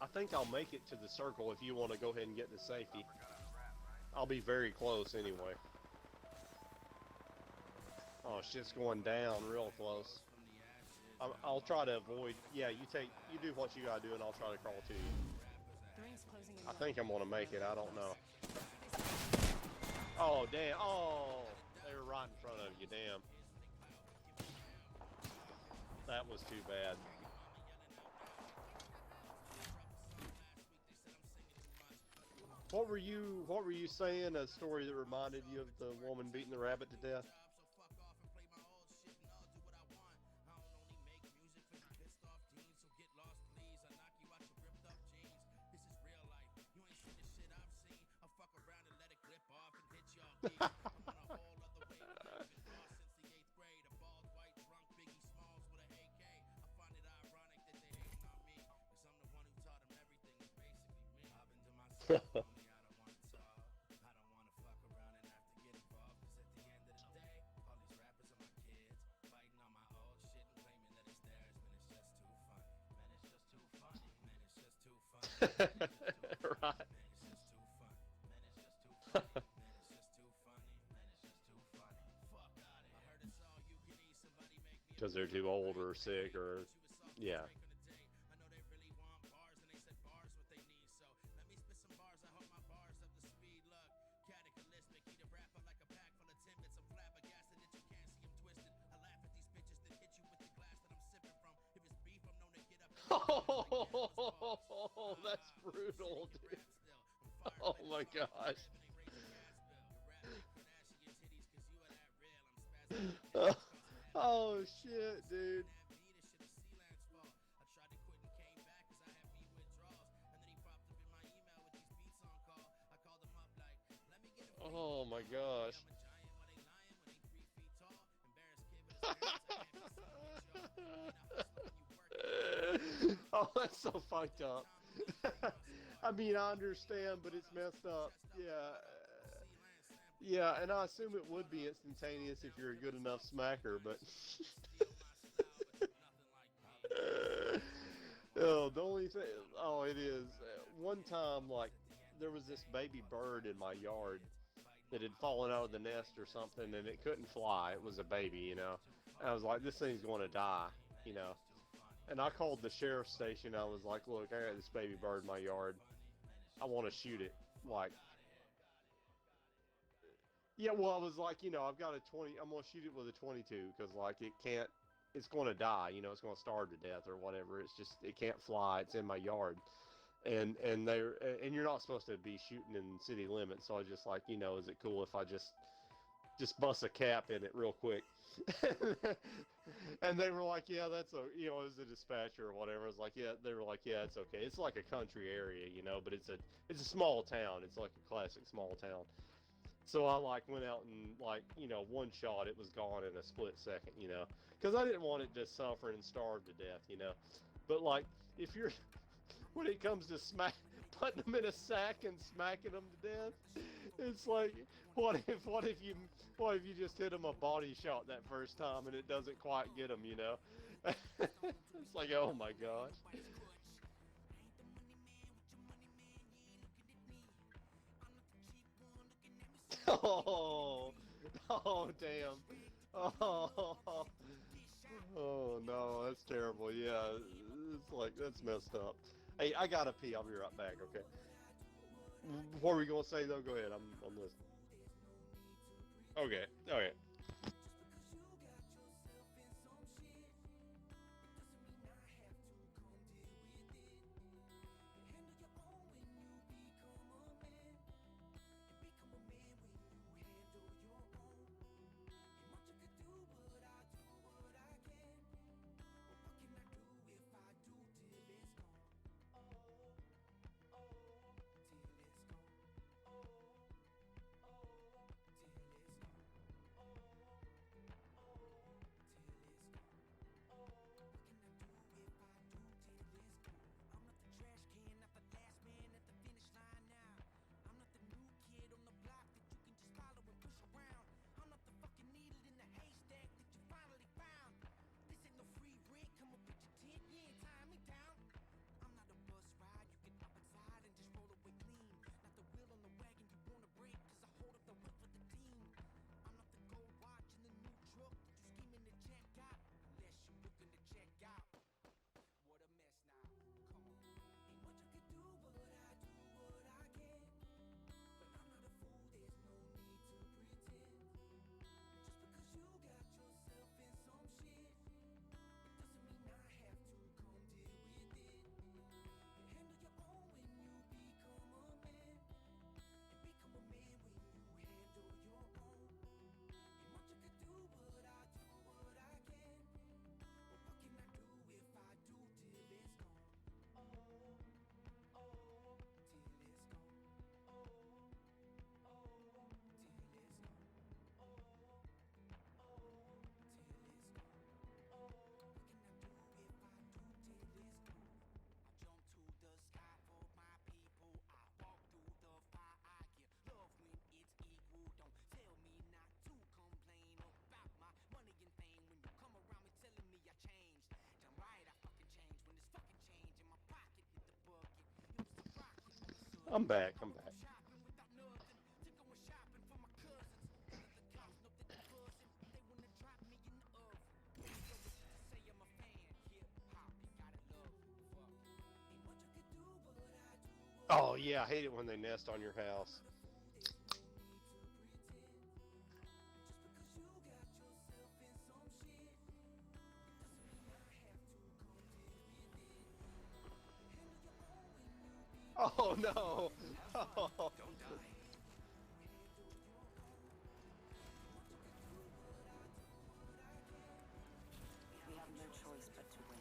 I think I'll make it to the circle if you want to go ahead and get to safety. I'll be very close anyway. Oh, shit's going down real close. I'll try to avoid. Yeah, you do what you gotta do, and I'll try to crawl to you. The ring's closing in. I think I'm gonna make it. I don't know. Oh damn! Oh, they were right in front of you. Damn. That was too bad. What were you saying? A story that reminded you of the woman beating the rabbit to death? Right. Because they're too old or sick or, yeah. Oh, that's brutal, dude. Oh my gosh. Oh shit, dude. Oh my gosh. Oh, that's so fucked up. I mean, I understand, but it's messed up. Yeah. Yeah, and I assume it would be instantaneous if you're a good enough smacker, but... Oh, the only thing... Oh, it is. One time, like, there was this baby bird in my yard that had fallen out of the nest or something, and it couldn't fly. It was a baby, you know. And I was like, this thing's going to die, you know. And I called the sheriff's station. I was like, look, I got this baby bird in my yard. I want to shoot it. Like, yeah, well, I was like, you know, I've got a 20, I'm going to shoot it with a 22 because, like, it's going to die, you know, it's going to starve to death or whatever. It's just, it can't fly. It's in my yard. And you're not supposed to be shooting in city limits. So I was just like, you know, is it cool if I just bust a cap in it real quick? And they were like, yeah, that's you know, it was a dispatcher or whatever. I was like, yeah, they were like, yeah, it's okay. It's like a country area, you know, but it's a small town. It's like a classic small town. So I like went out and like, you know, one shot, it was gone in a split second, you know, because I didn't want it to suffer and starve to death, you know. But like, if you're when it comes to putting them in a sack and smacking them to death, it's like, what if you just hit them a body shot that first time and it doesn't quite get them, you know? It's like, oh my gosh. Oh, oh damn. Oh, oh no, that's terrible. Yeah, it's like, that's messed up. Hey, I gotta pee. I'll be right back, okay? What were we gonna say though? Go ahead, I'm listening. Okay, okay. I'm back. I'm back. Oh yeah, I hate it when they nest on your house. Oh no! Oh. Don't die. We have no choice but to win.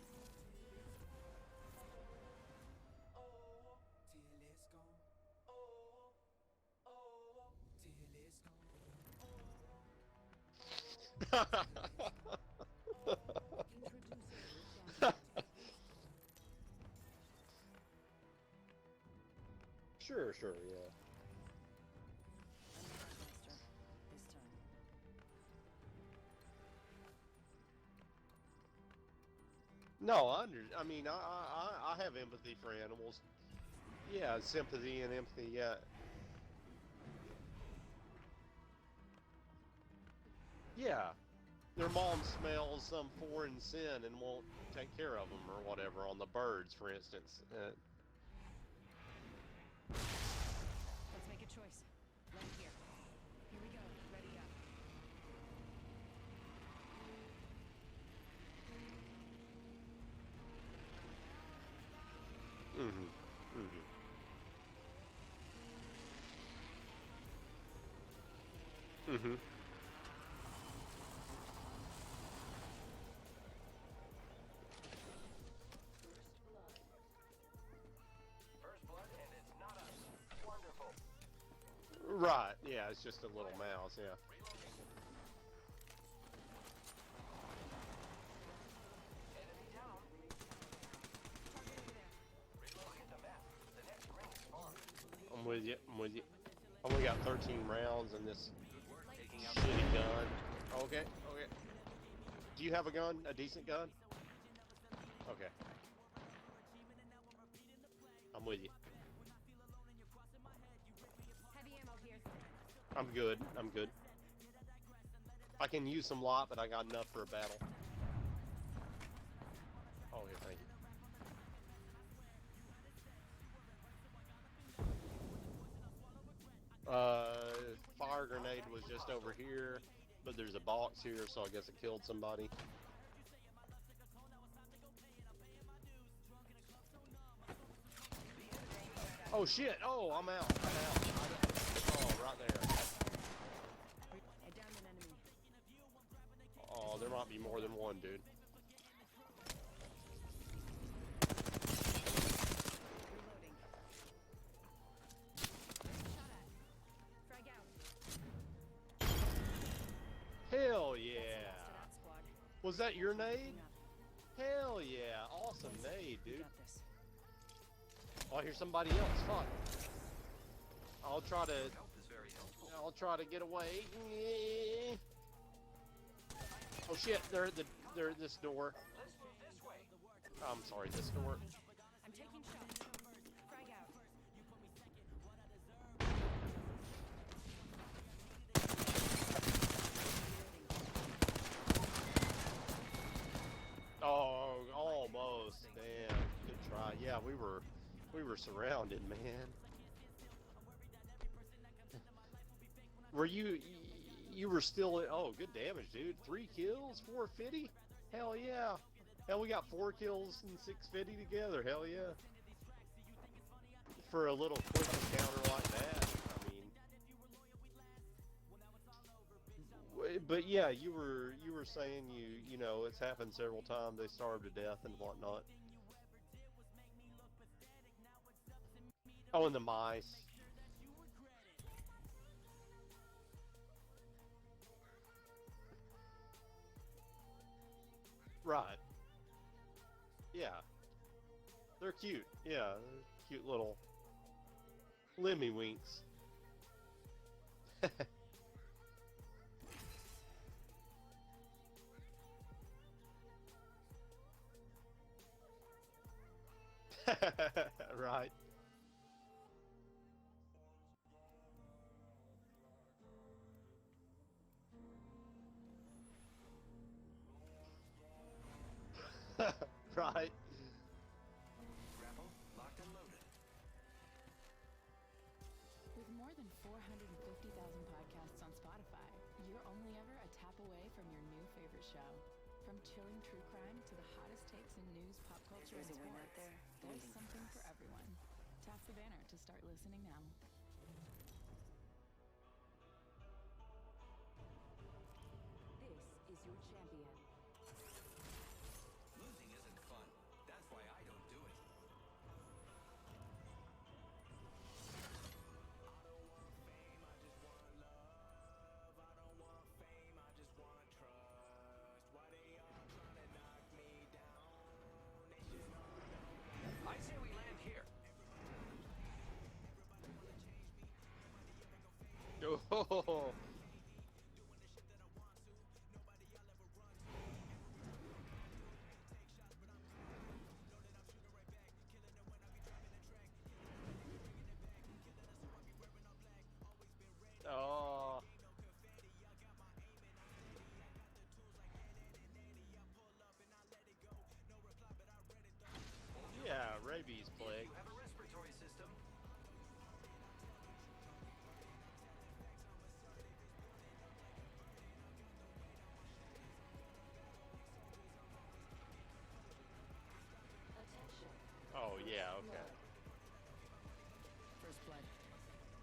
Sure, sure, yeah. Master, this time. No, I mean, I have empathy for animals. Yeah, sympathy and empathy. Yeah. Yeah. Their mom smells some foreign sin and won't take care of them or whatever on the birds, for instance. Let's make a choice. Land here. Here we go. Ready up. Mm-hmm. Mm-hmm. Mm-hmm. First blood, and it's not us. Wonderful. Right. Yeah, it's just a little mouse. Yeah. Enemy down. Reload at the map. The next ring spawned. I'm with you. I'm with you. I only got 13 rounds in this Good work taking out shitty gun. Okay. Okay. Do you have a gun? A decent gun? Okay. I'm with you. Heavy ammo here. I'm good. I'm good. I can use some lot, but I got enough for a battle. Oh, yeah, thank you. Fire grenade was just over here, but there's a box here, so I guess it killed somebody. Oh shit! Oh, I'm out. I'm out. Oh, right there. I downed an enemy. Oh, there might be more than one, dude. Reloading. Shot at. Frag out. Hell That's the yeah! last of that squad. Was that your nade? Keeping up. Hell yeah! Awesome nade, We dude. got this. Oh, I hear somebody else. Fuck. I'll try to. help is very helpful. I'll try to get away. Oh shit! They're at this door. Let's move this way. I'm sorry, this door. I'm taking shots. Frag out. Oh, almost. Damn. Good try. Yeah, we were surrounded, man. Were you were still in, oh, good damage, dude. 3 kills, 450? Hell yeah. Hell, we a 4 kills and 650 together. Hell yeah. For a little quick encounter like that, I mean. But yeah, you were saying you know it's happened several times. They starved to death and whatnot. Oh, and the mice. Right. Yeah. They're cute. Yeah, they're cute little Lemmy winks. Right. right. Grapple, locked and loaded. With more than 450,000 podcasts on Spotify, you're only ever a tap away from your new favorite show. From chilling true crime to the hottest takes in news, pop culture, and sports, there's something for everyone. Tap the banner to start listening now. This is your champion. Losing isn't fun. That's why I don't do it. I say we land here. Oh. Oh. Yeah, rabies plague. You have a respiratory system. Attention. Oh, yeah, okay. First blood.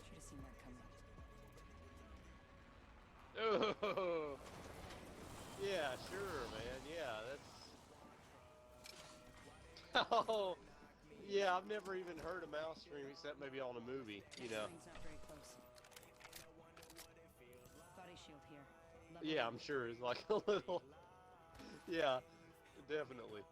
Should have seen that coming. Oh. Yeah, sure, man. Yeah, that's... Oh, yeah, I've never even heard a mouse scream except maybe on a movie, you know. Ring's not very close. Body shield here. Level Yeah, one. I'm sure it's like a little... Yeah, definitely.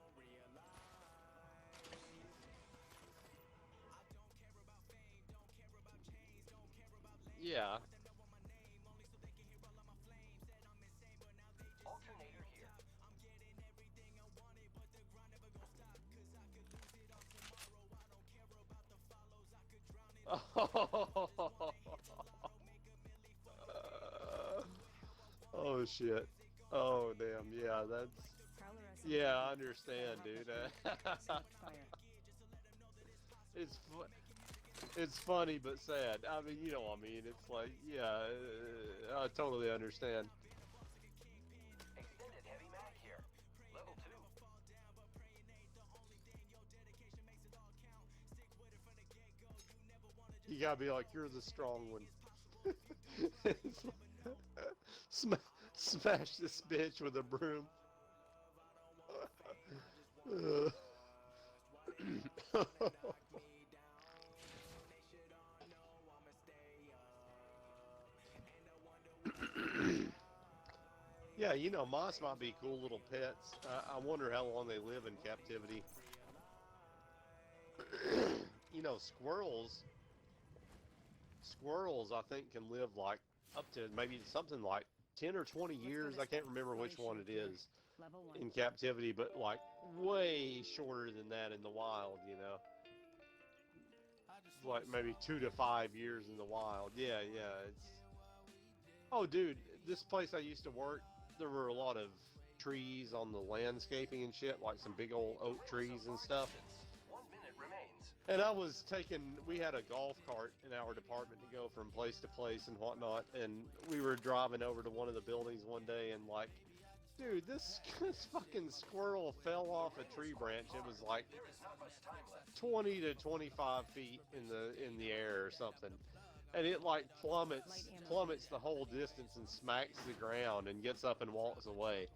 Yeah. Alternator here. Oh shit. Oh damn. Yeah, that's. Prowler SMG. Yeah, I understand, dude. Select fire. It's funny but sad. I mean, you know what I mean. It's like, yeah, I totally understand. Extended heavy mag here. Level 2. You gotta be like, you're the strong one. It's like, smash this bitch with a broom. Yeah, you know, moths might be cool little pets. I wonder how long they live in captivity. You know, squirrels, I think, can live like up to maybe something like 10 or 20 years. I can't remember which one it is Level one. in captivity, but like way shorter than that in the wild, you know. Like maybe 2 to 5 years in the wild. Yeah, yeah. It's. Oh, dude, this place I used to work, there were a lot of trees on the landscaping and shit, like some big old oak trees and stuff. 1 minute remains. And I was we had a golf cart in our department to go from place to place and whatnot, and we were driving over to one of the buildings one day, and like, dude, this fucking squirrel fell off a tree branch. It was like There is not much time left. 20 to 25 feet in the air or something, and it like plummets the whole distance and smacks the ground and gets up and walks away.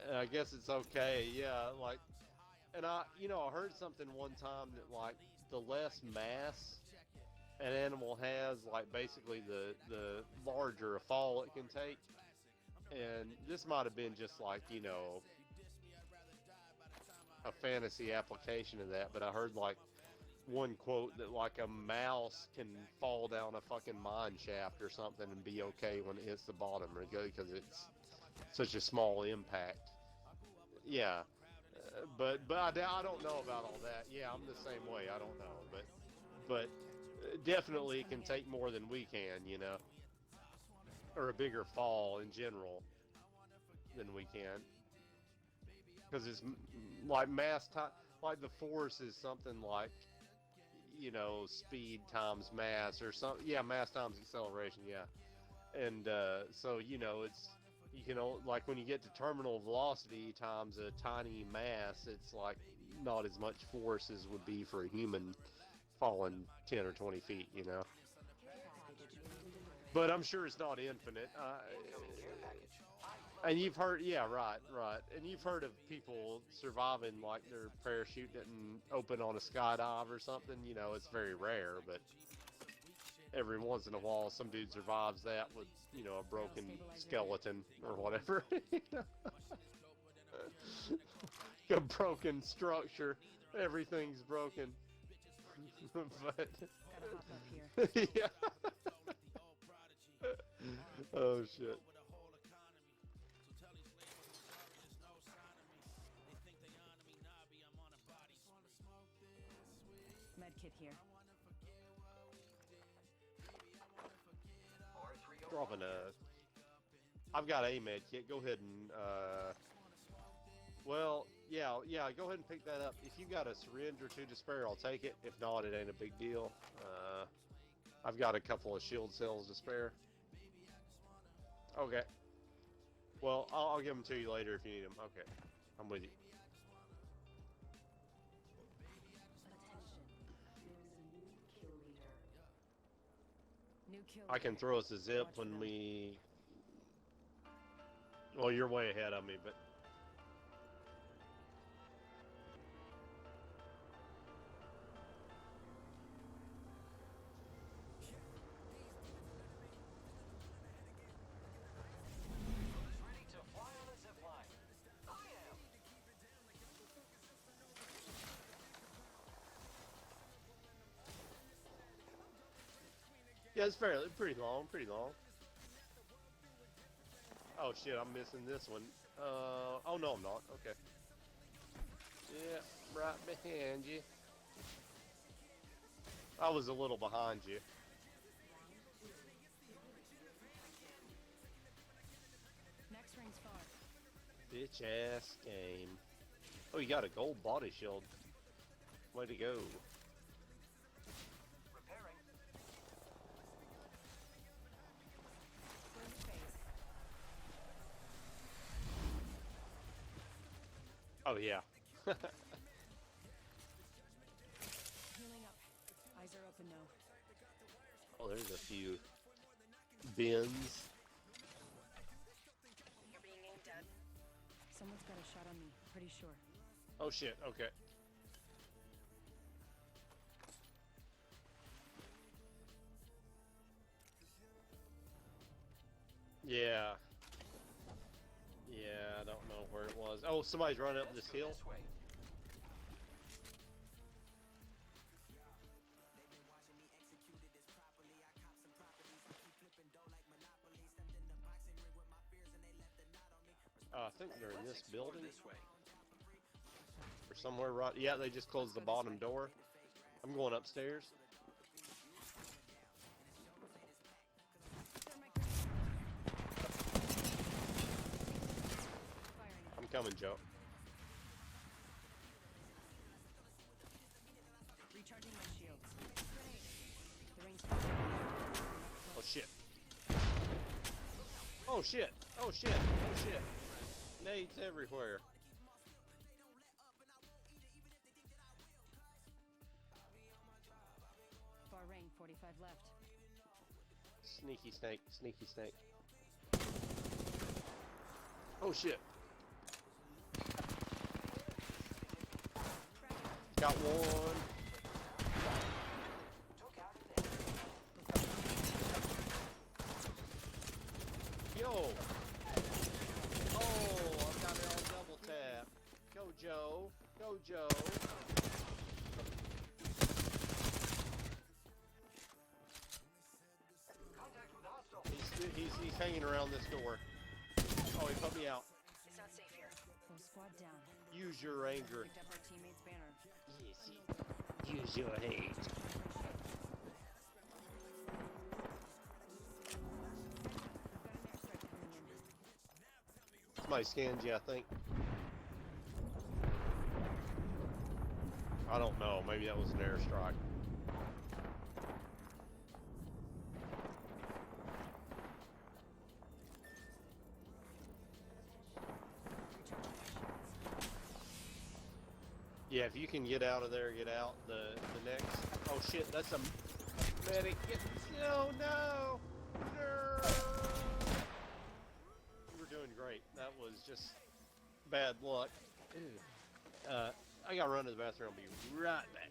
And I guess it's okay, yeah. Like, and I heard something one time that like the less mass an animal has, like basically the larger a fall it can take. And this might have been just like, you know, a fantasy application of that, but I heard like one quote that like a mouse can fall down a fucking mine shaft or something and be okay when it hits the bottom, because it's such a small impact. Yeah, but I don't know about all that. Yeah, I'm the same way. I don't know, but definitely it can take more than we can, you know, or a bigger fall in general than we can. because it's like mass time. Like the force is something like, you know, speed times mass or something. Yeah, mass times acceleration. Yeah, and so you know it's you can like when you get to terminal velocity times a tiny mass, it's like not as much force as would be for a human falling 10 or 20 feet. You know, but I'm sure it's not infinite. And you've heard, yeah, right, and you've heard of people surviving like their parachute didn't open on a skydive or something. You know, it's very rare, but every once in a while, some dude survives that with, you know, a broken skeleton or whatever. A broken structure, everything's broken. But Gotta hop up here. yeah. Oh shit. Medkit here. Dropping I've got a med kit. Go ahead and well, yeah, go ahead and pick that up. If you got a syringe or two to spare, I'll take it. If not, it ain't a big deal. I've got a couple of shield cells to spare. Okay. Well, I'll give them to you later if you need them. Okay. I'm with you. New kill I can throw us a zip Watch when them. we... Well, you're way ahead of me, but... Ready to fly on a zip line? I am. Yeah, it's fairly pretty long, Oh shit, I'm missing this one. Oh no, I'm not. Okay. Yeah, right behind you. I was a little behind you. Next ring's far. Bitch ass game. Oh, you got a gold body shield. Way to go. Repairing. Ring face. Oh yeah. Healing up. Eyes are open now. Oh, there's a few bins. You're being aimed at. Someone's got a shot on me. Pretty sure. Oh shit, okay. Yeah. Yeah, I don't know where it was. Oh, somebody's running up this hill. This way. I think they're in Let's this explore building this way. or somewhere right. Yeah, they just closed the bottom door. I'm going upstairs. Firing. I'm coming, Joe. Recharging my shields. The ring's far. Oh shit. Oh shit. Oh shit. Oh shit. Nades everywhere. Far ring. 45 left. Sneaky snake. Sneaky snake. Oh shit. Got one. Took out an enemy. Yo. Oh, I've got it on double tap. Go Joe. Go Joe. Contact with hostile. He's hanging around this door. Oh, he put me out. It's not safe here. Full squad down. Use your anger. Picked up our teammate's banner. Use your hate. We've got an airstrike coming in. Somebody scans you, I think. I don't know. Maybe that was an airstrike. Yeah, if you can get out of there, get out. The next. Oh shit, that's a medic. No, no, no. You were doing great. That was just bad luck. I gotta run to the bathroom. I'll be right back.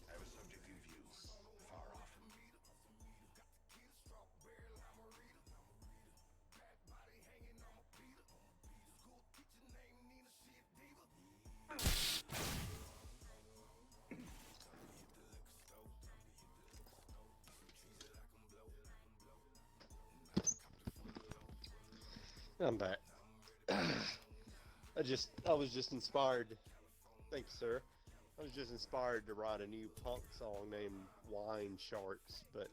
I have a subject in view. Far off. I'm back. I was just inspired. Thank you, sir. I was just inspired to write a new punk song named Wine Sharks, but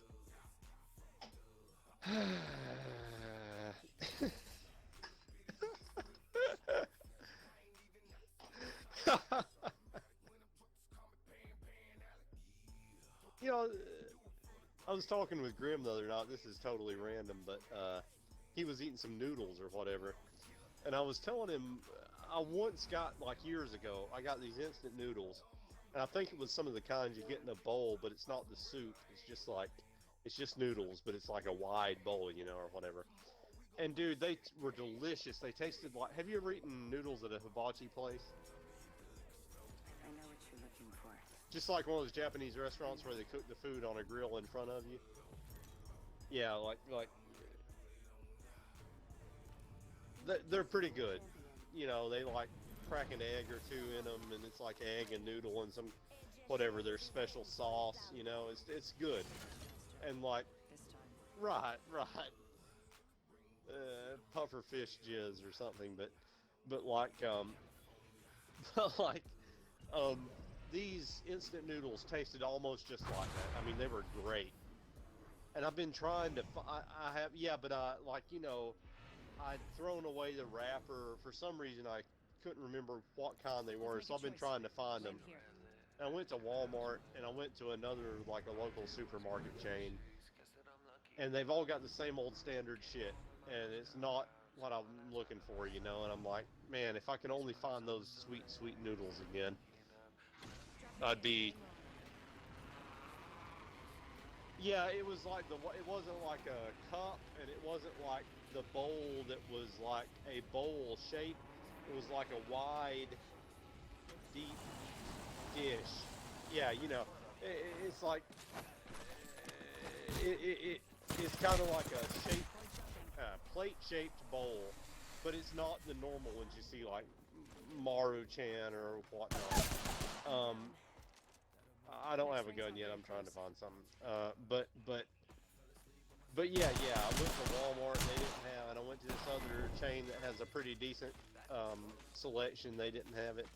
you know, I was talking with Grim the other night. This is totally random, but he was eating some noodles or whatever, and I was telling him I once got, like years ago, I got these instant noodles, and I think it was some of the kinds you get in a bowl, but it's not the soup. It's just like, it's just noodles, but it's like a wide bowl, you know, or whatever. And dude, they were delicious. They tasted like, have you ever eaten noodles at a hibachi place? I know what you're looking for. Just like one of those Japanese restaurants where they cook the food on a grill in front of you. Yeah, like they're pretty good. You know, they like crack an egg or two in them, and it's like egg and noodle and some whatever their special sauce. You know, it's good. And like, right, puffer fish jizz or something. But like like these instant noodles tasted almost just like that. I mean, they were great. And I've been trying to. I have, yeah, but like, you know, I'd thrown away the wrapper. For some reason, I couldn't remember what kind they were, so I've been trying to find them. And I went to Walmart, and I went to another, like a local supermarket chain, and they've all got the same old standard shit, and it's not what I'm looking for, you know. And I'm like, man, if I can only find those sweet, sweet noodles again, I'd be. Yeah, it was like it wasn't like a cup, and it wasn't like the bowl that was like a bowl shape. It was like a wide, deep dish. Yeah, you know, it's like it's kind of like a shape, plate-shaped bowl, but it's not the normal ones you see like Maruchan or whatnot. I don't have a gun yet. I'm trying to find something. But yeah. I went to Walmart. And they didn't have, and I went to this other chain that has a pretty decent selection. They didn't have it,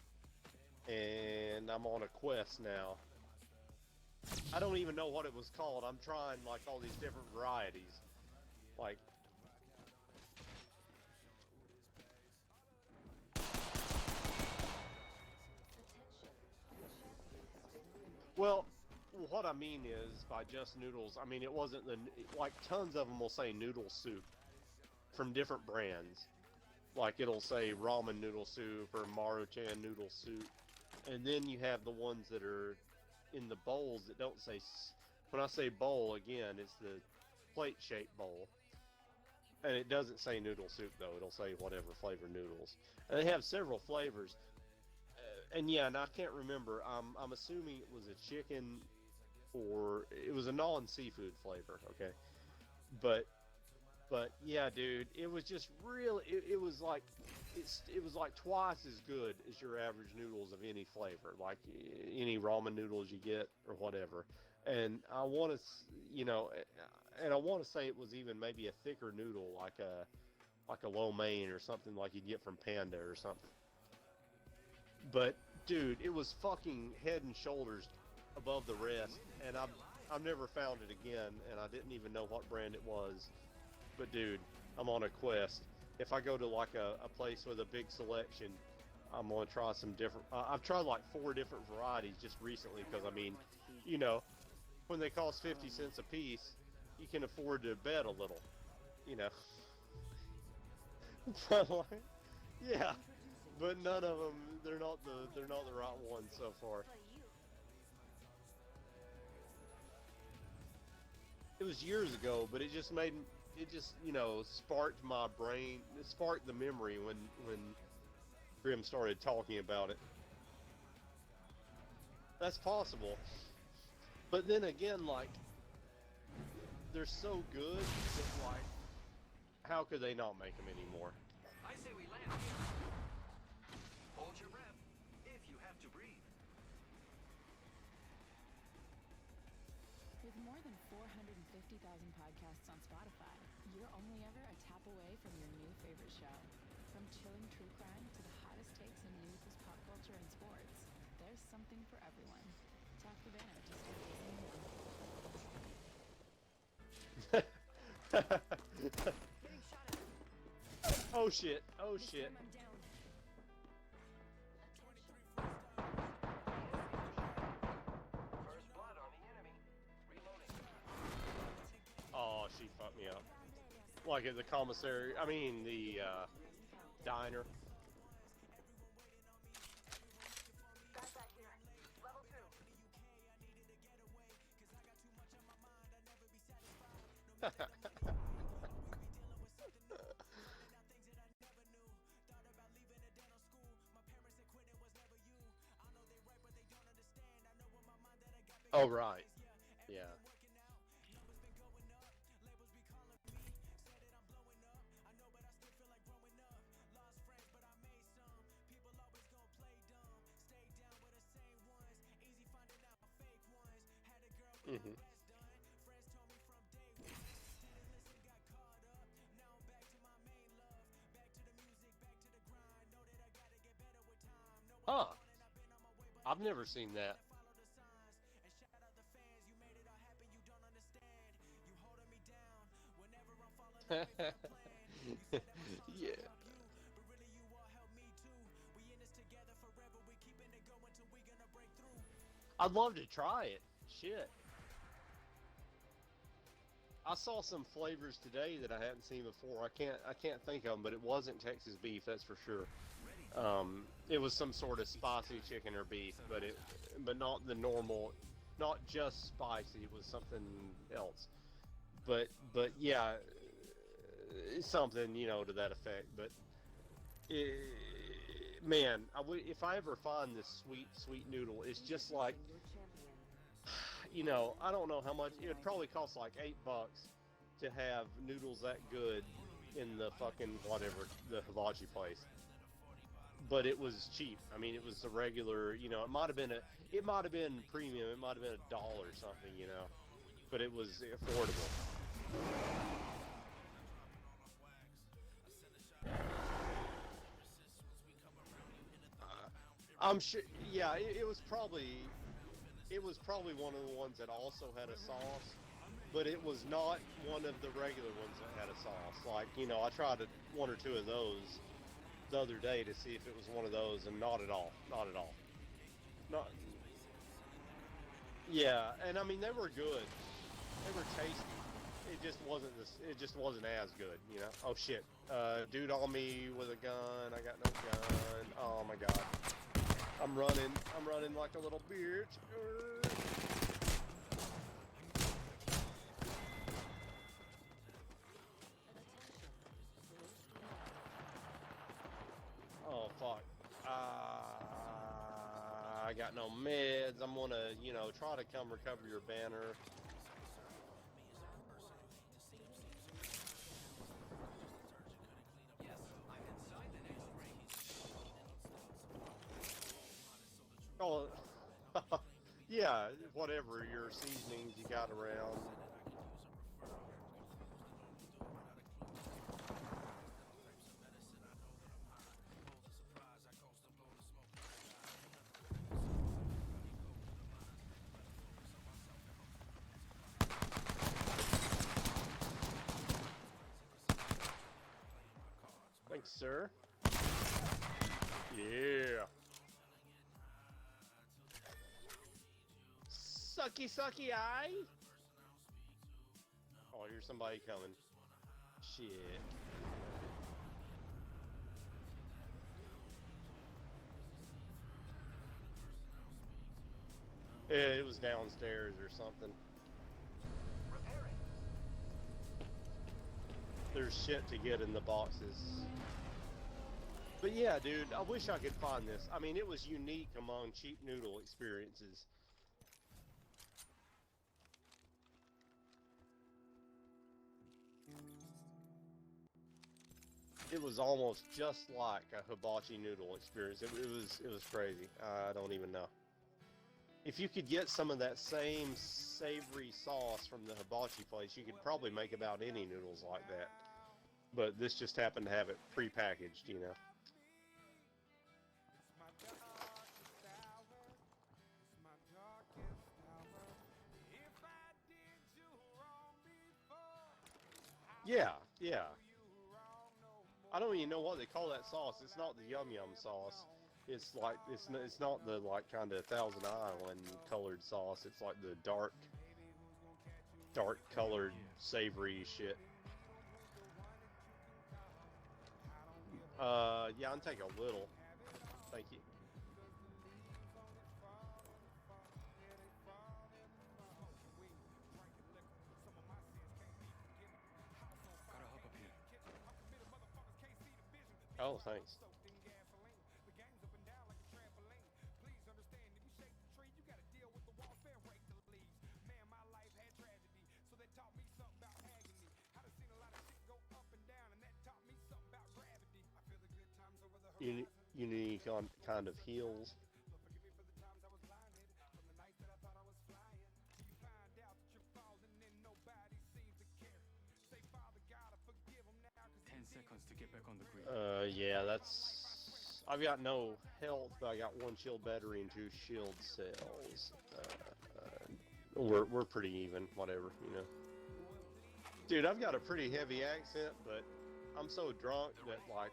and I'm on a quest now. I don't even know what it was called. I'm trying like all these different varieties, like. Well, what I mean is, by just noodles, I mean it wasn't like tons of them will say noodle soup from different brands. Like it'll say ramen noodle soup or Maruchan noodle soup. And then you have the ones that are in the bowls that don't say. When I say bowl again, it's the plate-shaped bowl, and it doesn't say noodle soup though. It'll say whatever flavor noodles, and they have several flavors. And yeah, and I can't remember. I'm assuming it was a chicken, or it was a non-seafood flavor. Okay, but yeah, dude, it was just really. It was like it was like twice as good as your average noodles of any flavor, like any ramen noodles you get or whatever. And I want to, you know, and I want to say it was even maybe a thicker noodle, like a lo mein or something like you'd get from Panda or something. But dude, it was fucking head and shoulders above the rest, and I've never found it again, and I didn't even know what brand it was. But dude, I'm on a quest. If I go to like a place with a big selection, I'm gonna try some different. I've tried like 4 different varieties just recently because I mean, you know, when they cost 50 cents a piece, you can afford to bet a little, you know. But like, yeah, but none of them. They're not the right ones so far. It was years ago, but it just you know, sparked my brain. It sparked the memory when Grim started talking about it. That's possible. But then again, like, they're so good that, like, how could they not make them anymore? I say we land here. Hold your breath, if you have to breathe. With more than 450,000 podcasts on Spotify, you're only ever a tap away from your new favorite show. From chilling true crime to the hottest takes in news, pop culture, and sports, there's something for everyone. Tap the banner to start listening now. Oh shit! Oh shit! First blood on the enemy. Reloading. Oh, she fucked me up. Like at the commissary. I mean the diner. Oh right, yeah. Mm-hmm. Huh. I've never seen that. Yeah. I'd love to try it. Shit. I saw some flavors today that I hadn't seen before. I can't think of them, but it wasn't Texas beef, that's for sure. It was some sort of spicy chicken or beef, but not the normal, not just spicy. It was something else. But yeah, it's something, you know, to that effect. But man, if I ever find this sweet noodle, it's just like, you know, I don't know how much. It would probably cost like $8 to have noodles that good in the fucking whatever, the hibachi place. But it was cheap. I mean, it was the regular, you know, it might have been premium. It might have been $1 or something, you know, but it was affordable. I'm sure. Yeah, it was probably one of the ones that also had a sauce, but it was not one of the regular ones that had a sauce. Like, you know, I tried one or two of those the other day to see if it was one of those, and not at all. Not at all. Not. Yeah, and I mean they were good. They were tasty. It just wasn't as good, you know. Oh shit. Dude on me with a gun. I got no gun. Oh my god. I'm running like a little bitch. Oh fuck. I got no meds. I'm gonna, you know, try to come recover your banner. Yes, I'm inside the next ring. Oh, yeah, whatever your seasonings you got around. Thanks, sir. Yeah. Sucky, sucky eye. Oh, here's somebody coming. Shit. Yeah, it was downstairs or something. Repairing. There's shit to get in the boxes. But yeah, dude, I wish I could find this. I mean, it was unique among cheap noodle experiences. It was almost just like a hibachi noodle experience. It was crazy. I don't even know. If you could get some of that same savory sauce from the hibachi place, you could probably make about any noodles like that. But this just happened to have it pre-packaged, you know. Yeah, yeah. I don't even know what they call that sauce. It's not the yum yum sauce. It's like it's not the like kind of Thousand Island colored sauce. It's like the dark colored savory shit. Yeah, I'll take a little. Thank you. Gotta hop up here. Oh, thanks. Unique on kind of heels. To get back on the grid. Yeah, that's. I've got no health, but I got 1 shield battery and 2 shield cells. We're pretty even, whatever, you know. Dude, I've got a pretty heavy accent, but I'm so drunk that like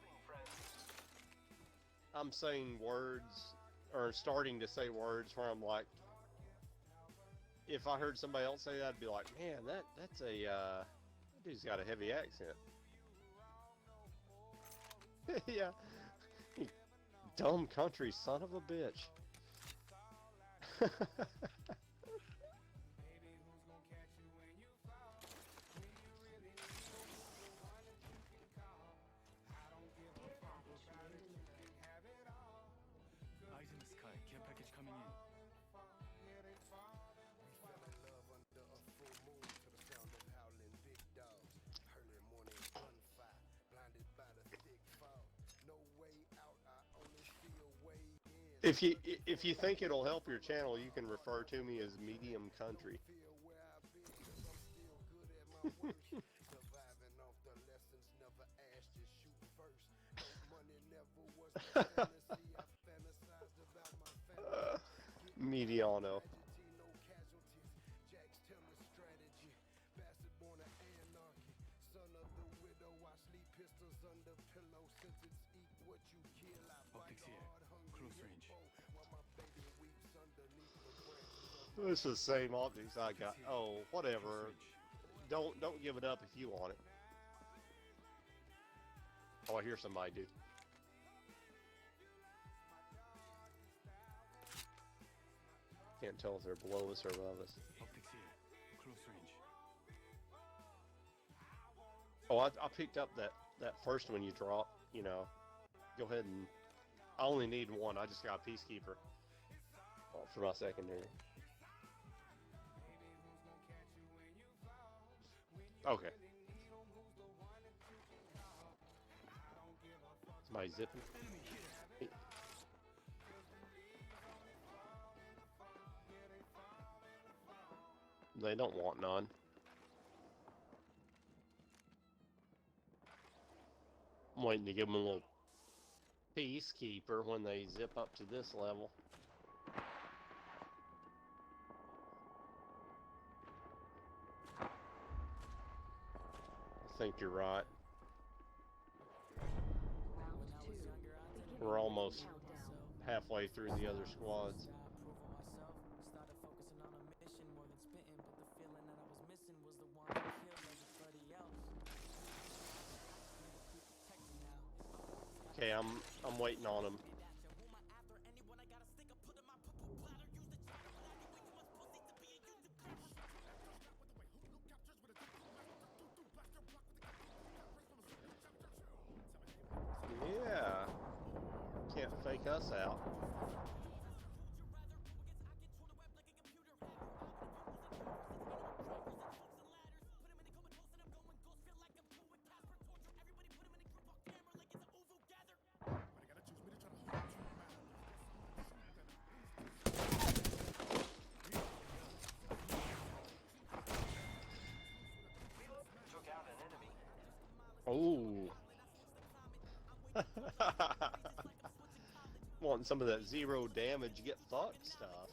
I'm saying words or starting to say words where I'm like, if I heard somebody else say that, I'd be like, man, that's a that dude's got a heavy accent. Yeah. You dumb country son of a bitch. Eyes in the sky. Care package coming in. If you think it'll help your channel, you can refer to me as Medium Country. Mediano. Optics here. Close range. It's the same optics I got. Oh, whatever. Don't give it up if you want it. Oh, I hear somebody, dude. Can't tell if they're below us or above us. Optics here. Close range. Oh, I picked up that first one you dropped. You know, go ahead and I only need one. I just got a Peacekeeper for my secondary. Okay. Somebody zipping. They don't want none. I'm waiting to give them a little Peacekeeper when they zip up to this level. I think you're right. Round 2. We're almost halfway through the other squads. Okay, I'm waiting on him. Yeah. Can't fake us out. Took out an enemy. Oh. Wanting some of that zero damage, get fucked stuff.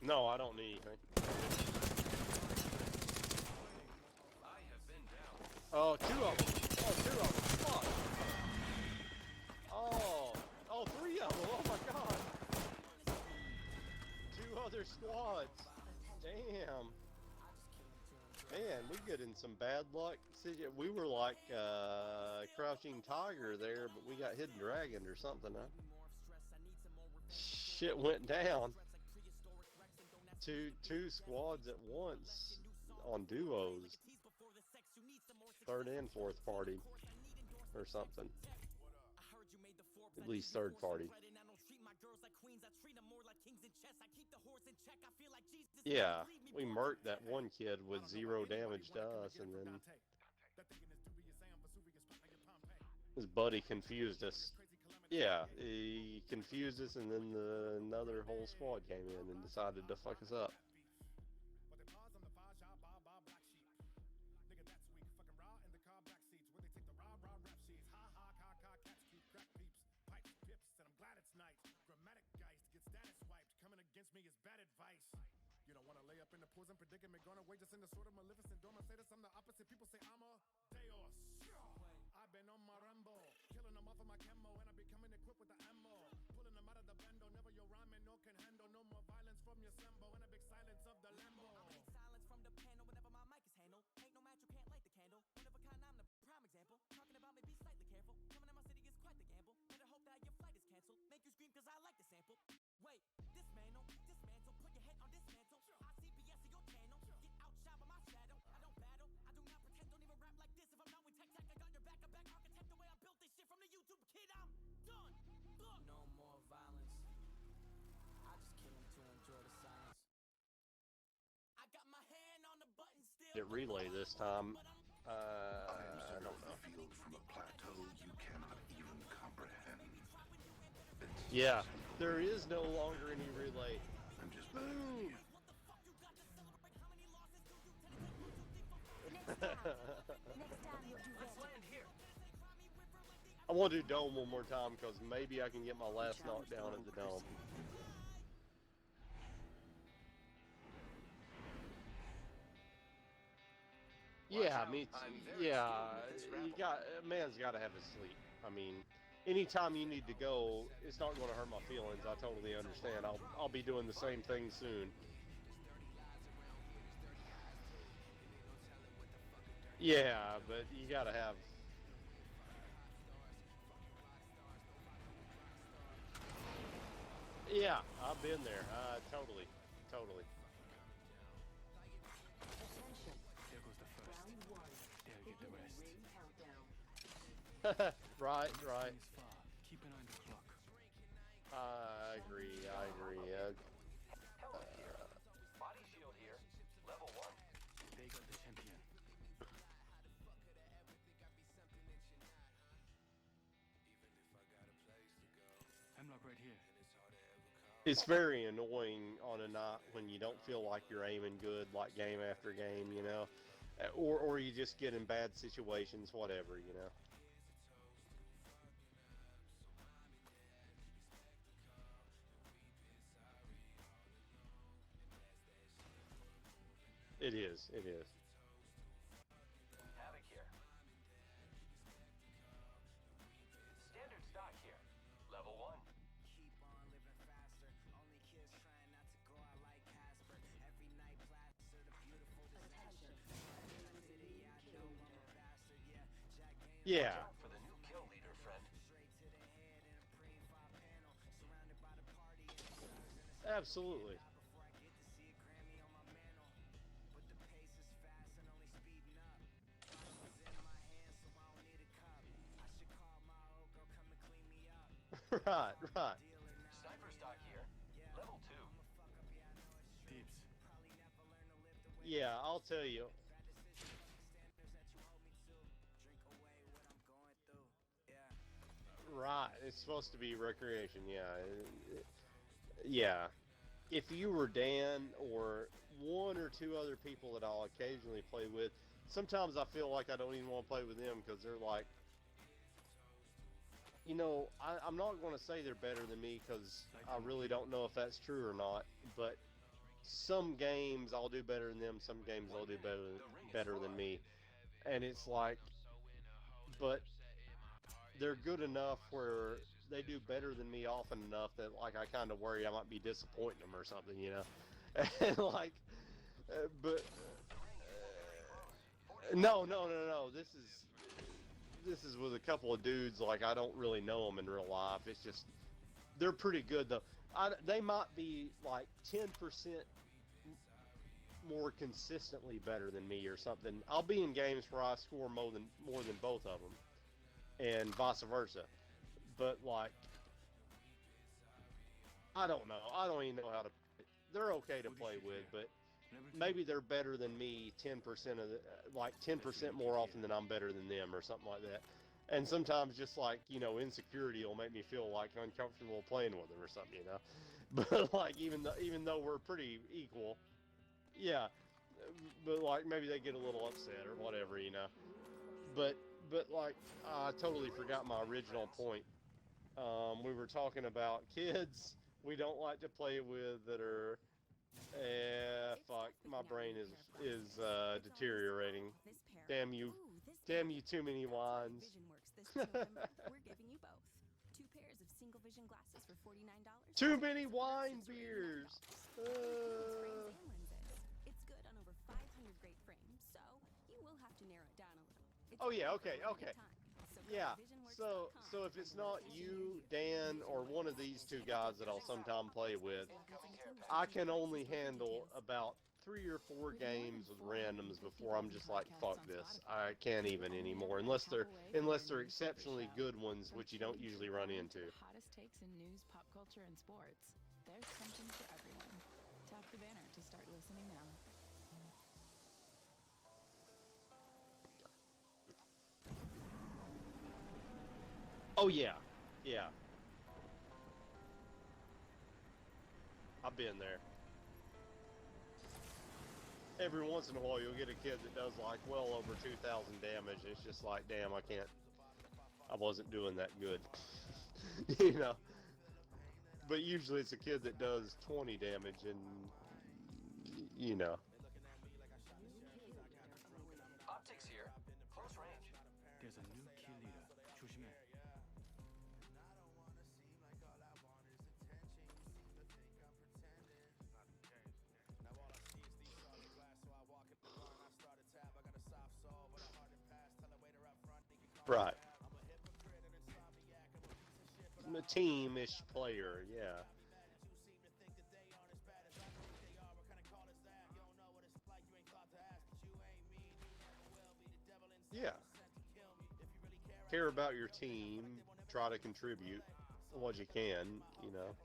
No, I don't need anything. I have been down. Oh, two of them. Oh, two of them. Fuck. Oh, three of them. Oh my god. Two other squads. Damn. Man, we get in some bad luck. We were like Crouching Tiger there, but we got Hidden Dragon or something, huh? Shit went down. Two squads at once on duos. Third and fourth party or something. At least third party. Yeah, we murked that one kid with zero damage to us, and then his buddy confused us. Yeah, he confused us, and then another whole squad came in and decided to fuck us up. Poison predicament, gone away just in the sort of maleficent dorm. I say this, I'm the opposite. People say I'm a Deus. I've been on my Rambo, killing them off of my camo, and I be coming equipped with the ammo. Pulling them out of the bando, never your rhyming, no can handle. No more violence from your Sambo, and a big silence of the Lambo. I make silence from the panel whenever my mic is handled. Ain't no match, you can't light the candle. One of a kind, I'm the prime example. Talking about me, be slightly careful. Coming in my city is quite the gamble. Better hope that your flight is canceled. Make you scream cause I like the sample. Wait, dismantle, put your head on dismantle. I CBS of your channel. Get outshot by my shadow. I don't battle, I do not pretend, don't even rap like this. If I'm not with tech, I got your back, a back architect. The way I built this shit from the YouTube kid, I'm done. Look. No more violence. I just kill him to enjoy the silence. I got my hand on the button still. It relay this time. I don't know. The field from a plateau you cannot even comprehend. Yeah, there is no longer any relay. I'm just Boom! Next time you'll do Let's better. land here. I want to do dome one more time because maybe I can get my last knockdown at the dome. Yeah, me too. Yeah, a man's got to have his sleep. I mean, anytime you need to go, it's not going to hurt my feelings. I totally understand. I'll be doing the same thing soon. Yeah, but you gotta have. Yeah, I've been there. Totally, totally. Attention. There goes the first. Round one. There get the Beginning rest. ring countdown. Right, right. Things far. Keep an eye on the clock. I agree. I agree. Helmet here. Body shield here. Level 1. They got the champion. Hemlock right here. It's very annoying on a night when you don't feel like you're aiming good, like game after game, you know, or you just get in bad situations, whatever, you know. It is. It is. Havoc here. Standard stock here. Level 1. Keep on living faster. Only kids trying not to go out like Casper. Every night plaster the beautiful Attention. city. Yeah, I know I'm a bastard. Yeah, Jack Daniels Yeah. For the new kill leader, friend. straight to the head in a pre-five panel. Surrounded by the party and the stars in the Absolutely. before I get to see a Grammy on my mantle. But the pace is fast and only speeding up. Bottles in my hand, so I don't need a cup. I should call my old girl, come and clean me up. Right, right. Dealer now. Sniper stock here. Level 2. Fuck up, yeah, I know it's true. Tips. Probably never learn to live the way Yeah, I'll tell you. bad decisions, fuck the standards that you hold me to. Drink away what I'm going through. Yeah. Right, it's supposed to be recreation. Yeah, yeah. If you were Dan or one or two other people that I'll occasionally play with, sometimes I feel like I don't even want to play with them because they're like, you know, I'm not going to say they're better than me because I really don't know if that's true or not. But some games I'll do better than them. Some games I'll do better than me, and it's like, but they're good enough where they do better than me often enough that like I kind of worry I might be disappointing them or something, you know. And like, but no, no, no, no. This is with a couple of dudes. Like I don't really know them in real life. It's just they're pretty good though. They might be like 10% more consistently better than me or something. I'll be in games where I score more than both of them, and vice versa. But like, I don't know. I don't even know how to. They're okay to play with, but maybe they're better than me 10% of the, like 10% more often than I'm better than them or something like that. And sometimes just like, you know, insecurity will make me feel like uncomfortable playing with them or something, you know. But like even though we're pretty equal, yeah. But like maybe they get a little upset or whatever, you know. But like I totally forgot my original point. We were talking about kids we don't like to play with that are fuck, my brain is deteriorating. Damn you too many wines. Vision Works this November. We're giving you both. 2 pairs of single vision glasses for $49. Too many wine beers. Frames and lenses. It's good on over 500 great frames, so you will have to narrow it down a little. It's Oh yeah, only for okay, a okay. limited time, so go to Yeah. visionworks.com So if it's not you, Dan, or one of these two guys that I'll sometime play with, I can only handle about 3 or 4 games with randoms before I'm just like, fuck this. I can't even anymore unless they're exceptionally good ones, which you don't usually run into. The hottest takes in news, pop culture, and sports. There's something for everyone. Tap the banner to start listening now. Oh yeah, yeah. I've been there. Every once in a while you'll get a kid that does like well over 2,000 damage. It's just like, damn, I wasn't doing that good. You know. But usually it's a kid that does 20 damage and, you know. Optics here. Close range. There's a new kill leader. 조심해. Right. A team-ish player, yeah. Yeah. Care about your team, try to contribute what you can, you know.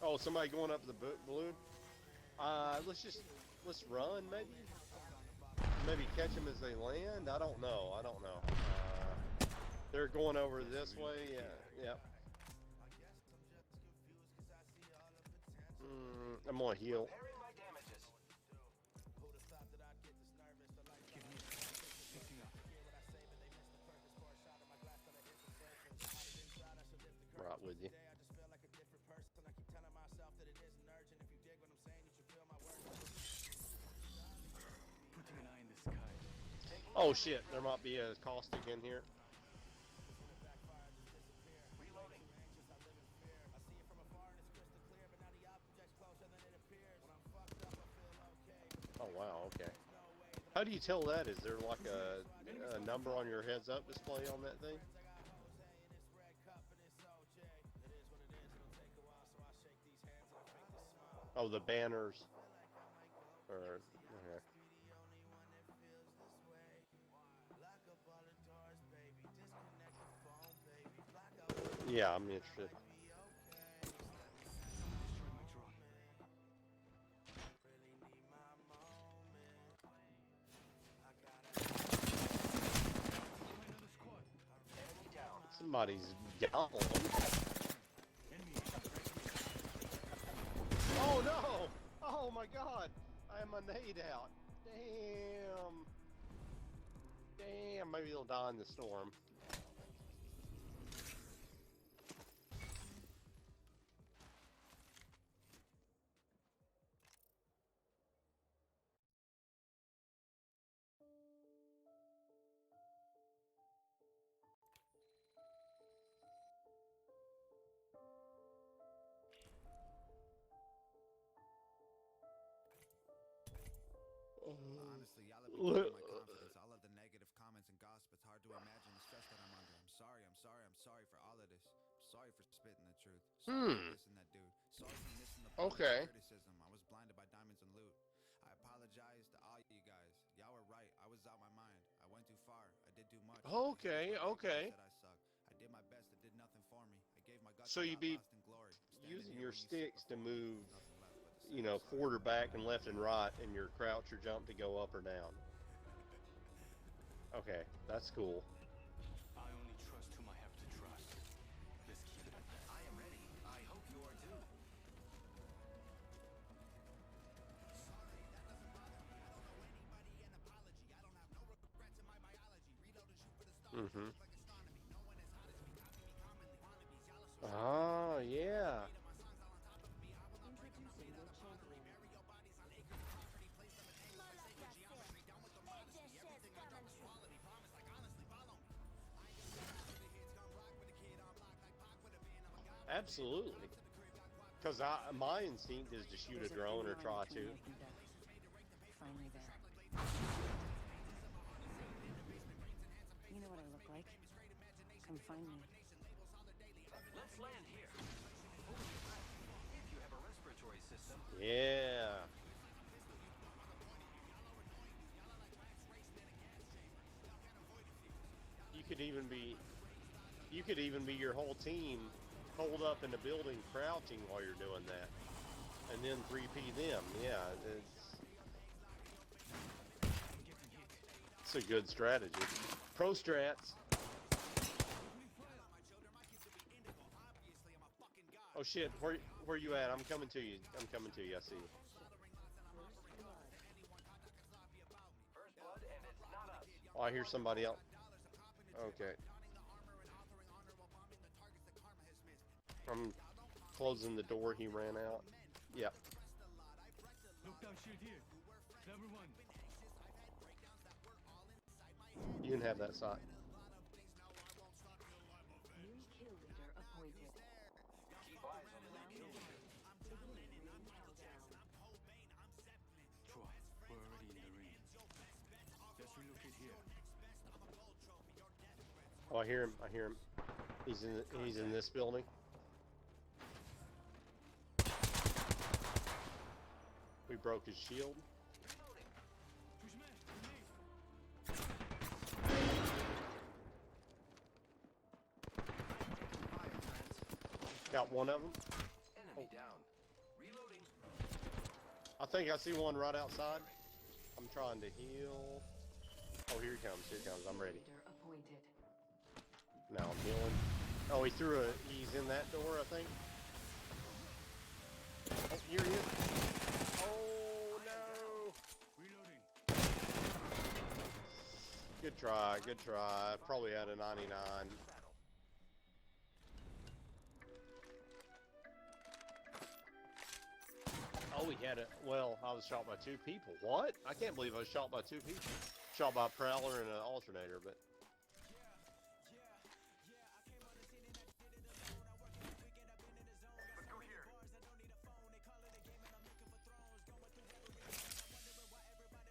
Oh, somebody going up the balloon? Let's run maybe. Maybe catch them as they land. I don't know. They're going over this way. Yeah. Yep. I'm gonna heal. Repairing my damages. Right with you. Putting an eye in the sky. Oh shit, there might be a caustic in here. Reloading. Oh wow, okay. How do you tell that? Is there like a number on your heads up display on that thing? Oh, the banners. Or okay. Yeah, I'm interested. Enemy down. Somebody's down. Oh no! Oh my god! I am a nade out. Damn. Damn, maybe they'll die in the storm. Honestly, y'all have been my confidence. All of the negative comments and gossip, it's hard to imagine the stress that I'm under. I'm sorry for all of this. I'm sorry for spitting the truth. Sorry for missing that dude. Sorry for missing the point of criticism. I was blinded by diamonds and loot. I apologize to all you guys. Y'all were right. I was out my mind. I went too far. I did too much. Okay, okay. I suck. I did my best. It did nothing for me. I gave my guts. So you be lost in glory. using your sticks to move, you know, quarterback and left and right, and your crouch or jump to go up or down. Okay, that's cool. I only trust whom I have to trust. Let's keep it at that. I am ready. I hope you are too. Mm-hmm. Ah, yeah. Absolutely. Because my instinct is to shoot a drone or try to. Finally there. You know what I look like? Come find me. Let's land here. If you have a respiratory system. Yeah. You could even be your whole team hold up in the building crouching while you're doing that. And then 3P them. Yeah, it's a good strategy. Pro strats. Oh shit, where you at? I'm coming to you. I see you. First blood, and it's not us. Oh, I hear somebody else. Okay. closing the door, he ran out. Yep. Lockdown shield here. Level 1. You can have that side. New kill leader appointed. Keep eyes on the new kill leader. Troy, we're already in the ring. Let's relocate here. Oh, I hear him. I hear him. He's in this building. We broke his shield. Got one of them. Enemy down. Reloading. I think I see one right outside. I'm trying to heal. Oh, here he comes. Here he comes. I'm ready. Leader appointed. Now I'm healing. Oh, he's in that door, I think. Oh, here he is. Oh, no. Reloading. Good try, good try. Probably had a 99. Oh, he had a... Well, I was shot by 2 people. What? I can't believe I was shot by 2 people. Shot by a Prowler and an Alternator, but... Let's go here.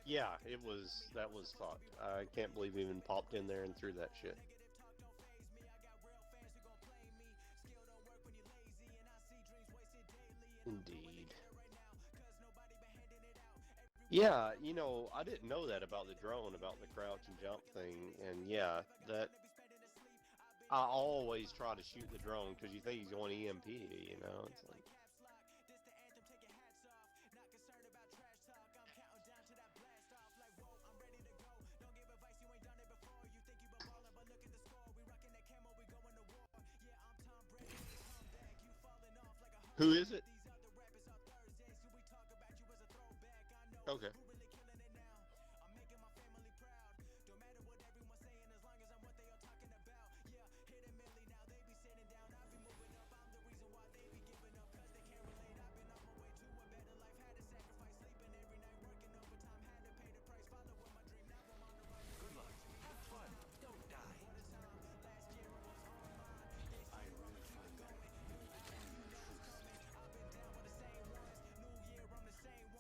Yeah, that was fucked. I can't believe he even popped in there and threw that shit. Indeed. Yeah, you know, I didn't know that about the drone, about the crouch and jump thing, and yeah, that... I always try to shoot the drone because you think he's going EMP, you know? It's like... Who is it? Okay. Good luck. Have fun. Don't die. I will find them. And the truth.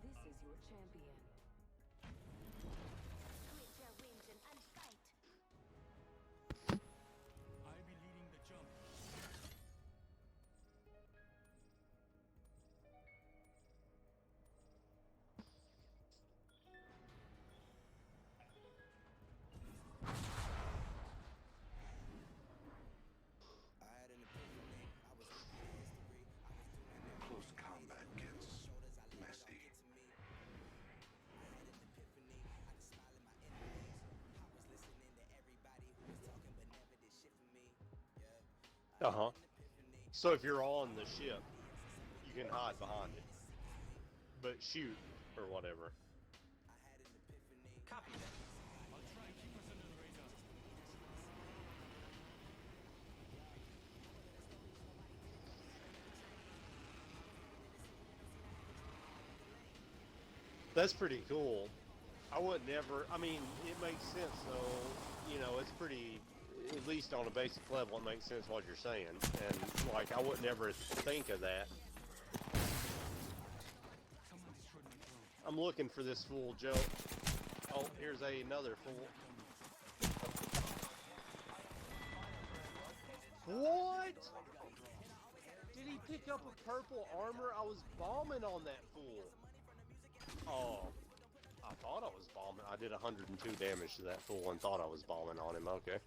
This is your champion. I'll be leading the jump. Close combat gets messy. Uh-huh. So if you're on the ship, you can hide behind it. But shoot, or whatever. Copy that. I'll try and keep us under the radar. That's pretty cool. I would never, I mean, it makes sense though, you know, it's pretty, at least on a basic level, it makes sense what you're saying. And, like, I would never think of that. Someone destroyed my drone. I'm looking for this fool, Joe. Oh, here's another fool. What? Did he pick up a purple armor? I was bombing on that fool. Oh, I thought I was bombing. I did 102 damage to that fool and thought I was bombing on him. Okay.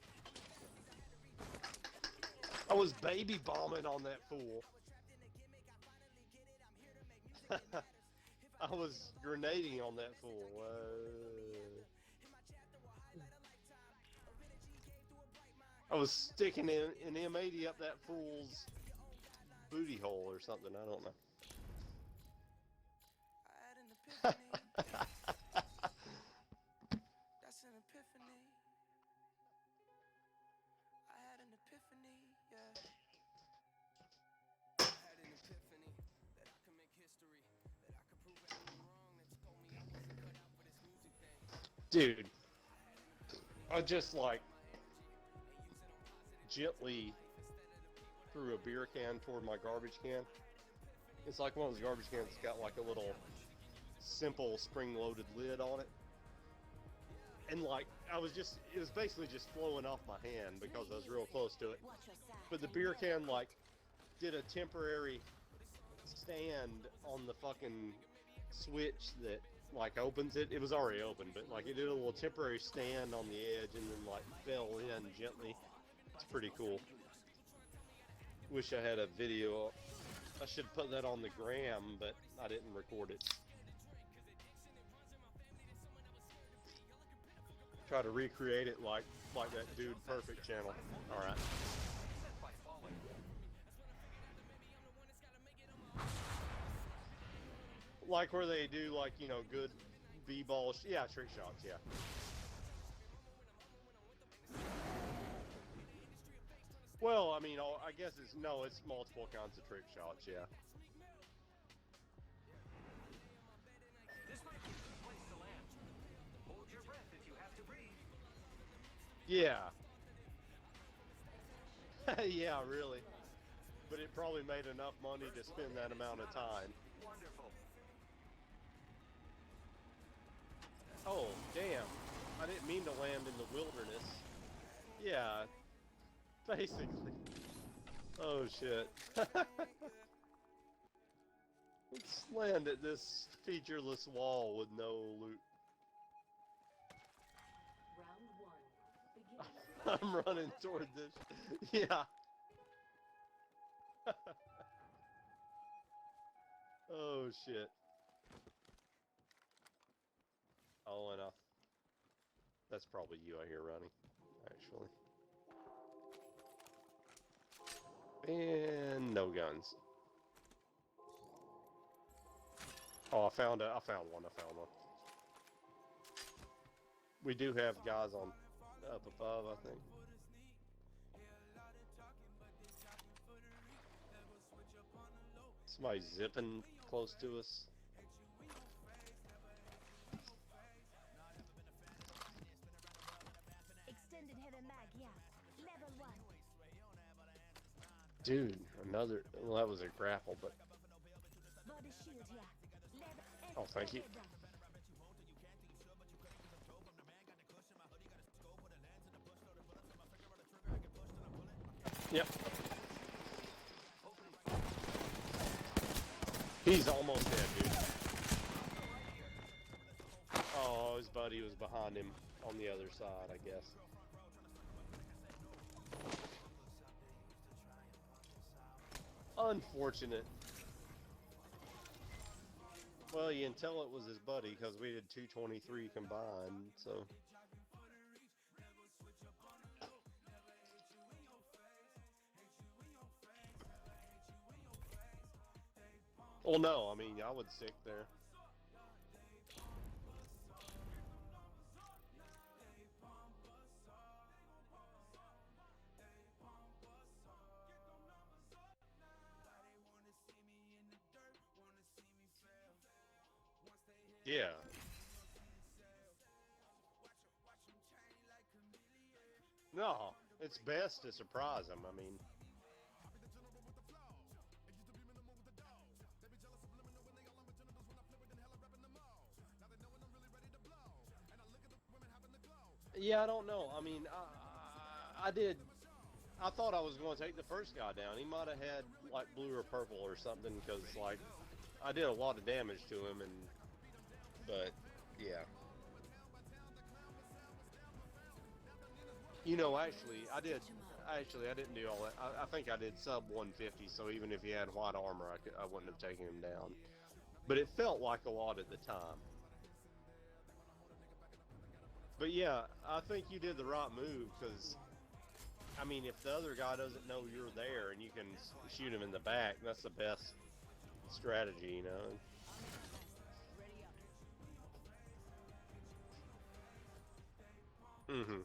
I was baby bombing on that fool. I was grenading on that fool. I was sticking an M80 up that fool's booty hole or something. I don't know. Dude, I just like gently threw a beer can toward my garbage can. It's like one of those garbage cans that's got like a little simple spring-loaded lid on it. And like, it was basically just flowing off my hand because I was real close to it. But the beer can like did a temporary stand on the fucking switch that like opens it. It was already open, but like it did a little temporary stand on the edge and then like fell in gently. It's pretty cool. Wish I had a video. I should put that on the gram, but I didn't record it. Try to recreate it like that Dude Perfect channel. All right. Like where they do like, you know, good b-ball, yeah, trick shots, yeah. Well, I mean, I guess it's multiple kinds of trick shots, yeah. This might be a good place to land. Hold your breath if you have to breathe. Yeah. Yeah, really. But it probably made enough money to spend that amount of time. Wonderful. Oh, damn. I didn't mean to land in the wilderness. Yeah, basically. Oh, shit. Let's land at this featureless wall with no loot. Round 1. Begin. I'm running toward this. Yeah. Oh, shit. Oh, and that's probably you I hear running, actually. And no guns. Oh, I found one. We do have guys on up above, I think. Somebody zipping close to us. Extended heavy mag, yeah. Level 1. Dude, another. Well, that was a grapple, but. Body shield here. Level. Oh, thank you. Yep. He's almost dead, dude. Oh, his buddy was behind him on the other side, I guess. Unfortunate. Well, you can tell it was his buddy because we did 223 combined, so. Well, no, I mean, I would stick there. Yeah. No, it's best to surprise them, I mean. Yeah, I don't know. I mean, I thought I was going to take the first guy down. He might have had, like, blue or purple or something, because, like, I did a lot of damage to him, but, yeah. You know, actually, I didn't do all that. I think I did sub 150, so even if he had white armor, I wouldn't have taken him down. But it felt like a lot at the time. But yeah, I think you did the right move, because, I mean, if the other guy doesn't know you're there and you can shoot him in the back, that's the best strategy, you know? Mm-hmm.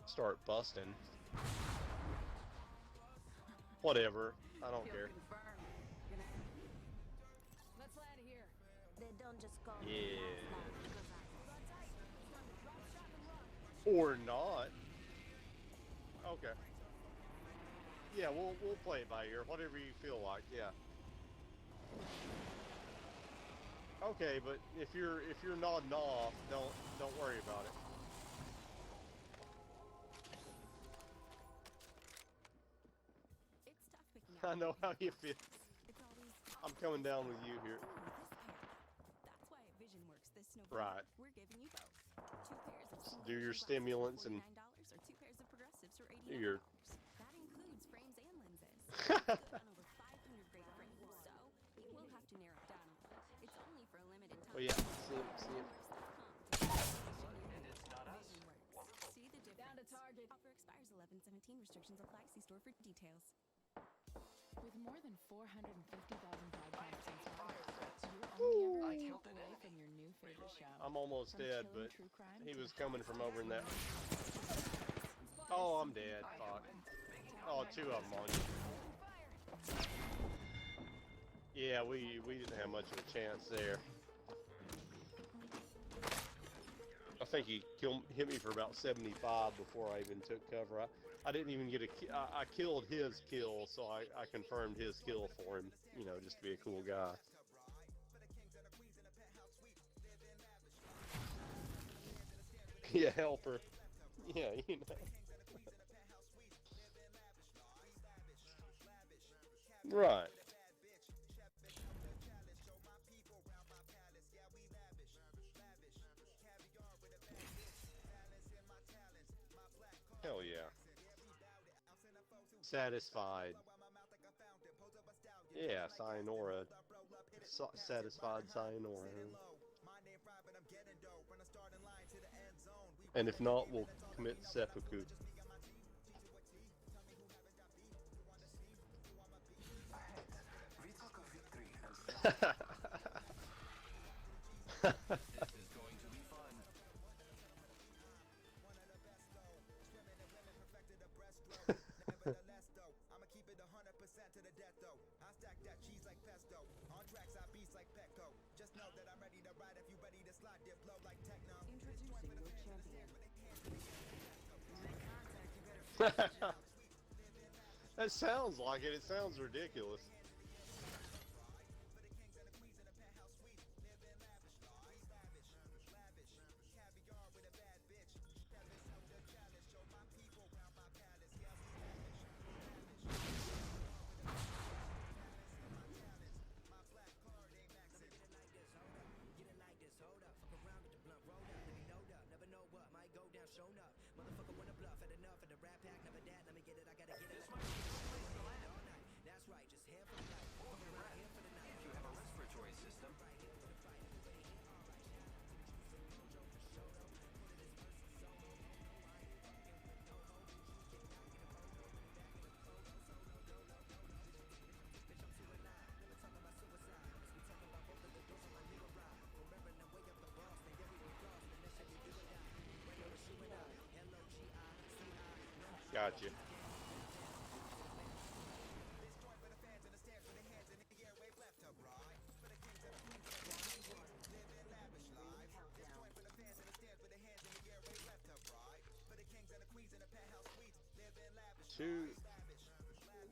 Start busting. Whatever. I don't care. don't just call me Yeah. Laszlo because I Or not. Okay. Yeah, we'll play it by ear, whatever you feel like. Yeah. Okay, but if you're nodding off, don't worry about it. It's tough picking I out. know how you feel. It's always I'm coming down with you here. ooh, this pair. That's why at Vision Works this November Right. we're giving you both. 2 pairs of single Do your vision stimulants glasses and for $49 or 2 pairs of progressives for $89. do your That includes frames and lenses. It's good on over 500 great frames, so you will have to narrow it down a little. It's only for a limited time. Oh yeah, see him. And it's not us. VisionWorks. See the difference. Down to target. Offer expires 11/17. Restrictions apply. See store for details. With more than 450,000 podcasts on Spotify, you're only ever a tap away from your new favorite show. I'm almost From dead, chilling but true crime he to was the coming hottest from over in that. takes Oh, I'm dead. Fuck. Oh, 2 of them on you. Yeah, we didn't have much of a chance there. I think he hit me for about 75 before I even took cover. I didn't even get I killed his kill, so I confirmed his kill for him, you know, just to be a cool guy. Yeah, helper. Yeah, you know. Right. Hell yeah. Satisfied. Yeah, Sayonara. Satisfied Sayonara. And if not, we'll commit seppuku. We took a victory and this is going to be fun. Introducing your champion. That sounds like it. It sounds ridiculous. If you have a respiratory system, Gotcha.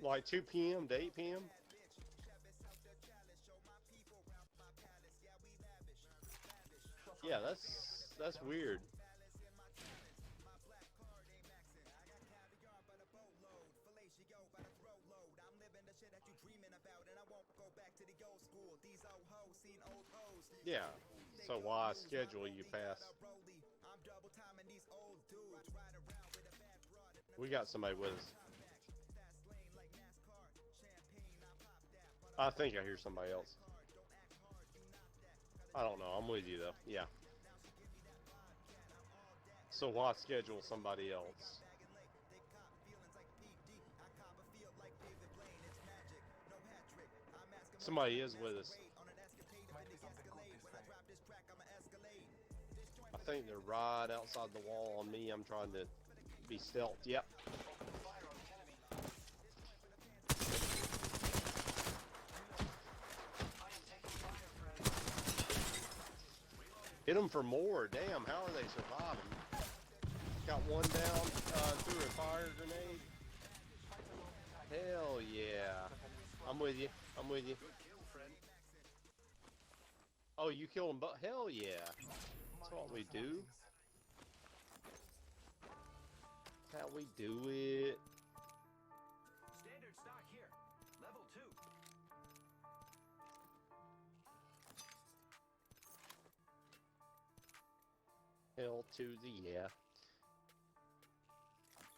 Like 2 p.m. to 8 p.m. Yeah, that's weird. Yeah, so why schedule you past? We got somebody with us. I think I hear somebody else. I don't know. I'm with you though. Yeah. So why schedule somebody else? Somebody is with us. I think they're right outside the wall on me. I'm trying to be stealth. Yep. Hit them for more. Damn, how are they surviving? Got one down through a fire grenade. Hell yeah. I'm with you. I'm with you. Good kill, friend. Oh, you killed them, but hell yeah. That's what we do. How we do it. Standard stock here. Level 2. Hell to the yeah.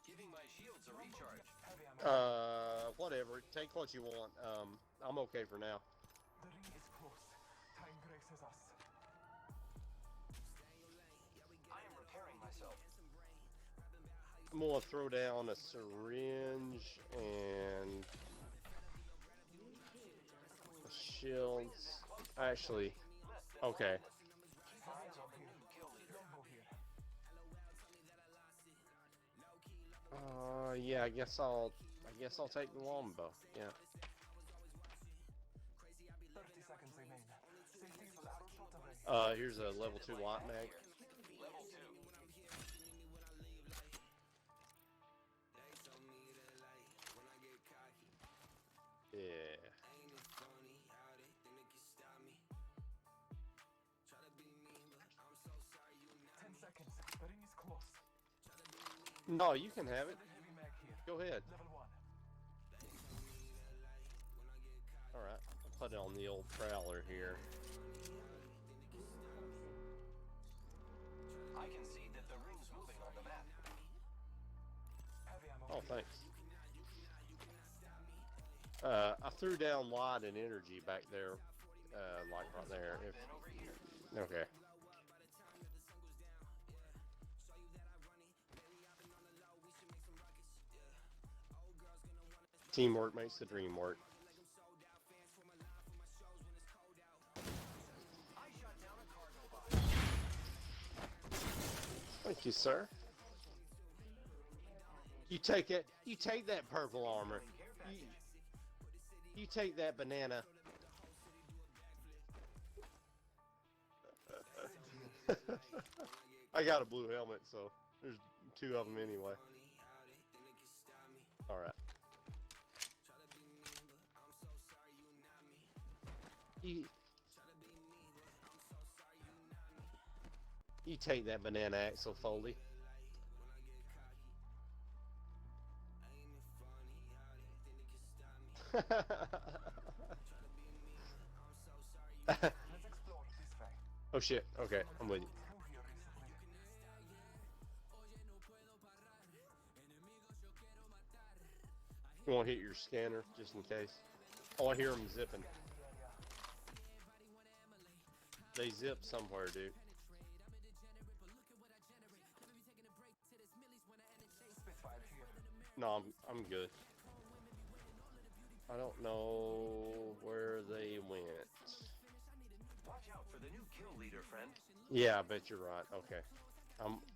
Giving my shields a recharge. Whatever. Take what you want. I'm okay for now. The ring is close. Time graces us. I am repairing myself. I'm gonna throw down a syringe and a shields. Actually, okay. Eyes on here. Longbow here. Yeah. I guess I'll take the longbow. Yeah. 30 seconds remain. Safety is arrow shot away. Here's a level 2 light mag. Level 2. Yeah. 10 seconds. The ring is close. No, you can have it. Heavy mag here. Go ahead. Level 1. Alright, I'll put it on the old prowler here. I can see that the ring's moving on the map. Heavy ammo. Oh, thanks. I threw down light and energy back there, like right there. Okay. Teamwork makes the dream work. I shot down a cargo bot. Thank you, sir. You take it. You take that purple armor. You take that banana. I got a blue helmet, so there's 2 of them anyway. All right. You take that banana, Axel Foley. Let's explore this way. Oh shit, okay, I'm with you. Through here recently. You want to hit your scanner, just in case. Oh, I hear them zipping. They zip somewhere, dude. Spitfire here. No, I'm good. I don't know where they went. Watch out for the new kill leader, friend. Yeah, I bet you're right. Okay.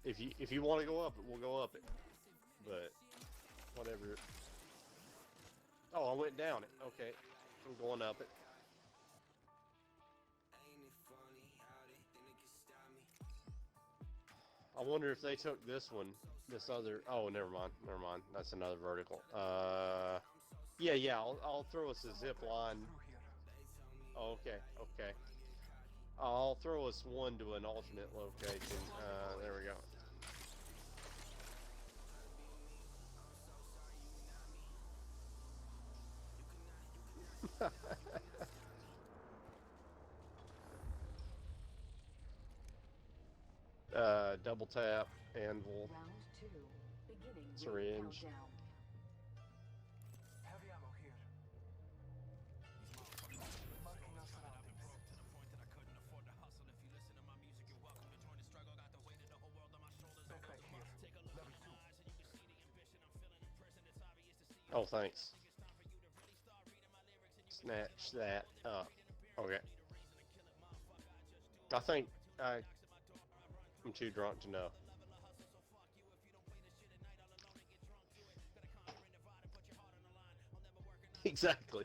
If you want to go up it, we'll go up it. But whatever. Oh, I went down it. Okay. I'm going up it. I wonder if they took this one, this other. Oh, never mind. That's another vertical. Yeah. I'll throw us a zip line. Oh, okay. I'll throw us one to an alternate location. There we go. Double tap, anvil, Round 2. Beginning syringe. countdown. Heavy ammo here. Marking our surroundings. Backpack here. Level 2. Oh, thanks. Snatch that up. Okay. I think I'm too drunk to know. Exactly.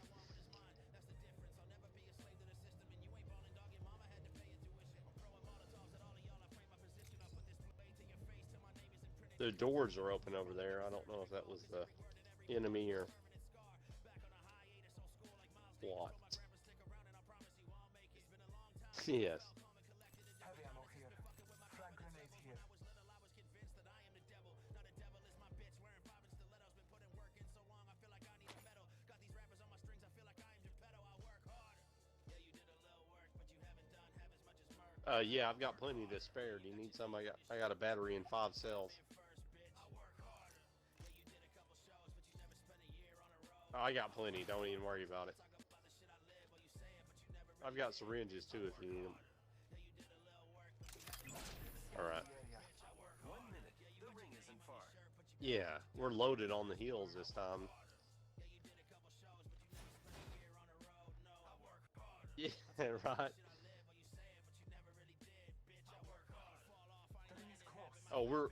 The doors are open over there. I don't know if that was the enemy or what. Yes. Heavy ammo here. Frag grenade here. Yeah, I've got plenty to spare. Do you need some? I got a battery and 5 cells. Oh, I got plenty. Don't even worry about it. I've got syringes too if you need them. All right. 1 minute. The ring isn't far. Yeah, we're loaded on the heels this time. Yeah, right. Oh,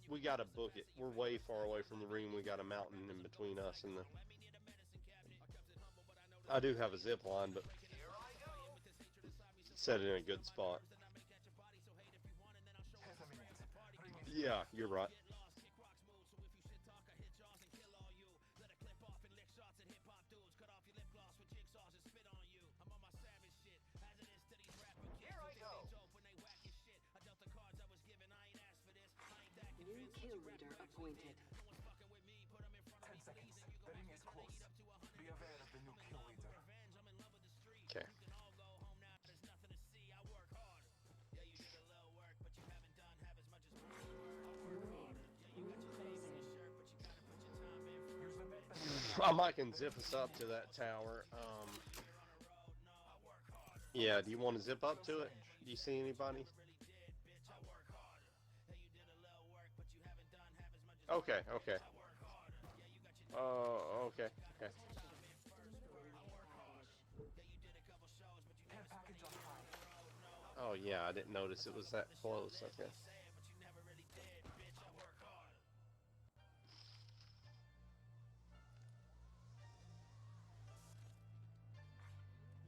we gotta book it. We're way far away from the ring. We got a mountain in between us and the. I do have a zip line, but set it in a good spot. Yeah, you're right. New kill leader appointed. 10 seconds. The ring is close. Be aware of the new kill leader. Okay. I might can zip us up to that tower. Yeah, do you want to zip up to it? Do you see anybody? Okay, okay. Okay, okay. Oh yeah, I didn't notice it was that close. Okay.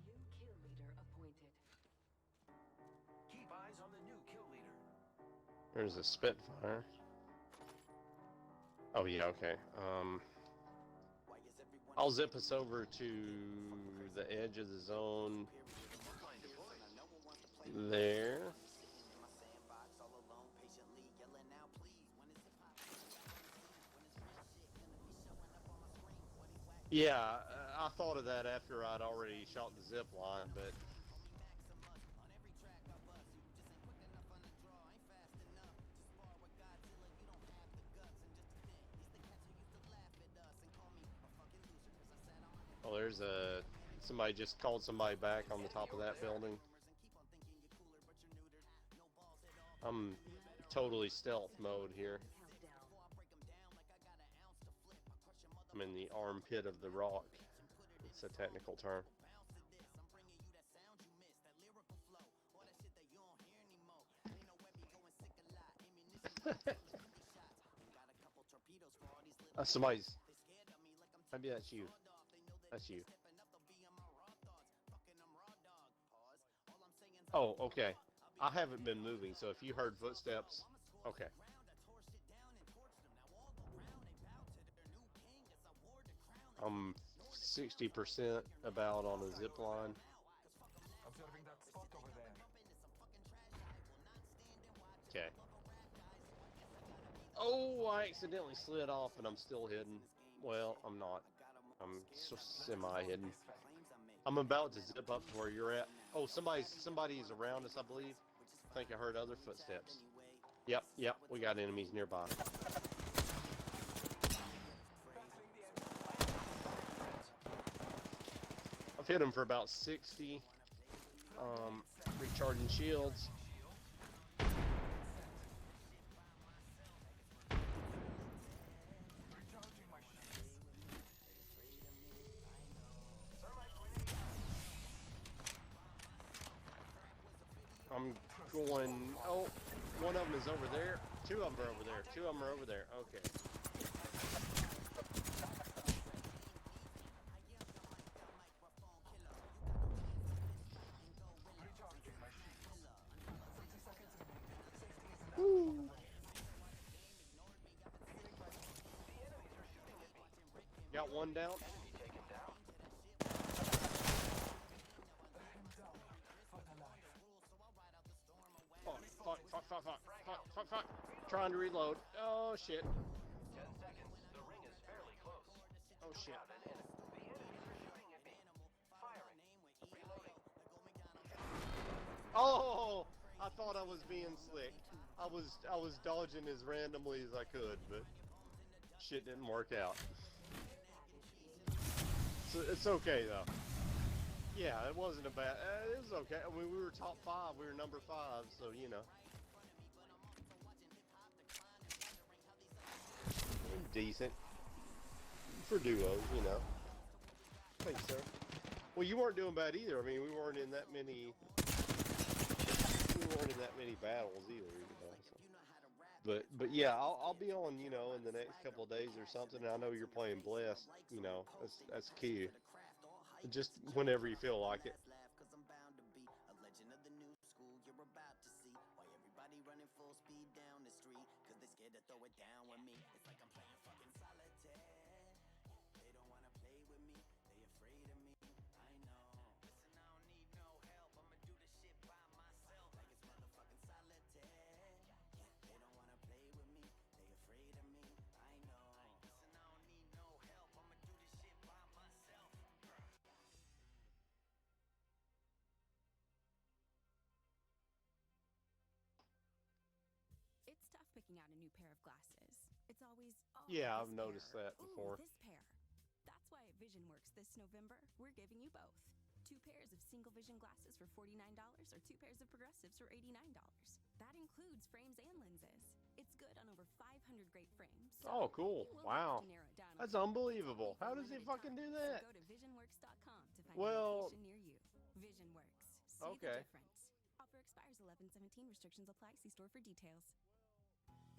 New kill leader appointed. Keep eyes on the new kill leader. There's a Spitfire. Oh yeah, okay. I'll zip us over to the edge of the zone. There. Yeah, I thought of that after I'd already shot the zip line, but oh, there's somebody just called somebody back on the top of that building. I'm totally stealth mode here. I'm in the armpit of the rock. It's a technical term. Somebody's. Maybe that's you. That's you. Oh, okay. I haven't been moving, so if you heard footsteps, okay. I'm 60% about on a zip line. Observing that spot over there. Okay. Oh, I accidentally slid off and I'm still hidden. Well, I'm not. I'm semi-hidden. I'm about to zip up to where you're at. Oh, somebody's around us, I believe. I think I heard other footsteps. Yep, we got enemies nearby. I've hit him for about 60. Recharging shields. I'm going. Oh, one of them is over there. Two of them are over there. Two of them are over there. Okay. Woo. Got one down. Fuck. Trying to reload. Oh shit. 10 seconds. The ring is fairly close. Oh shit. The enemies are shooting at me. Firing. Reloading. Oh! I thought I was being slick. I was dodging as randomly as I could, but shit didn't work out. So it's okay though. Yeah, it wasn't a bad. It was okay. I mean, we were top 5. We were number 5, so you know. Decent for duos, you know. Thanks, sir. Well, you weren't doing bad either. I mean, we weren't in that many. We weren't in that many battles either, you know. So. But yeah, I'll be on, you know, in the next couple of days or something. I know you're playing Blessed, you know. That's key. Just whenever you feel like it. It's tough picking out a new pair of glasses. It's always, oh, Yeah, this I've noticed pair. that before. Ooh, this pair. That's why at VisionWorks this November, we're giving you both. 2 pairs of single vision glasses for $49 or 2 pairs of progressives for $89. That includes frames and lenses. It's good on over 500 great frames. So Oh, cool. you will Wow. have to narrow it down a That's bit. unbelievable. Only How for does he limited fucking time, do so that? go to visionworks.com to find Well, a location near you. VisionWorks. See okay. the difference. Offer expires 11/17. Restrictions apply. See store for details.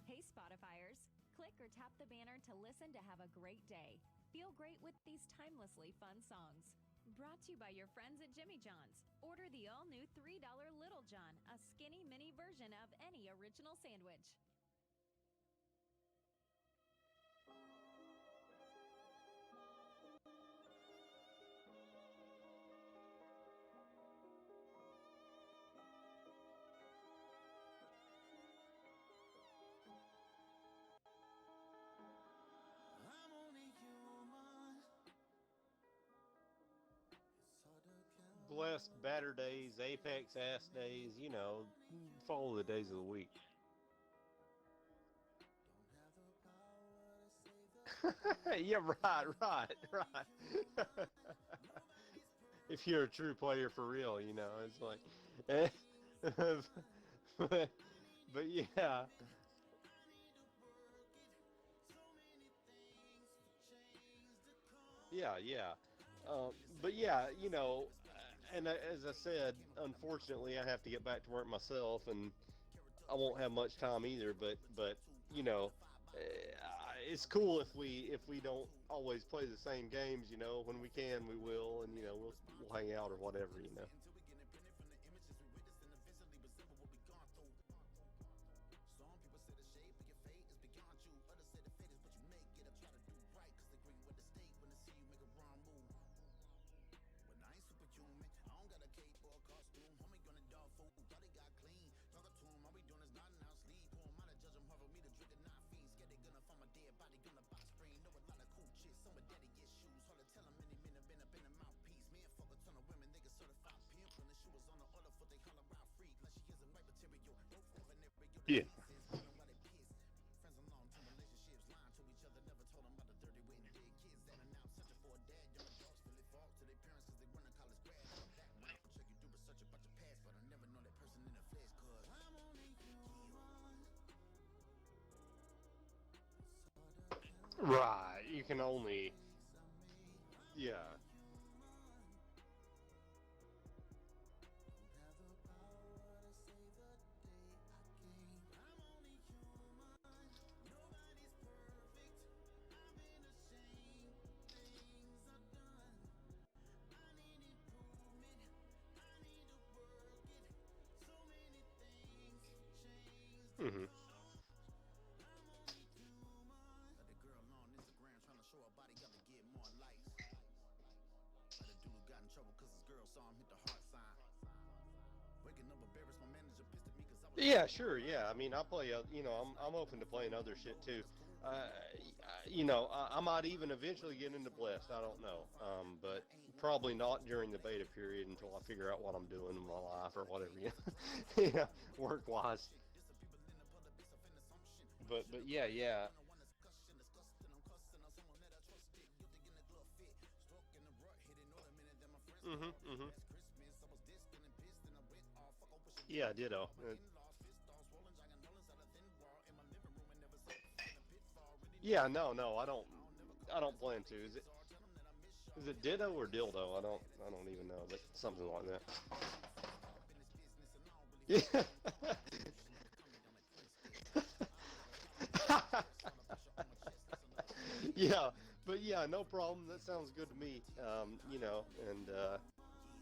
Hey Spotifyers, click or tap the banner to listen to Have a Great Day. Feel great with these timelessly fun songs. Brought to you by your friends at Jimmy John's. Order the all-new $3 Little John, a skinny mini version of any original sandwich. Blessed batter days, Apex ass days, you know, follow the days of the week. Yeah, right. If you're a true player for real, you know, it's like, but yeah. Yeah. But yeah, you know, and as I said, unfortunately, I have to get back to work myself, and I won't have much time either. But you know, it's cool if we don't always play the same games. You know, when we can, we will, and you know, we'll hang out or whatever. You know. Yeah. Right. You can only. Yeah. Mm-hmm. Yeah, sure. Yeah, I mean, I play. You know, I'm open to playing other shit too. You know, I might even eventually get into Blessed. I don't know, but probably not during the beta period until I figure out what I'm doing in my life or whatever. Yeah, work wise. But yeah, yeah. Mhm. Yeah, ditto. Yeah, no, no, I don't. I don't plan to. Is it ditto or dildo? I don't even know, but something like that. Yeah. Yeah, but yeah, no problem. That sounds good to me. You know, and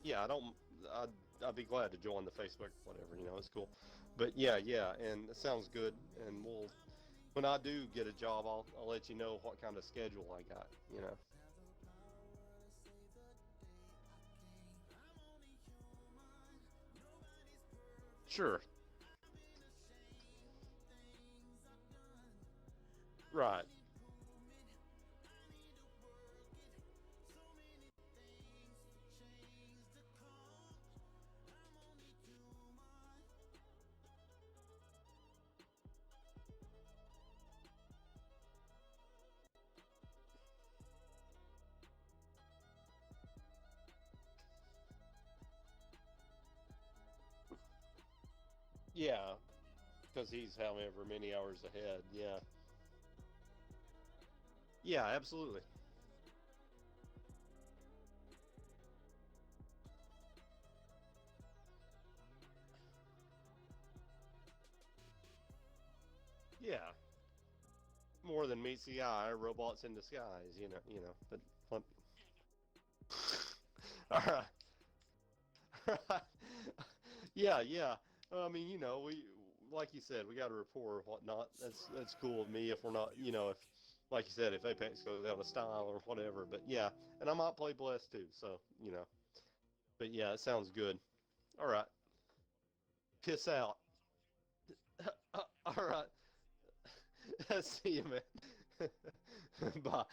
yeah, I don't. I'd, I'd be glad to join the Facebook, whatever. You know, it's cool. But yeah, yeah, and it sounds good. And we'll when I do get a job, I'll let you know what kind of schedule I got. You know. Sure. Right. Yeah, because he's however many hours ahead. Yeah. Yeah, absolutely. Yeah. More than meets the eye, robots in disguise. You know. But what? All right. Yeah, yeah. I mean, you know, we like you said, we got a rapport or whatnot. That's cool with me if we're not, you know, if like you said, if Apex goes out of style or whatever. But yeah, and I might play Blessed too. So you know, but yeah, it sounds good. All right, piss out. All right, see you, man. Bye.